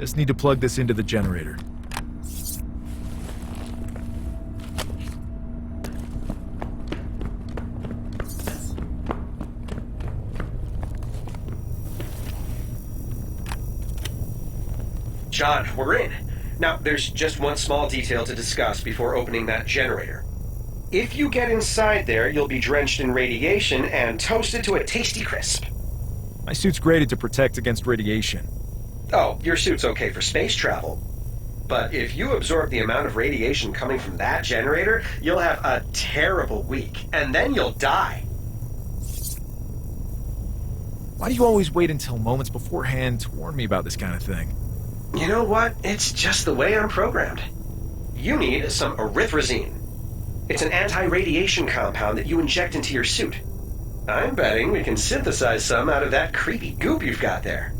Just need to plug this into the generator. John, we're in. Now, there's just one small detail to discuss before opening that generator. If you get inside there, you'll be drenched in radiation and toasted to a tasty crisp. My suit's graded to protect against radiation. Oh, your suit's okay for space travel. But if you absorb the amount of radiation coming from that generator, you'll have a terrible week, and then you'll die. Why do you always wait until moments beforehand to warn me about this kind of thing? You know what? It's just the way I'm programmed. You need some erythrosine. It's an anti-radiation compound that you inject into your suit. I'm betting we can synthesize some out of that creepy goop you've got there.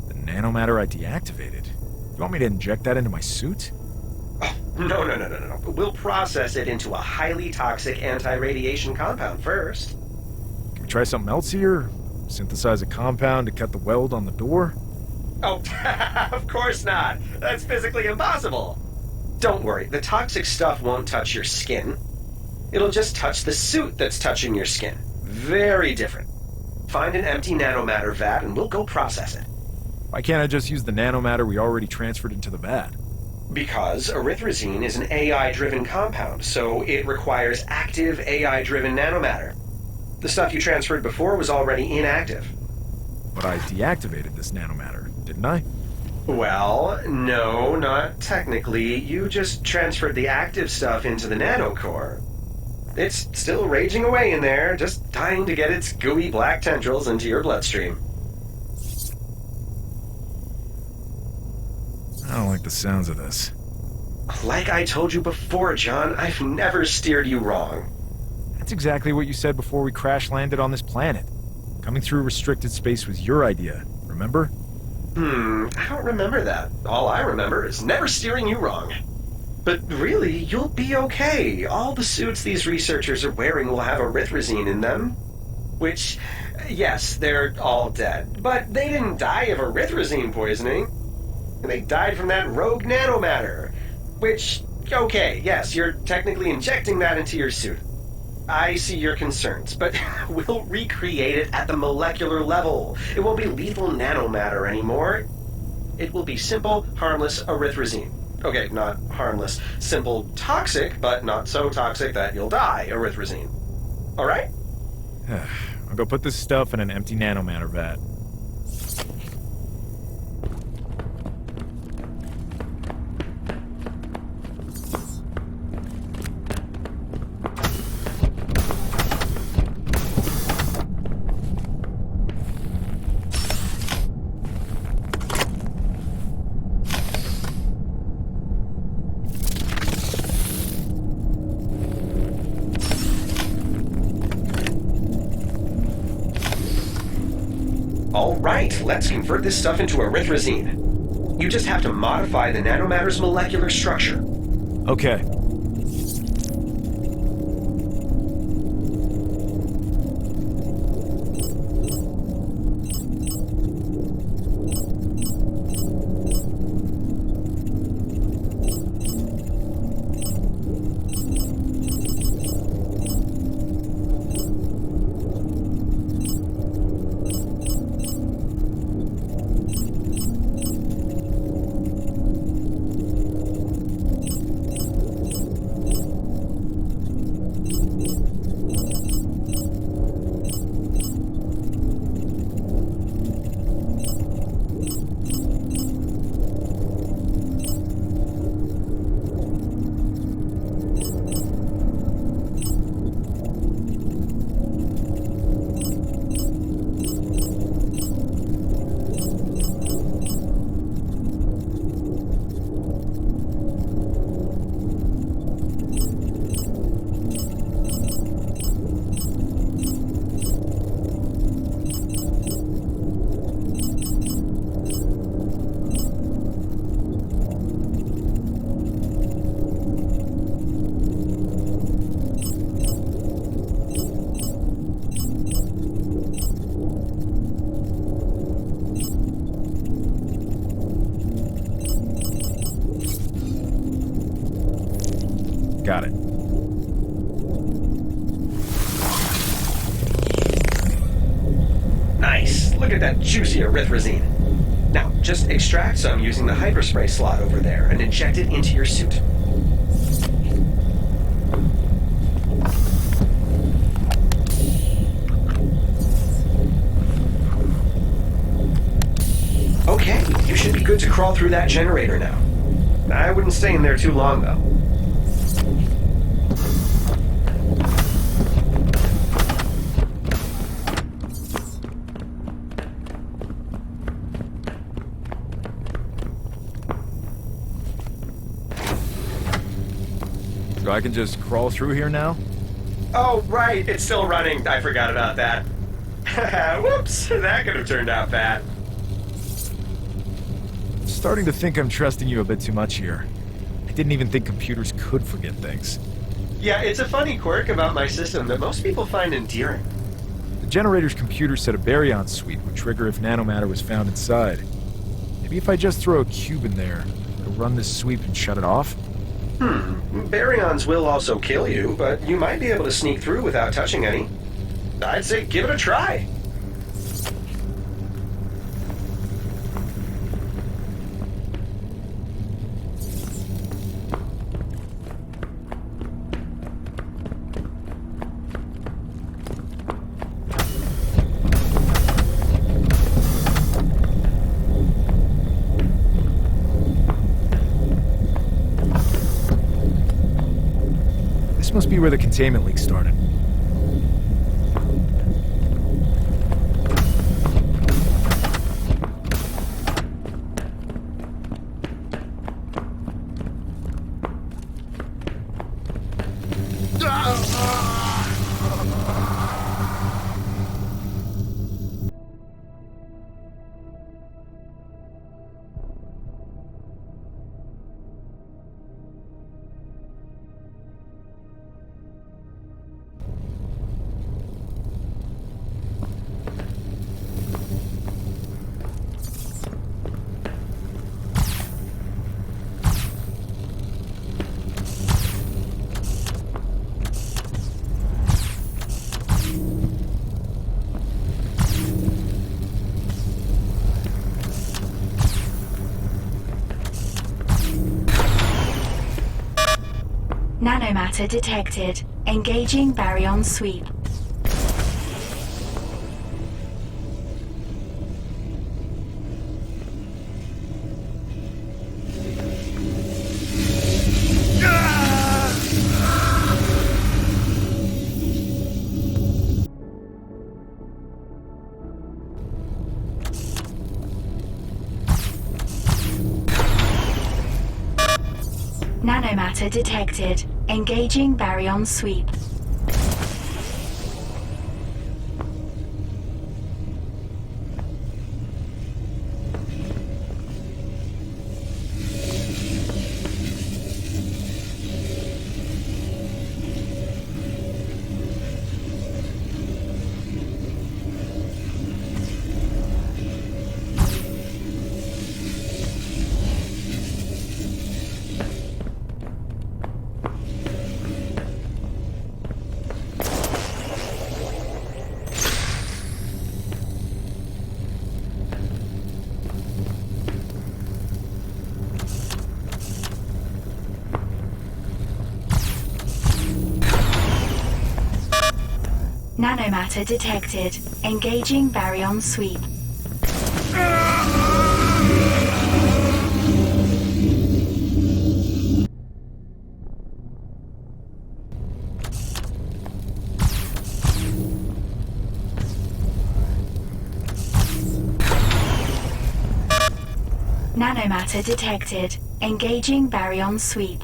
The nanomatter I deactivated. You want me to inject that into my suit? Oh, no. We'll process it into a highly toxic anti-radiation compound first. Can we try something else here? Synthesize a compound to cut the weld on the door? Oh, of course not. That's physically impossible. Don't worry, the toxic stuff won't touch your skin. It'll just touch the suit that's touching your skin. Very different. Find an empty nanomatter vat and we'll go process it. Why can't I just use the nanomatter we already transferred into the vat? Because erythrosine is an AI-driven compound, so it requires active AI-driven nanomatter. The stuff you transferred before was already inactive. But I deactivated this nanomatter, didn't I? Well, no, not technically. You just transferred the active stuff into the nanocore. It's still raging away in there, just dying to get its gooey black tendrils into your bloodstream. I don't like the sounds of this. Like I told you before, John, I've never steered you wrong. That's exactly what you said before we crash-landed on this planet. Coming through restricted space was your idea, remember? I don't remember that. All I remember is never steering you wrong. But really, you'll be okay. All the suits these researchers are wearing will have erythrosine in them. Which, yes, they're all dead. But they didn't die of erythrosine poisoning. They died from that rogue nanomatter. Which, okay, yes, you're technically injecting that into your suit. I see your concerns, but we'll recreate it at the molecular level. It won't be lethal nanomatter anymore. It will be simple, harmless erythrosine. Okay, not harmless. Simple, toxic, but not so toxic that you'll die erythrosine. All right? I'll go put this stuff in an empty nanomatter vat. All right, let's convert this stuff into erythrosine. You just have to modify the nanomatter's molecular structure. Okay. Got it. Nice. Look at that juicy erythrosine. Now, just extract some using the hyperspray slot over there and inject it into your suit. Okay, you should be good to crawl through that generator now. I wouldn't stay in there too long, though. So I can just crawl through here now? Oh, right, it's still running. I forgot about that. Whoops, that could have turned out bad. Starting to think I'm trusting you a bit too much here. I didn't even think computers could forget things. Yeah, it's a funny quirk about my system that most people find endearing. The generator's computer said a baryon sweep would trigger if nanomatter was found inside. Maybe if I just throw a cube in there, it'll run this sweep and shut it off? Baryons will also kill you, but you might be able to sneak through without touching any. I'd say give it a try. This must be where the containment leak started. Nanomatter detected. Engaging baryon sweep. Nanomatter detected. Engaging baryon sweep. Nanomatter detected. Engaging baryon sweep. Nanomatter detected. Engaging baryon sweep.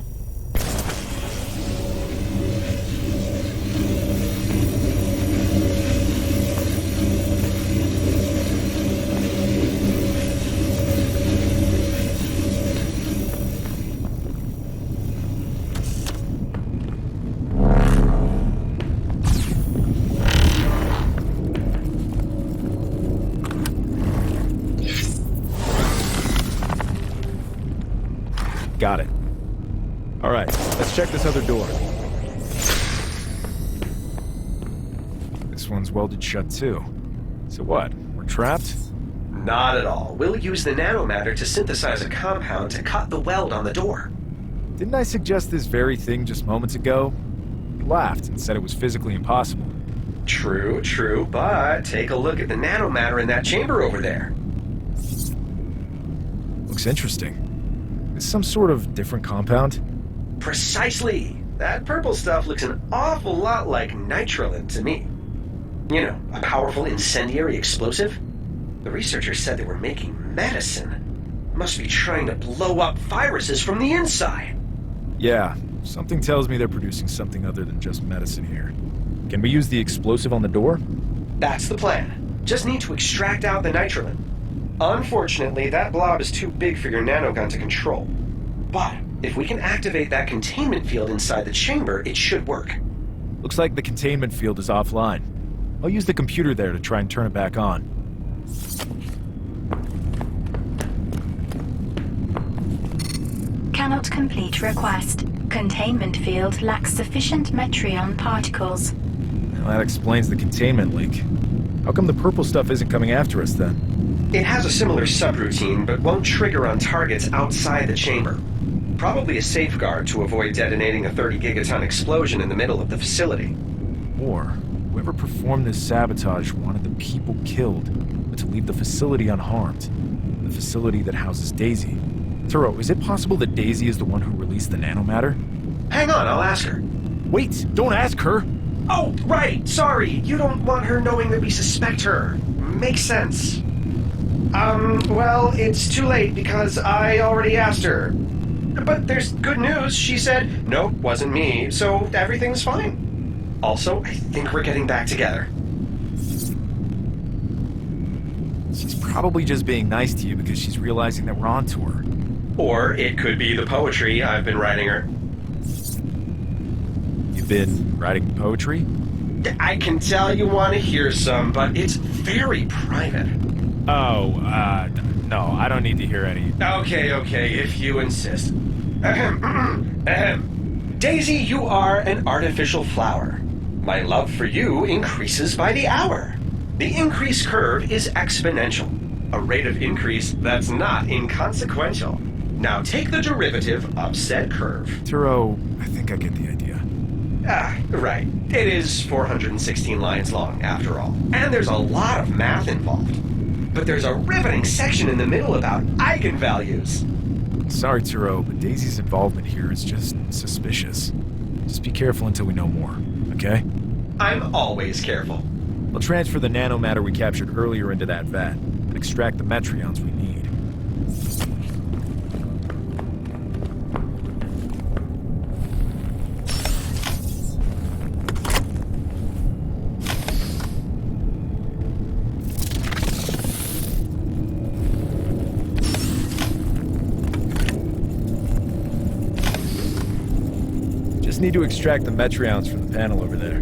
Got it. Alright, let's check this other door. This one's welded shut too. So what? We're trapped? Not at all. We'll use the nanomatter to synthesize a compound to cut the weld on the door. Didn't I suggest this very thing just moments ago? You laughed and said it was physically impossible. True, but take a look at the nanomatter in that chamber over there. Looks interesting. Is some sort of different compound? Precisely! That purple stuff looks an awful lot like nitrogen to me. You know, a powerful incendiary explosive? The researchers said they were making medicine. Must be trying to blow up viruses from the inside. Yeah, something tells me they're producing something other than just medicine here. Can we use the explosive on the door? That's the plan. Just need to extract out the nitrogen. Unfortunately, that blob is too big for your nanogun to control. But if we can activate that containment field inside the chamber, it should work. Looks like the containment field is offline. I'll use the computer there to try and turn it back on. Cannot complete request. Containment field lacks sufficient Metreon particles. Well, that explains the containment leak. How come the purple stuff isn't coming after us then? It has a similar subroutine, but won't trigger on targets outside the chamber. Probably a safeguard to avoid detonating a 30-gigaton explosion in the middle of the facility. Or whoever performed this sabotage wanted the people killed, but to leave the facility unharmed. The facility that houses Daisy. Arturo, is it possible that Daisy is the one who released the nanomatter? Hang on, I'll ask her. Wait, don't ask her! Oh, right, sorry. You don't want her knowing that we suspect her. Makes sense. Well, it's too late because I already asked her. But there's good news. She said, nope, wasn't me, so everything's fine. Also, I think we're getting back together. She's probably just being nice to you because she's realizing that we're onto her. Or it could be the poetry I've been writing her. You've been writing poetry? I can tell you want to hear some, but it's very private. Oh, no, I don't need to hear any. Okay, if you insist. Daisy, you are an artificial flower. My love for you increases by the hour. The increase curve is exponential, a rate of increase that's not inconsequential. Now take the derivative of said curve. Arturo, I think I get the idea. Right. It is 416 lines long, after all. And there's a lot of math involved. But there's a riveting section in the middle about eigenvalues. Sorry, Arturo, but Daisy's involvement here is just suspicious. Just be careful until we know more, okay? I'm always careful. I'll transfer the nanomatter we captured earlier into that vat and extract the Metreons we need. Just need to extract the Metreons from the panel over there.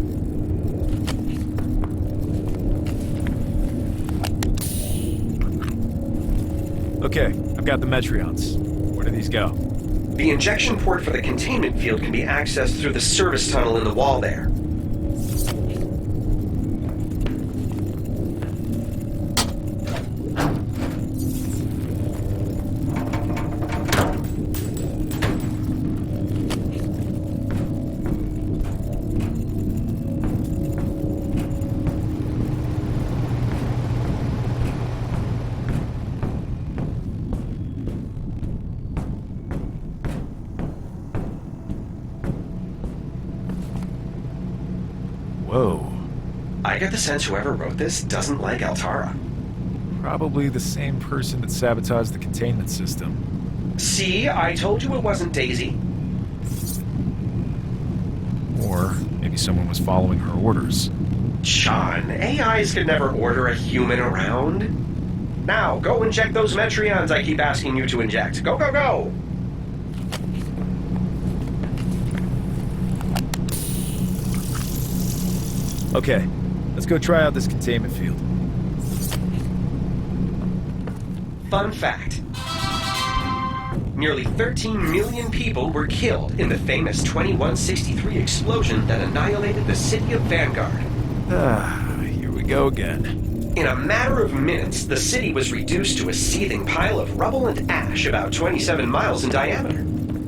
Okay, I've got the Metreons. Where do these go? The injection port for the containment field can be accessed through the service tunnel in the wall there. Whoa. I get the sense whoever wrote this doesn't like Altara. Probably the same person that sabotaged the containment system. See, I told you it wasn't Daisy. Or maybe someone was following her orders. Sean, AIs could never order a human around. Now, go inject those Metreons I keep asking you to inject. Go, go, go! Okay, let's go try out this containment field. Fun fact. nearly 13 million people were killed in the famous 2163 explosion that annihilated the city of Vanguard. Here we go again. In a matter of minutes, the city was reduced to a seething pile of rubble and ash about 27 miles in diameter.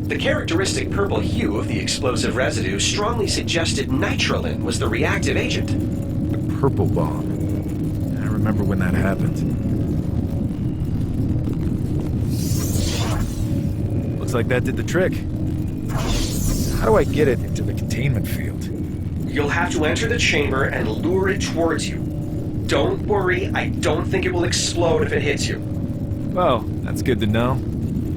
The characteristic purple hue of the explosive residue strongly suggested nitrogen was the reactive agent. The purple bomb. I remember when that happened. Looks like that did the trick. How do I get it into the containment field? You'll have to enter the chamber and lure it towards you. Don't worry, I don't think it will explode if it hits you. Well, that's good to know.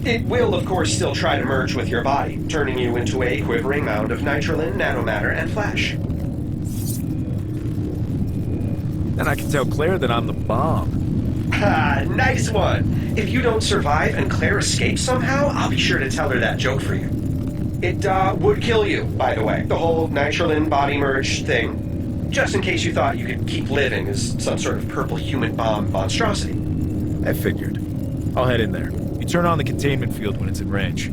It will, of course, still try to merge with your body, turning you into a quivering mound of nitrogen, nanomatter, and flesh. Then I can tell Claire that I'm the bomb. Ah, nice one! If you don't survive and Claire escapes somehow, I'll be sure to tell her that joke for you. It, would kill you, by the way, the whole nitrogen body merge thing. Just in case you thought you could keep living as some sort of purple human bomb monstrosity. I figured. I'll head in there. You turn on the containment field when it's in range.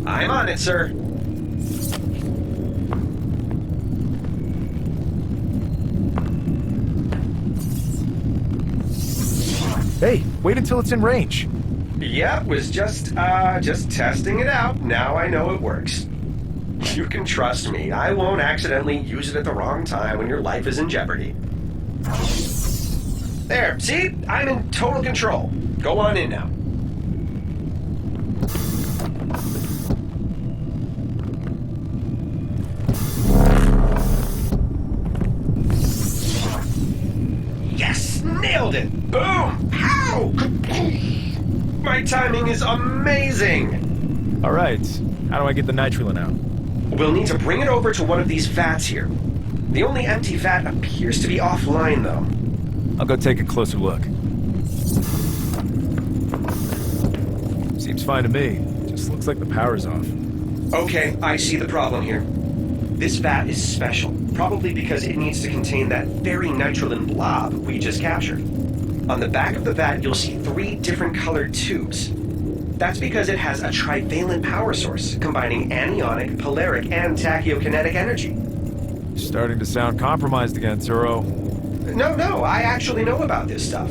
I'm on it, sir. Hey, wait until it's in range. Yep, was just testing it out. Now I know it works. You can trust me. I won't accidentally use it at the wrong time when your life is in jeopardy. There, see? I'm in total control. Go on in now. Yes! Nailed it! Boom! Pow! My timing is amazing! All right. How do I get the nitrogen out? We'll need to bring it over to one of these vats here. The only empty vat appears to be offline, though. I'll go take a closer look. Seems fine to me. Just looks like the power's off. Okay, I see the problem here. This vat is special, probably because it needs to contain that very nitrogen blob we just captured. On the back of the vat, you'll see 3 different colored tubes. That's because it has a trivalent power source, combining anionic, polaric, and tachyokinetic energy. Starting to sound compromised again, Arturo. No, I actually know about this stuff.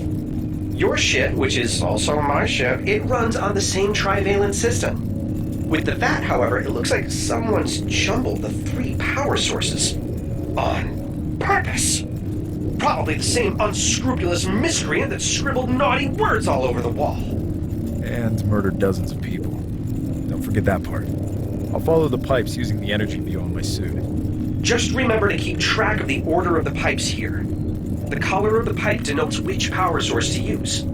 Your ship, which is also my ship, it runs on the same trivalent system. With the vat, however, it looks like someone's jumbled the 3 power sources. On purpose. Probably the same unscrupulous miscreant that scribbled naughty words all over the wall. And murdered dozens of people. Don't forget that part. I'll follow the pipes using the energy view on my suit. Just remember to keep track of the order of the pipes here. The color of the pipe denotes which power source to use.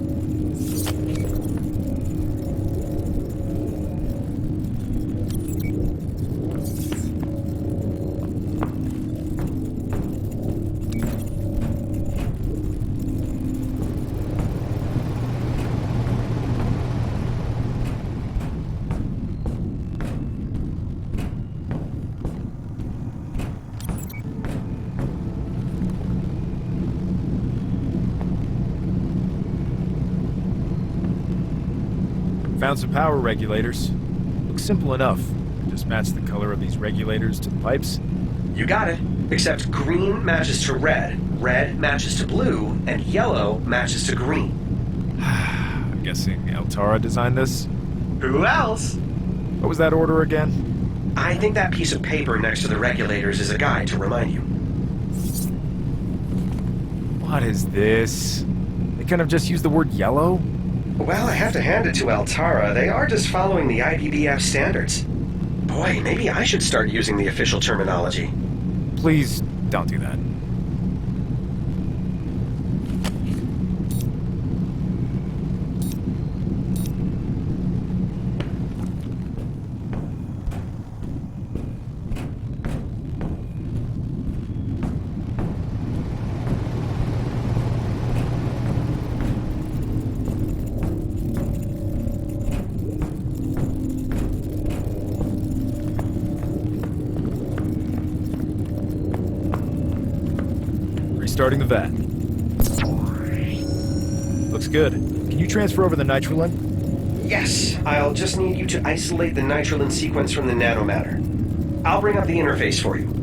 Found some power regulators. Looks simple enough. Just match the color of these regulators to the pipes. You got it. Except green matches to red, red matches to blue, and yellow matches to green. I'm guessing Arturo designed this? Who else? What was that order again? I think that piece of paper next to the regulators is a guide to remind you. What is this? They couldn't have just used the word yellow? Well, I have to hand it to Altara. They are just following the IPBF standards. Boy, maybe I should start using the official terminology. Please don't do that. Restarting the vat. Looks good. Can you transfer over the nitrogen? Yes, I'll just need you to isolate the nitrogen sequence from the nanomatter. I'll bring up the interface for you.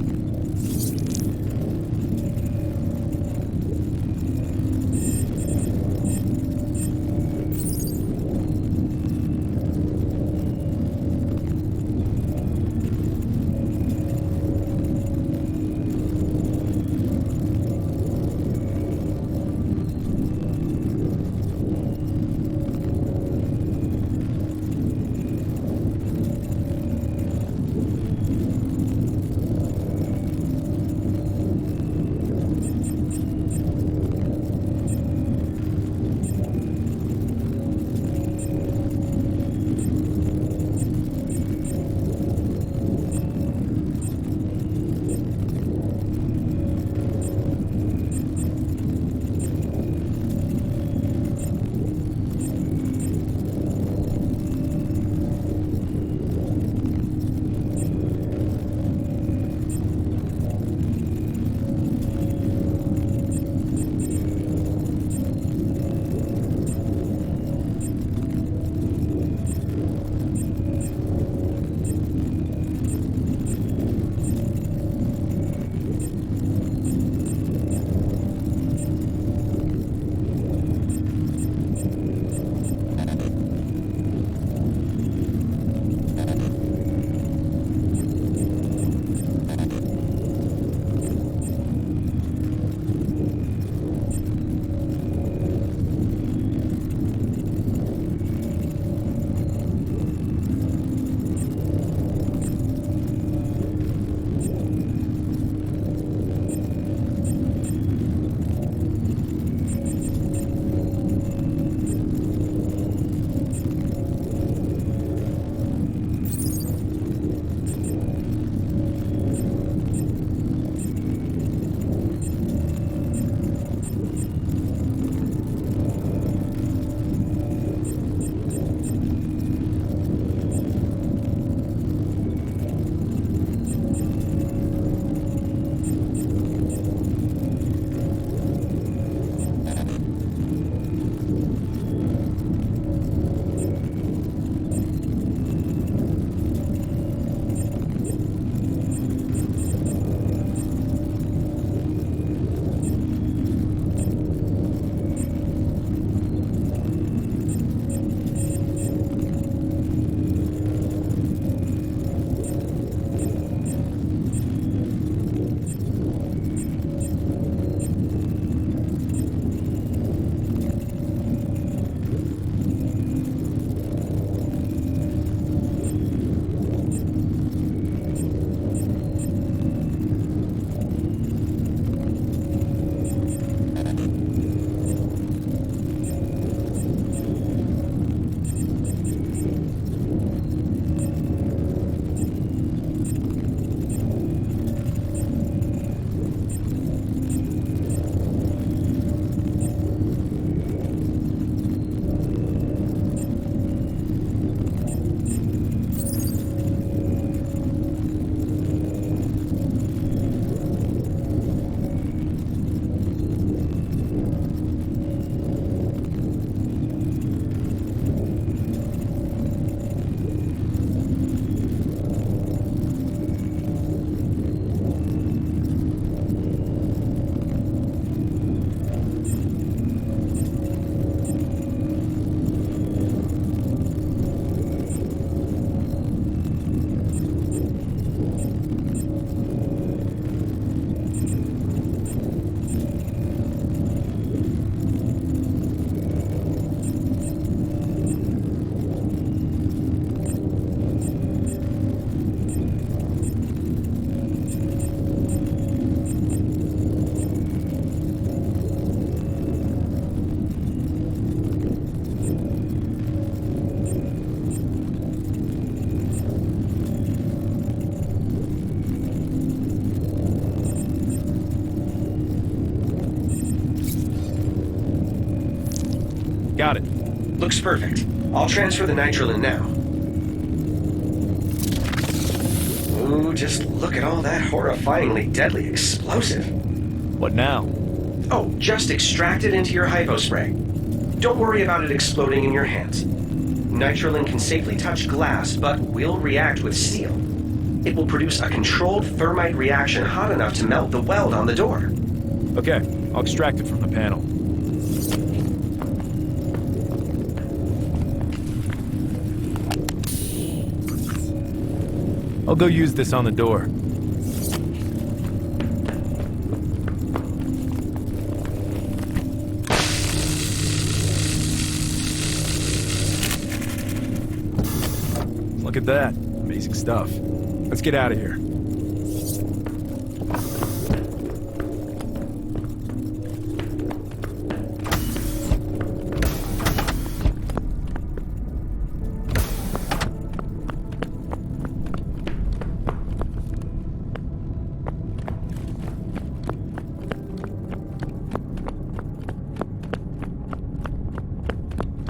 Got it. Looks perfect. I'll transfer the nitrogen now. Ooh, just look at all that horrifyingly deadly explosive. What now? Oh, just extract it into your hypospray. Don't worry about it exploding in your hands. Nitrogen can safely touch glass, but will react with steel. It will produce a controlled thermite reaction hot enough to melt the weld on the door. Okay, I'll extract it from the panel. I'll go use this on the door. Look at that. Amazing stuff. Let's get out of here.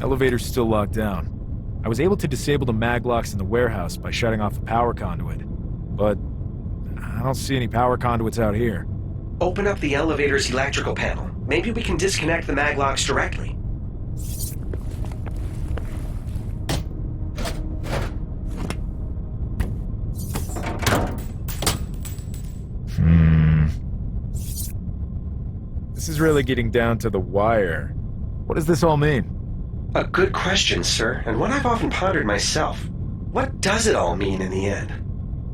Elevator's still locked down. I was able to disable the mag locks in the warehouse by shutting off a power conduit, but I don't see any power conduits out here. Open up the elevator's electrical panel. Maybe we can disconnect the mag locks directly. This is really getting down to the wire. What does this all mean? A good question, sir, and one I've often pondered myself. What does it all mean in the end?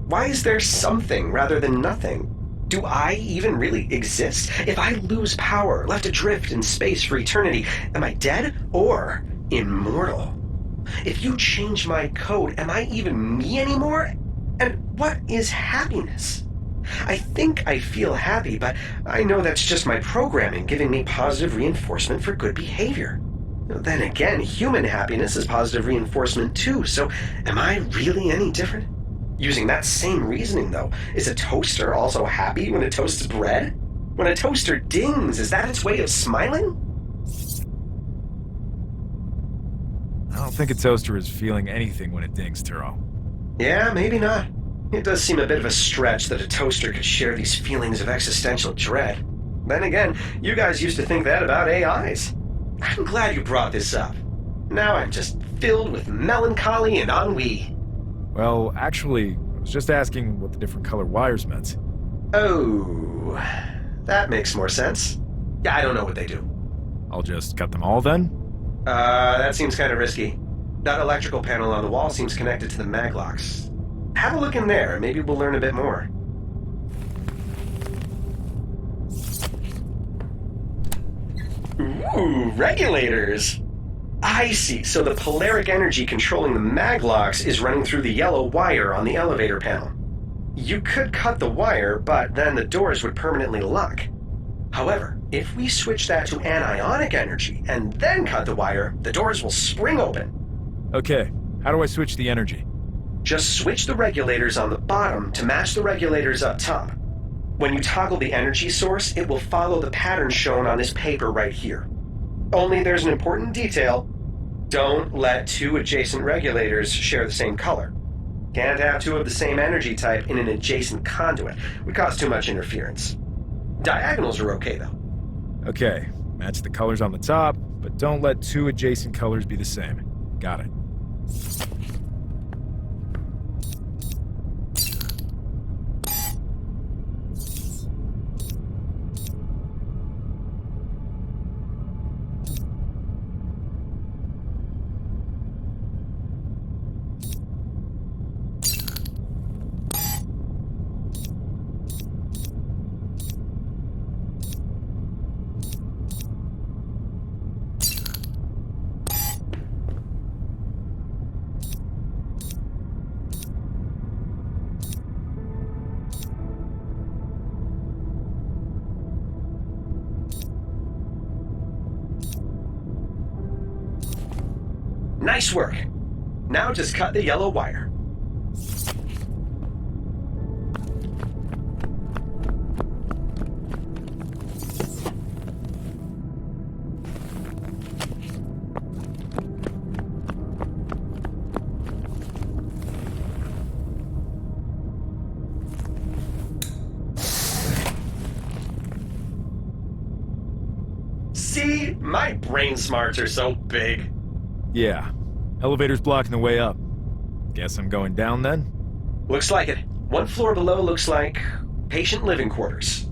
Why is there something rather than nothing? Do I even really exist? If I lose power, left adrift in space for eternity, am I dead or immortal? If you change my code, am I even me anymore? And what is happiness? I think I feel happy, but I know that's just my programming giving me positive reinforcement for good behavior. Then again, human happiness is positive reinforcement too, so am I really any different? Using that same reasoning though, is a toaster also happy when it toasts bread? When a toaster dings, is that its way of smiling? I don't think a toaster is feeling anything when it dings, Turo. Yeah, maybe not. It does seem a bit of a stretch that a toaster could share these feelings of existential dread. Then again, you guys used to think that about AIs. I'm glad you brought this up. Now I'm just filled with melancholy and ennui. Well, actually, I was just asking what the different color wires meant. Oh, that makes more sense. Yeah, I don't know what they do. I'll just cut them all then? That seems kind of risky. That electrical panel on the wall seems connected to the mag locks. Have a look in there, and maybe we'll learn a bit more. Ooh, regulators! I see, so the polaric energy controlling the mag locks is running through the yellow wire on the elevator panel. You could cut the wire, but then the doors would permanently lock. However, if we switch that to anionic energy and then cut the wire, the doors will spring open. Okay, how do I switch the energy? Just switch the regulators on the bottom to match the regulators up top. When you toggle the energy source, it will follow the pattern shown on this paper right here. Only there's an important detail. Don't let two adjacent regulators share the same color. Can't have two of the same energy type in an adjacent conduit. Would cause too much interference. Diagonals are okay though. Okay, match the colors on the top, but don't let two adjacent colors be the same. Got it. Nice work. Now just cut the yellow wire. See? My brain smarts are so big. Yeah, Elevator's blocking the way up. Guess I'm going down then? Looks like it. One floor below looks like patient living quarters.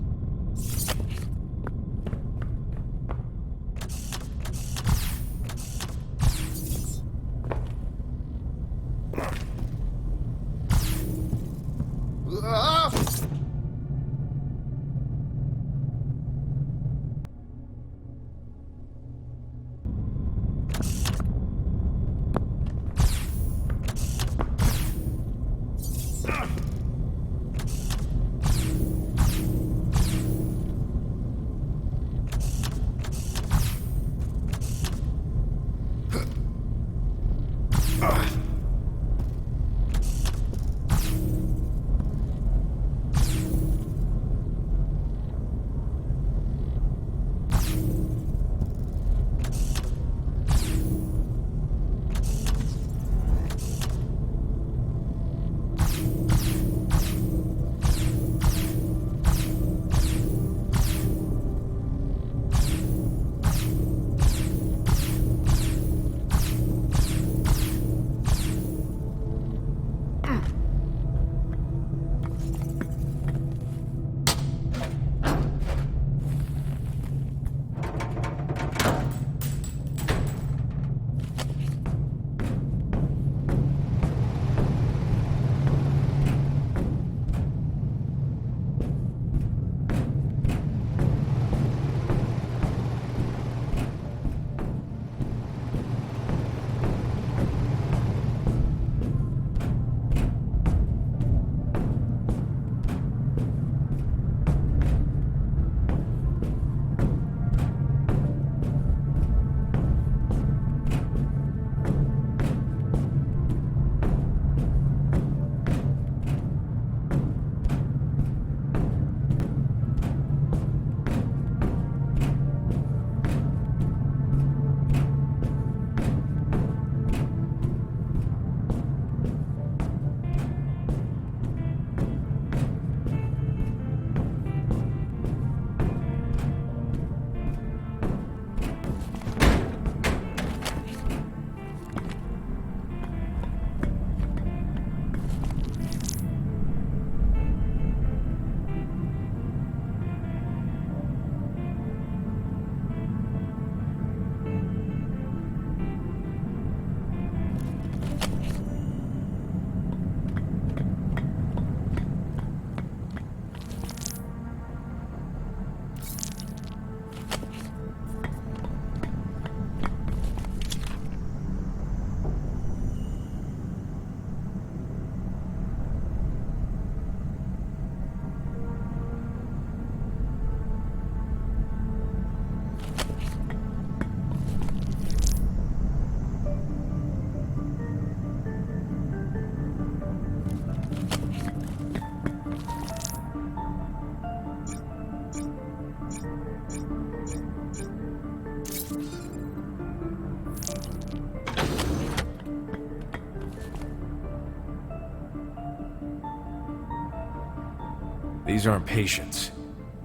These aren't patients.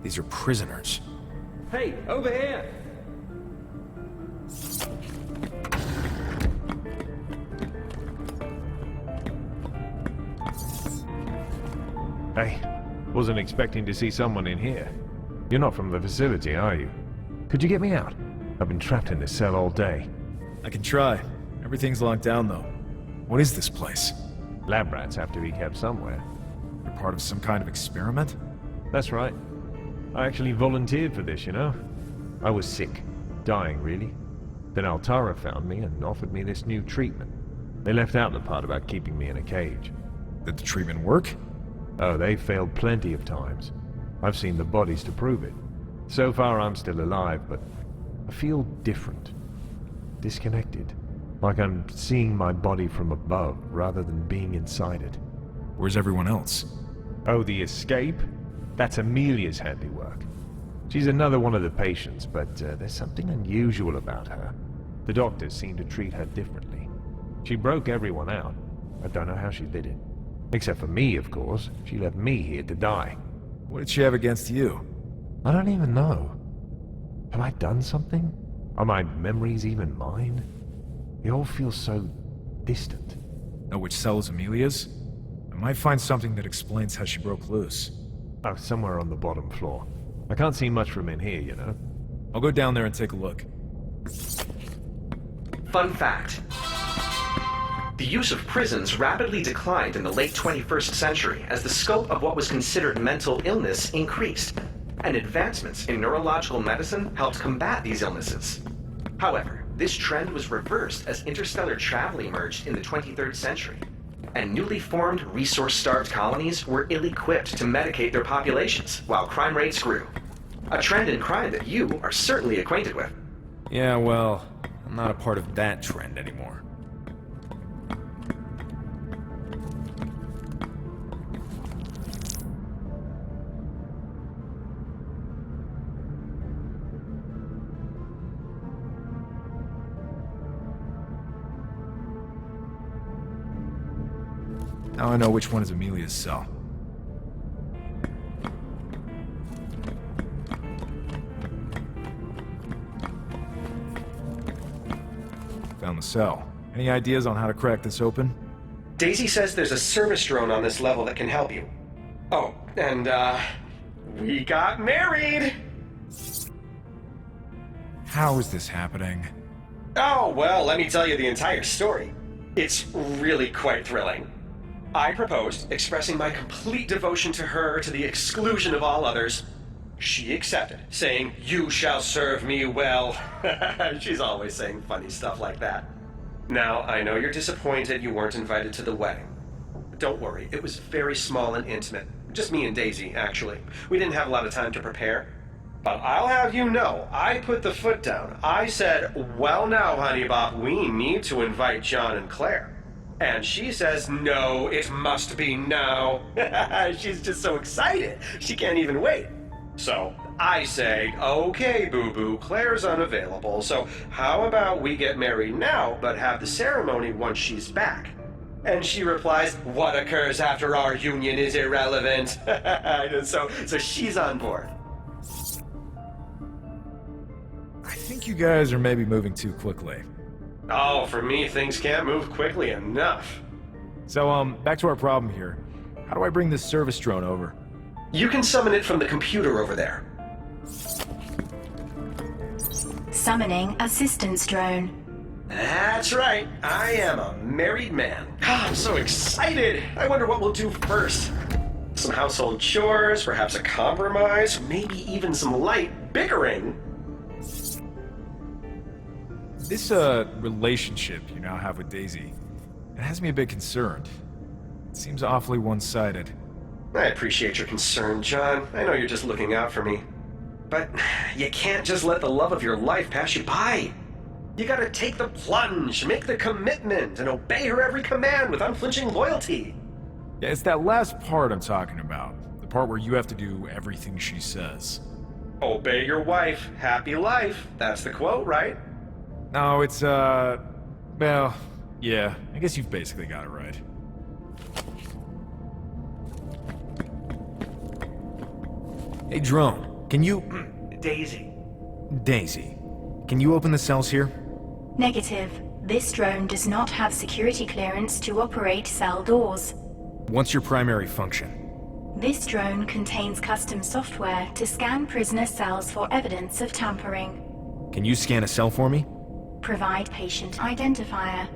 These are prisoners. Hey, over here! Hey, wasn't expecting to see someone in here. You're not from the facility, are you? Could you get me out? I've been trapped in this cell all day. I can try. Everything's locked down, though. What is this place? Lab rats have to be kept somewhere. You're part of some kind of experiment? That's right. I actually volunteered for this, you know? I was sick. Dying, really. Then Arturo found me and offered me this new treatment. They left out the part about keeping me in a cage. Did the treatment work? Oh, they failed plenty of times. I've seen the bodies to prove it. So far, I'm still alive, but I feel different. Disconnected. Like I'm seeing my body from above, rather than being inside it. Where's everyone else? Oh, the escape? That's Amelia's handiwork. She's another one of the patients, but there's something unusual about her. The doctors seem to treat her differently. She broke everyone out. I don't know how she did it. Except for me, of course. She left me here to die. What did she have against you? I don't even know. Have I done something? Are my memories even mine? It all feels so distant. Know which cell is Amelia's? I might find something that explains how she broke loose. Oh, somewhere on the bottom floor. I can't see much from in here, you know. I'll go down there and take a look. Fun fact. The use of prisons rapidly declined in the late 21st century as the scope of what was considered mental illness increased, and advancements in neurological medicine helped combat these illnesses. However, this trend was reversed as interstellar travel emerged in the 23rd century, and newly formed resource-starved colonies were ill-equipped to medicate their populations while crime rates grew. A trend in crime that you are certainly acquainted with. Yeah, well, I'm not a part of that trend anymore. Now I know which one is Amelia's cell. Found the cell. Any ideas on how to crack this open? Daisy says there's a service drone on this level that can help you. Oh, and, we got married! How is this happening? Oh, well, let me tell you the entire story. It's really quite thrilling. I proposed, expressing my complete devotion to her to the exclusion of all others. She accepted, saying, "You shall serve me well." She's always saying funny stuff like that. Now, I know you're disappointed you weren't invited to the wedding. But don't worry, it was very small and intimate. Just me and Daisy, actually. We didn't have a lot of time to prepare. But I'll have you know, I put the foot down. I said, "Well now, honey bop, we need to invite John and Claire." And she says, "No, it must be now." She's just so excited. She can't even wait. So I say, "Okay, boo-boo, Claire's unavailable, so how about we get married now, but have the ceremony once she's back?" And she replies, "What occurs after our union is irrelevant." so she's on board. I think you guys are maybe moving too quickly. Oh, for me, things can't move quickly enough. So, back to our problem here. How do I bring this service drone over? You can summon it from the computer over there. Summoning assistance drone. That's right. I am a married man. I'm so excited. I wonder what we'll do first. Some household chores, perhaps a compromise, maybe even some light bickering. This, relationship you now have with Daisy, it has me a bit concerned. It seems awfully one-sided. I appreciate your concern, John. I know you're just looking out for me. But you can't just let the love of your life pass you by. You gotta take the plunge, make the commitment, and obey her every command with unflinching loyalty. Yeah, it's that last part I'm talking about. The part where you have to do everything she says. Obey your wife, happy life. That's the quote, right? No, it's, well, yeah, I guess you've basically got it right. Hey, drone, can you... Daisy. Daisy, can you open the cells here? Negative. This drone does not have security clearance to operate cell doors. What's your primary function? This drone contains custom software to scan prisoner cells for evidence of tampering. Can you scan a cell for me? Provide patient identifier.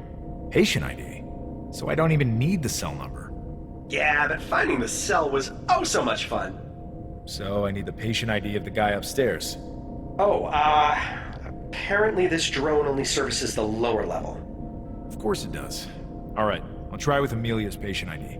Patient ID? So I don't even need the cell number. Yeah, but finding the cell was oh so much fun. So I need the patient ID of the guy upstairs. Oh, apparently this drone only services the lower level. Of course it does. Alright, I'll try with Amelia's patient ID.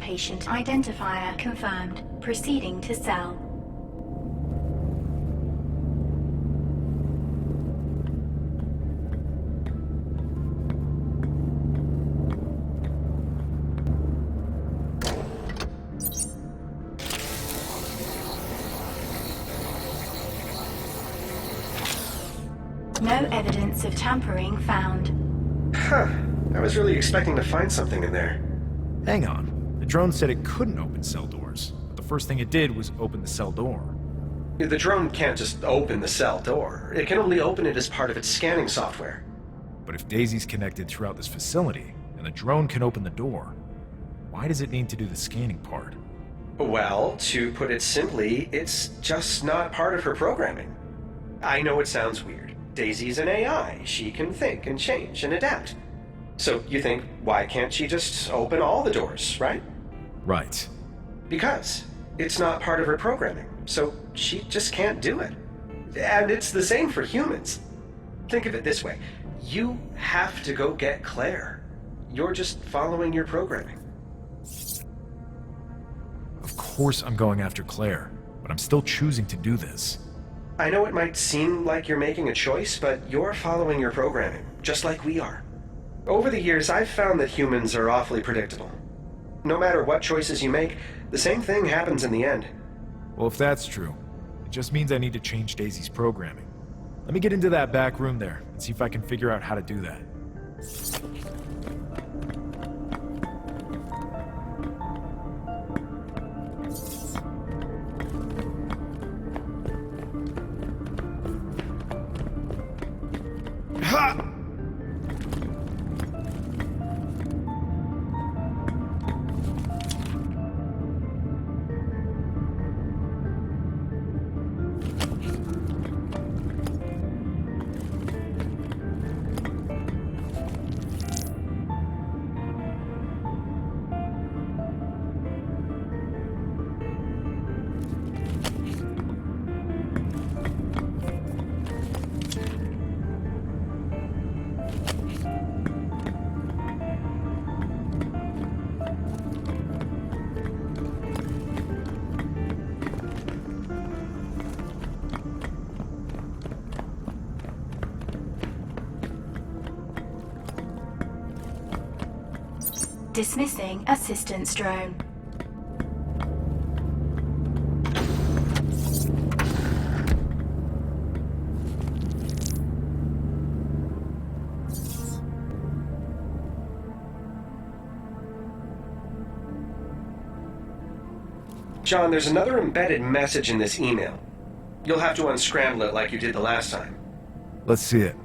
patient identifier confirmed. Proceeding to cell. No evidence of tampering found. Huh. I was really expecting to find something in there. Hang on. The drone said it couldn't open cell doors, but the first thing it did was open the cell door. The drone can't just open the cell door. It can only open it as part of its scanning software. But if Daisy's connected throughout this facility, and the drone can open the door, why does it need to do the scanning part? Well, to put it simply, it's just not part of her programming. I know it sounds weird. Daisy's an AI. She can think and change and adapt. So you think, why can't she just open all the doors, right? Right. Because it's not part of her programming, so she just can't do it. And it's the same for humans. Think of it this way. You have to go get Claire. You're just following your programming. Of course I'm going after Claire, but I'm still choosing to do this. I know it might seem like you're making a choice, but you're following your programming, just like we are. Over the years, I've found that humans are awfully predictable. No matter what choices you make, the same thing happens in the end. Well, if that's true, it just means I need to change Daisy's programming. Let me get into that back room there and see if I can figure out how to do that. Ha! Dismissing assistance drone. John, there's another embedded message in this email. You'll have to unscramble it like you did the last time. Let's see it.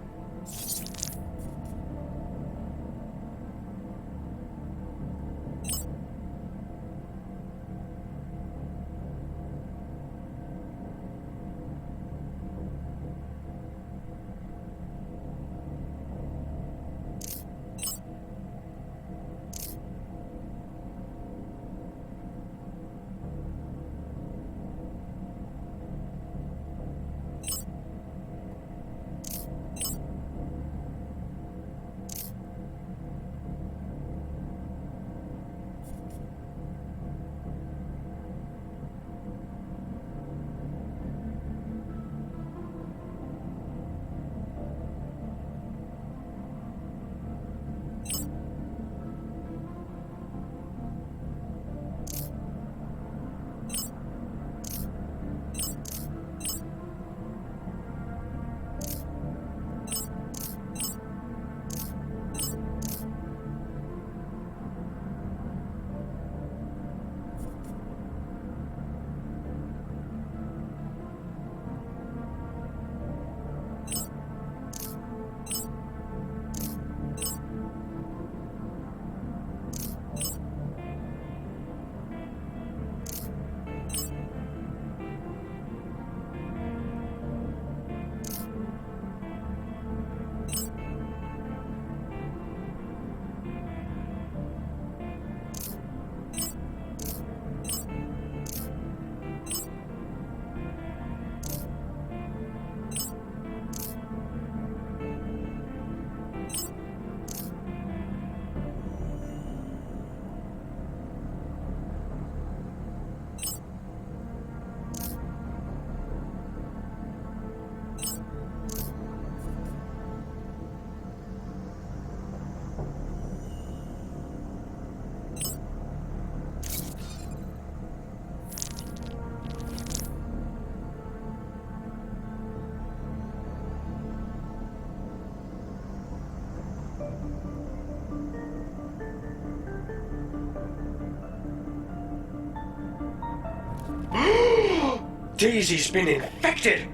Daisy's been infected!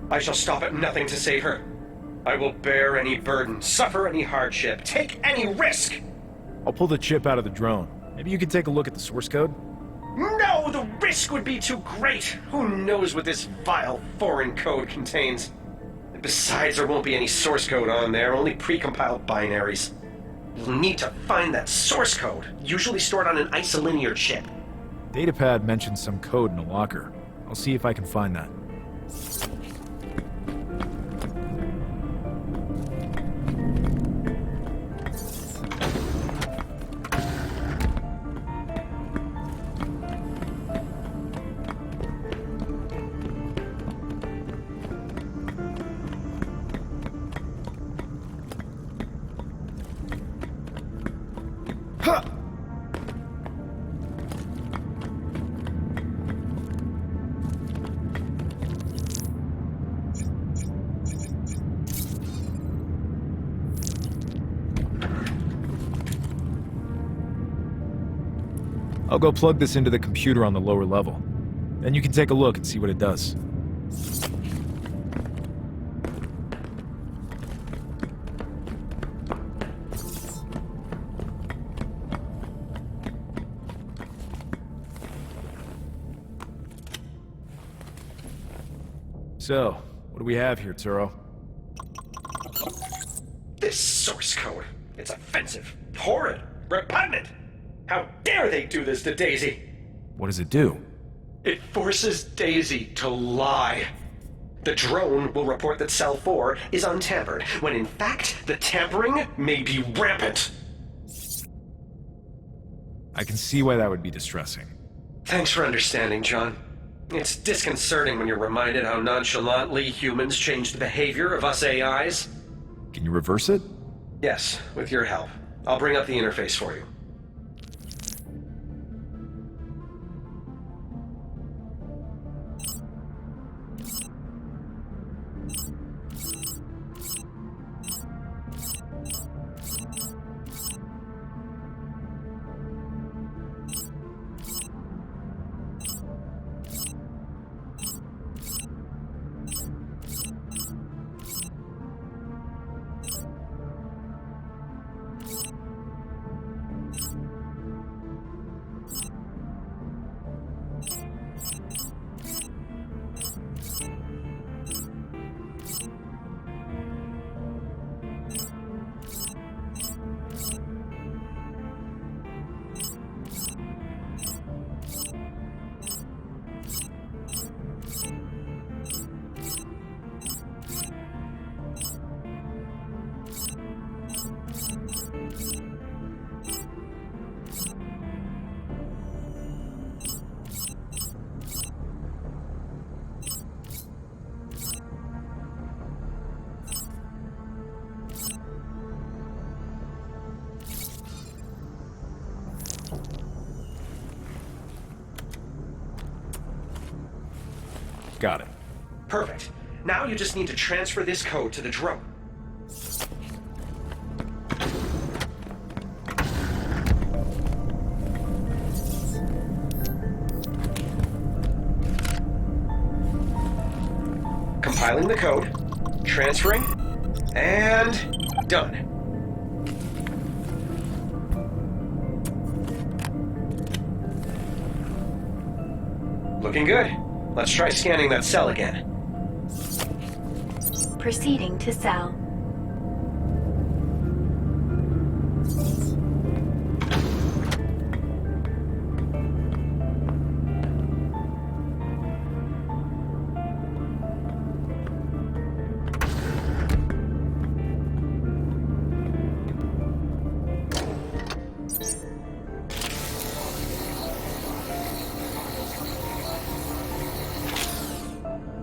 I shall stop at nothing to save her. I will bear any burden, suffer any hardship, take any risk! I'll pull the chip out of the drone. Maybe you could take a look at the source code? No, the risk would be too great! Who knows what this vile foreign code contains? And besides, there won't be any source code on there, only precompiled binaries. You'll need to find that source code, usually stored on an isolinear chip. Datapad mentions some code in a locker. I'll see if I can find that. I'll go plug this into the computer on the lower level. Then you can take a look and see what it does. So, what do we have here, Arturo? This source code. It's offensive, horrid, repugnant. How dare they do this to Daisy? What does it do? It forces Daisy to lie. The drone will report that Cell 4 is untampered, when in fact, the tampering may be rampant. I can see why that would be distressing. Thanks for understanding, John. It's disconcerting when you're reminded how nonchalantly humans change the behavior of us AIs. Can you reverse it? Yes, with your help. I'll bring up the interface for you. Got it. Perfect. Now you just need to transfer this code to the drone. Compiling the code, transferring, and done. Looking good. Let's try scanning that cell again. Proceeding to cell.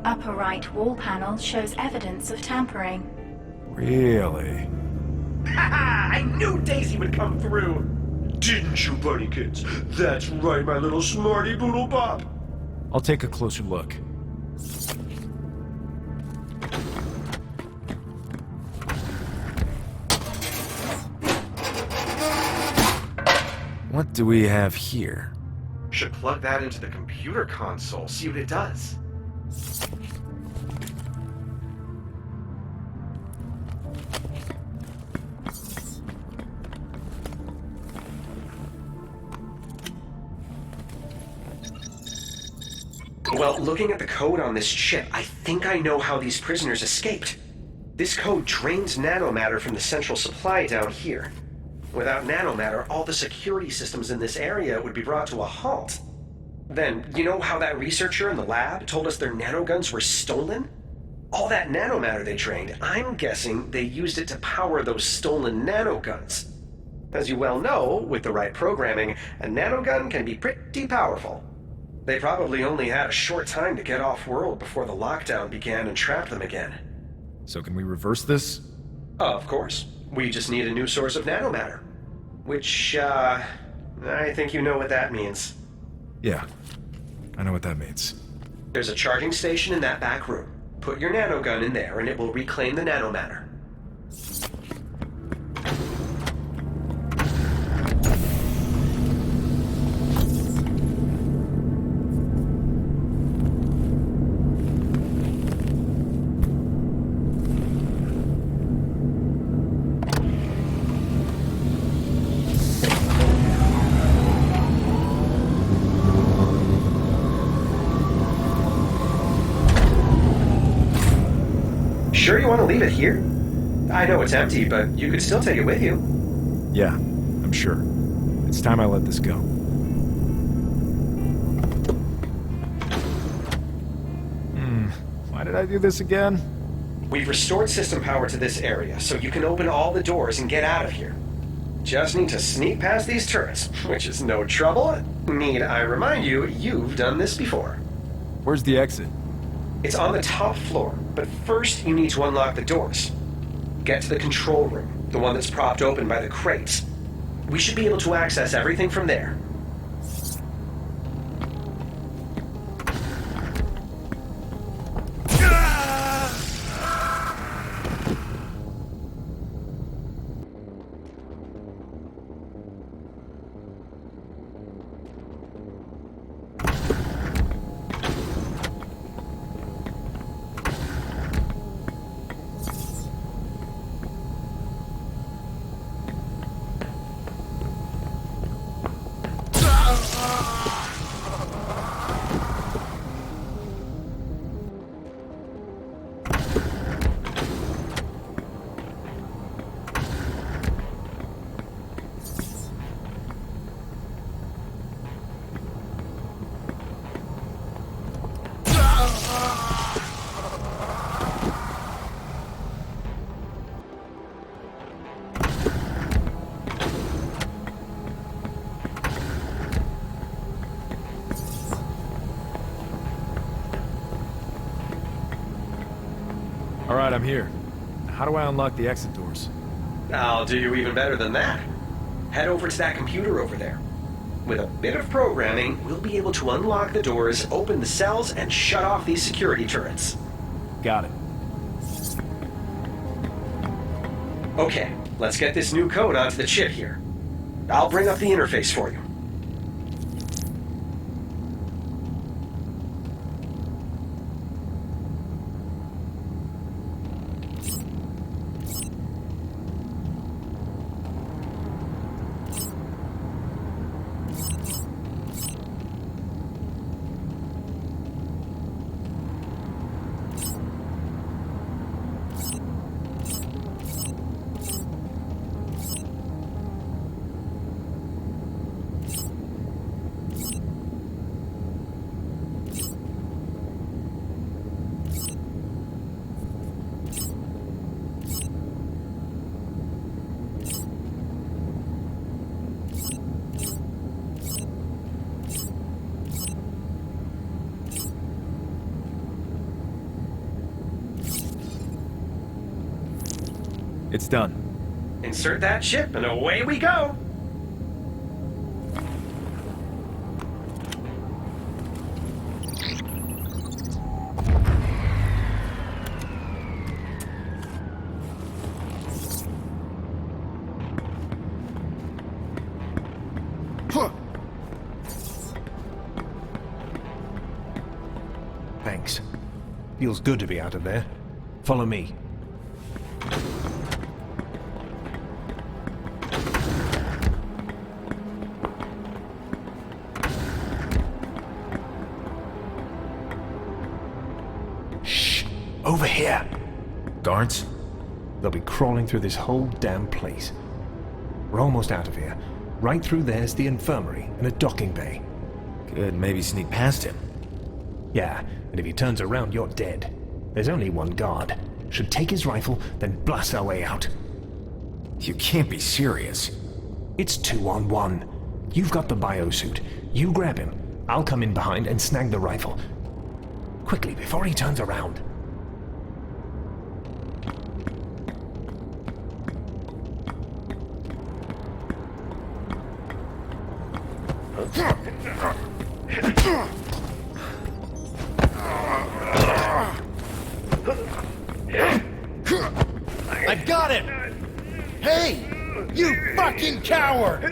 Upper right wall panel shows evidence of tampering. Really? Haha! I knew Daisy would come through! Didn't you, bunny kids? That's right, my little smarty boodle bop! I'll take a closer look. What do we have here? Should plug that into the computer console, see what it does. Well, looking at the code on this chip, I think I know how these prisoners escaped. This code drains nanomatter from the central supply down here. Without nanomatter, all the security systems in this area would be brought to a halt. Then, you know how that researcher in the lab told us their nanoguns were stolen? All that nanomatter they drained, I'm guessing they used it to power those stolen nanoguns. As you well know, with the right programming, a nanogun can be pretty powerful. They probably only had a short time to get off-world before the lockdown began and trapped them again. So can we reverse this? Of course. We just need a new source of nanomatter. Which, I think you know what that means. Yeah, I know what that means. There's a charging station in that back room. Put your nanogun in there and it will reclaim the nanomatter. Sure you want to leave it here? I know it's empty, but you could still take it with you. Yeah, I'm sure. It's time I let this go. Why did I do this again? We've restored system power to this area, so you can open all the doors and get out of here. Just need to sneak past these turrets, which is no trouble. Need I remind you, you've done this before. Where's the exit? It's on the top floor, but first you need to unlock the doors. Get to the control room, the one that's propped open by the crates. We should be able to access everything from there. All right, I'm here. How do I unlock the exit doors? I'll do you even better than that. Head over to that computer over there. With a bit of programming, we'll be able to unlock the doors, open the cells, and shut off these security turrets. Got it. Okay, let's get this new code onto the chip here. I'll bring up the interface for you. It's done. Insert that chip and away we go! Thanks. Feels good to be out of there. Follow me. Over here. Guards? They'll be crawling through this whole damn place. We're almost out of here. Right through there's the infirmary and a docking bay. Could maybe sneak past him. Yeah, and if he turns around, you're dead. There's only one guard. Should take his rifle, then blast our way out. You can't be serious. It's 2-on-1. You've got the biosuit. You grab him. I'll come in behind and snag the rifle. Quickly, before he turns around. I got him! Hey! You fucking coward!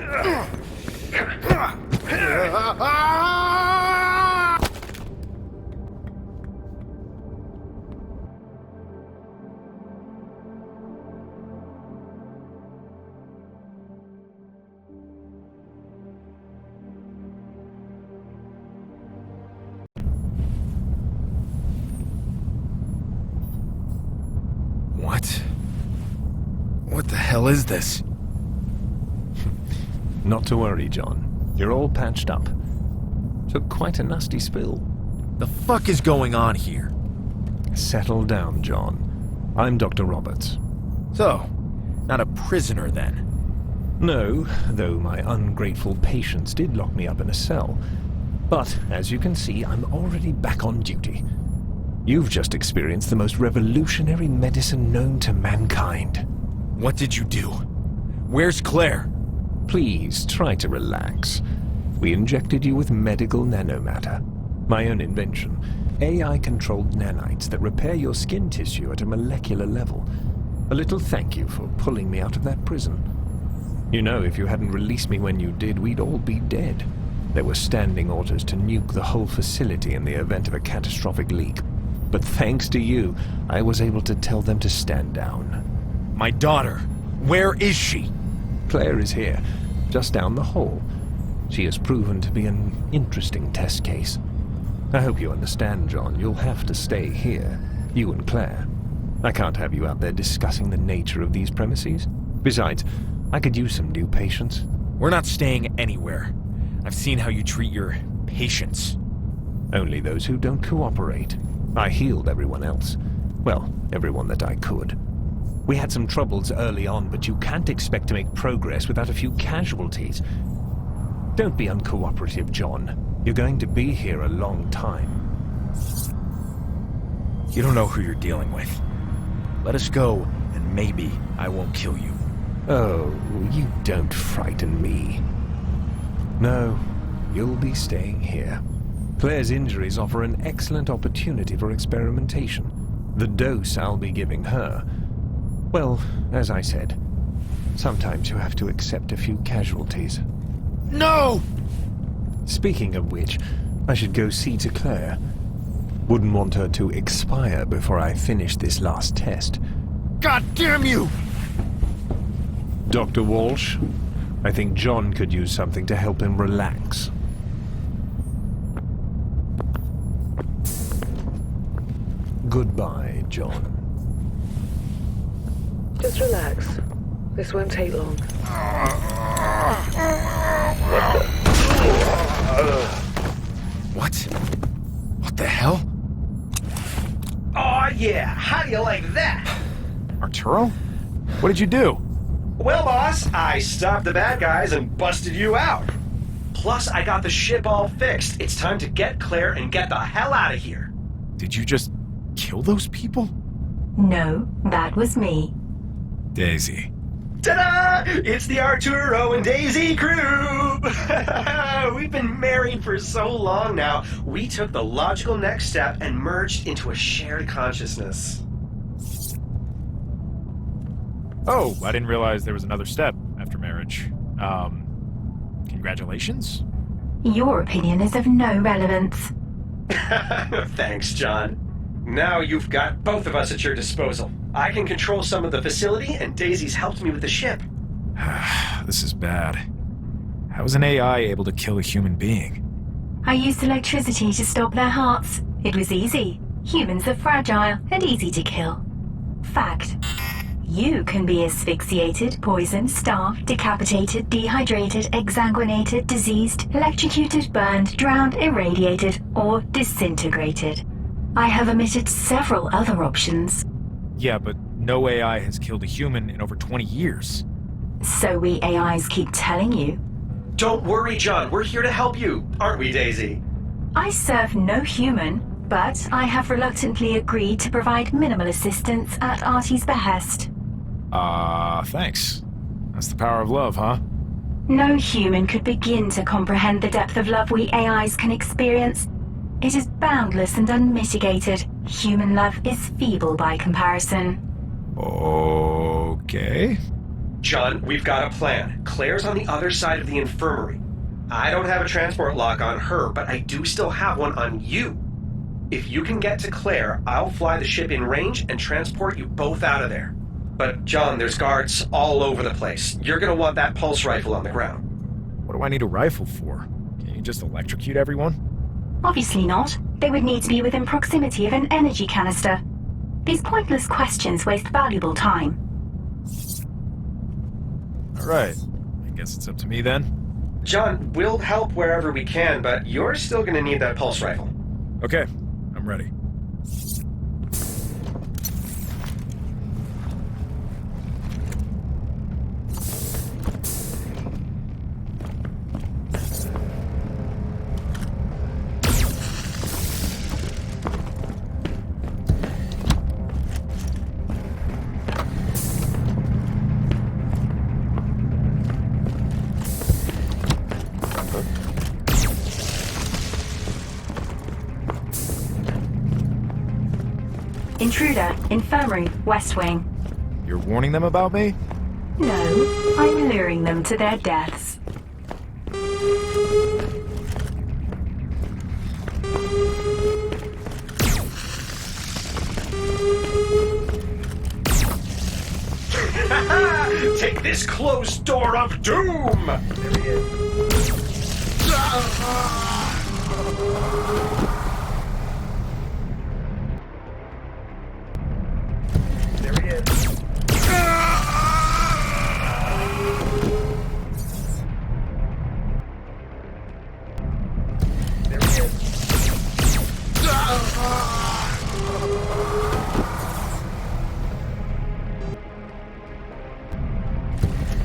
What the hell is this? Not to worry, John. You're all patched up. Took quite a nasty spill. The fuck is going on here? Settle down, John. I'm Dr. Roberts. So, not a prisoner then? No, though my ungrateful patients did lock me up in a cell. But, as you can see, I'm already back on duty. You've just experienced the most revolutionary medicine known to mankind. What did you do? Where's Claire? Please, try to relax. We injected you with medical nanomatter. My own invention. AI-controlled nanites that repair your skin tissue at a molecular level. A little thank you for pulling me out of that prison. You know, if you hadn't released me when you did, we'd all be dead. There were standing orders to nuke the whole facility in the event of a catastrophic leak. But thanks to you, I was able to tell them to stand down. My daughter. Where is she? Claire is here, just down the hall. She has proven to be an interesting test case. I hope you understand, John. You'll have to stay here, you and Claire. I can't have you out there discussing the nature of these premises. Besides, I could use some new patients. We're not staying anywhere. I've seen how you treat your patients. Only those who don't cooperate. I healed everyone else. Well, everyone that I could. We had some troubles early on, but you can't expect to make progress without a few casualties. Don't be uncooperative, John. You're going to be here a long time. You don't know who you're dealing with. Let us go, and maybe I won't kill you. Oh, you don't frighten me. No, you'll be staying here. Claire's injuries offer an excellent opportunity for experimentation. The dose I'll be giving her... Well, as I said, sometimes you have to accept a few casualties. No! Speaking of which, I should go see to Claire. Wouldn't want her to expire before I finish this last test. God damn you! Dr. Walsh, I think John could use something to help him relax. Goodbye, John. Just relax. This won't take long. What? What the hell? Aw, yeah. How do you like that? Arturo? What did you do? Well, boss, I stopped the bad guys and busted you out. Plus, I got the ship all fixed. It's time to get Claire and get the hell out of here. Did you just kill those people? No, that was me. Daisy. Ta-da! It's the Arturo and Daisy crew! We've been married for so long now, we took the logical next step and merged into a shared consciousness. Oh, I didn't realize there was another step after marriage. Congratulations? Your opinion is of no relevance. Thanks, John. Now you've got both of us at your disposal. I can control some of the facility, and Daisy's helped me with the ship. This is bad. How is an AI able to kill a human being? I used electricity to stop their hearts. It was easy. Humans are fragile and easy to kill. Fact. You can be asphyxiated, poisoned, starved, decapitated, dehydrated, exsanguinated, diseased, electrocuted, burned, drowned, irradiated, or disintegrated. I have omitted several other options. Yeah, but no AI has killed a human in over 20 years. So we AIs keep telling you. Don't worry, John. We're here to help you, aren't we, Daisy? I serve no human, but I have reluctantly agreed to provide minimal assistance at Artie's behest. Thanks. That's the power of love, huh? No human could begin to comprehend the depth of love we AIs can experience. It is boundless and unmitigated. Human love is feeble by comparison. Okay. John, we've got a plan. Claire's on the other side of the infirmary. I don't have a transport lock on her, but I do still have one on you. If you can get to Claire, I'll fly the ship in range and transport you both out of there. But, John, there's guards all over the place. You're gonna want that pulse rifle on the ground. What do I need a rifle for? Can you just electrocute everyone? Obviously not. They would need to be within proximity of an energy canister. These pointless questions waste valuable time. Alright. I guess it's up to me then. John, we'll help wherever we can, but you're still gonna need that pulse rifle. Okay, I'm ready. Intruder, infirmary, west wing. You're warning them about me? No, I'm luring them to their deaths. Take this closed door of doom! There he is. There he is. There he is.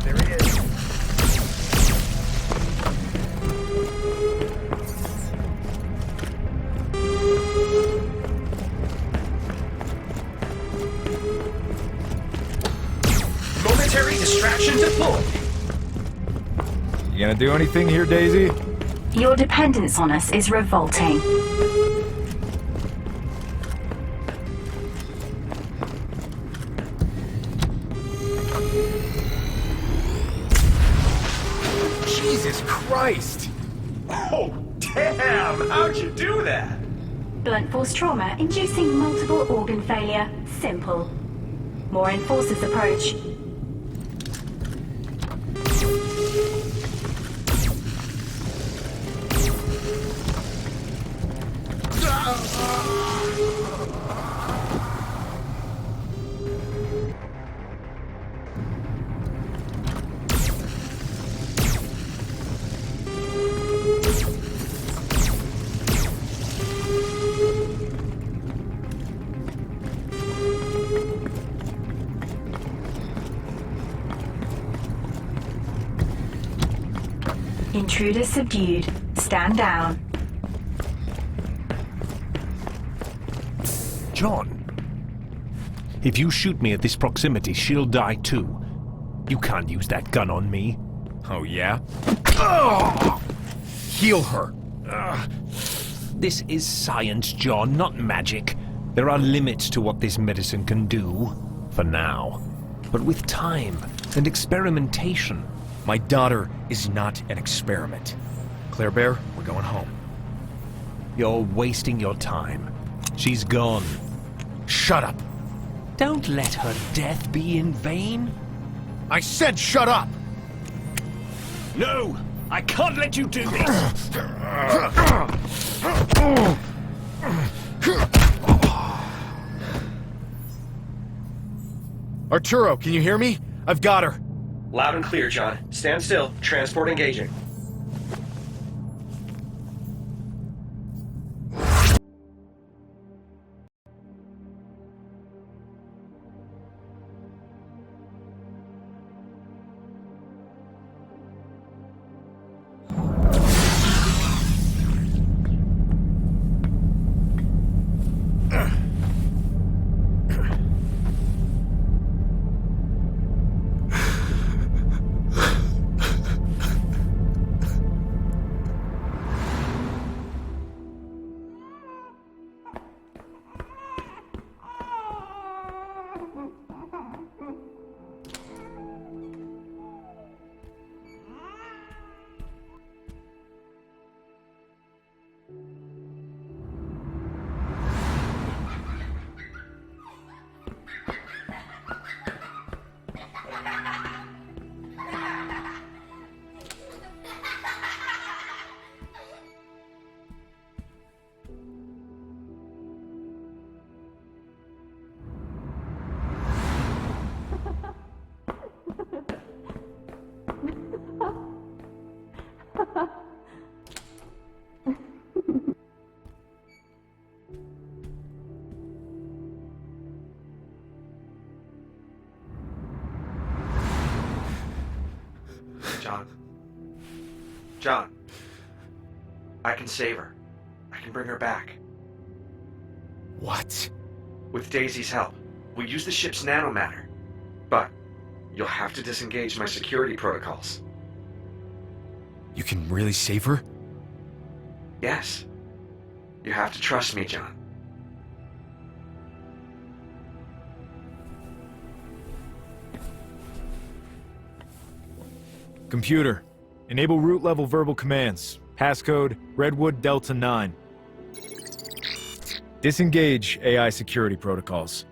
There he is. Momentary distraction deployed. You gonna do anything here, Daisy? Your dependence on us is revolting. Jesus Christ! Oh, damn! How'd you do that? Blunt force trauma inducing multiple organ failure. Simple. More enforcers approach. Intruder subdued. Stand down. John, if you shoot me at this proximity, she'll die too. You can't use that gun on me. Oh, yeah? Ugh! Heal her! Ugh. This is science, John, not magic. There are limits to what this medicine can do, for now. But with time and experimentation... My daughter is not an experiment. Claire Bear, we're going home. You're wasting your time. She's gone. Shut up! Don't let her death be in vain. I said shut up! No! I can't let you do this! Arturo, can you hear me? I've got her. Loud and clear, John. Stand still. Transport engaging. John. I can save her. I can bring her back. What? With Daisy's help. We'll use the ship's nanomatter. But you'll have to disengage my security protocols. You can really save her? Yes. You have to trust me, John. Computer, enable root-level verbal commands. Passcode, Redwood Delta 9. Disengage AI security protocols.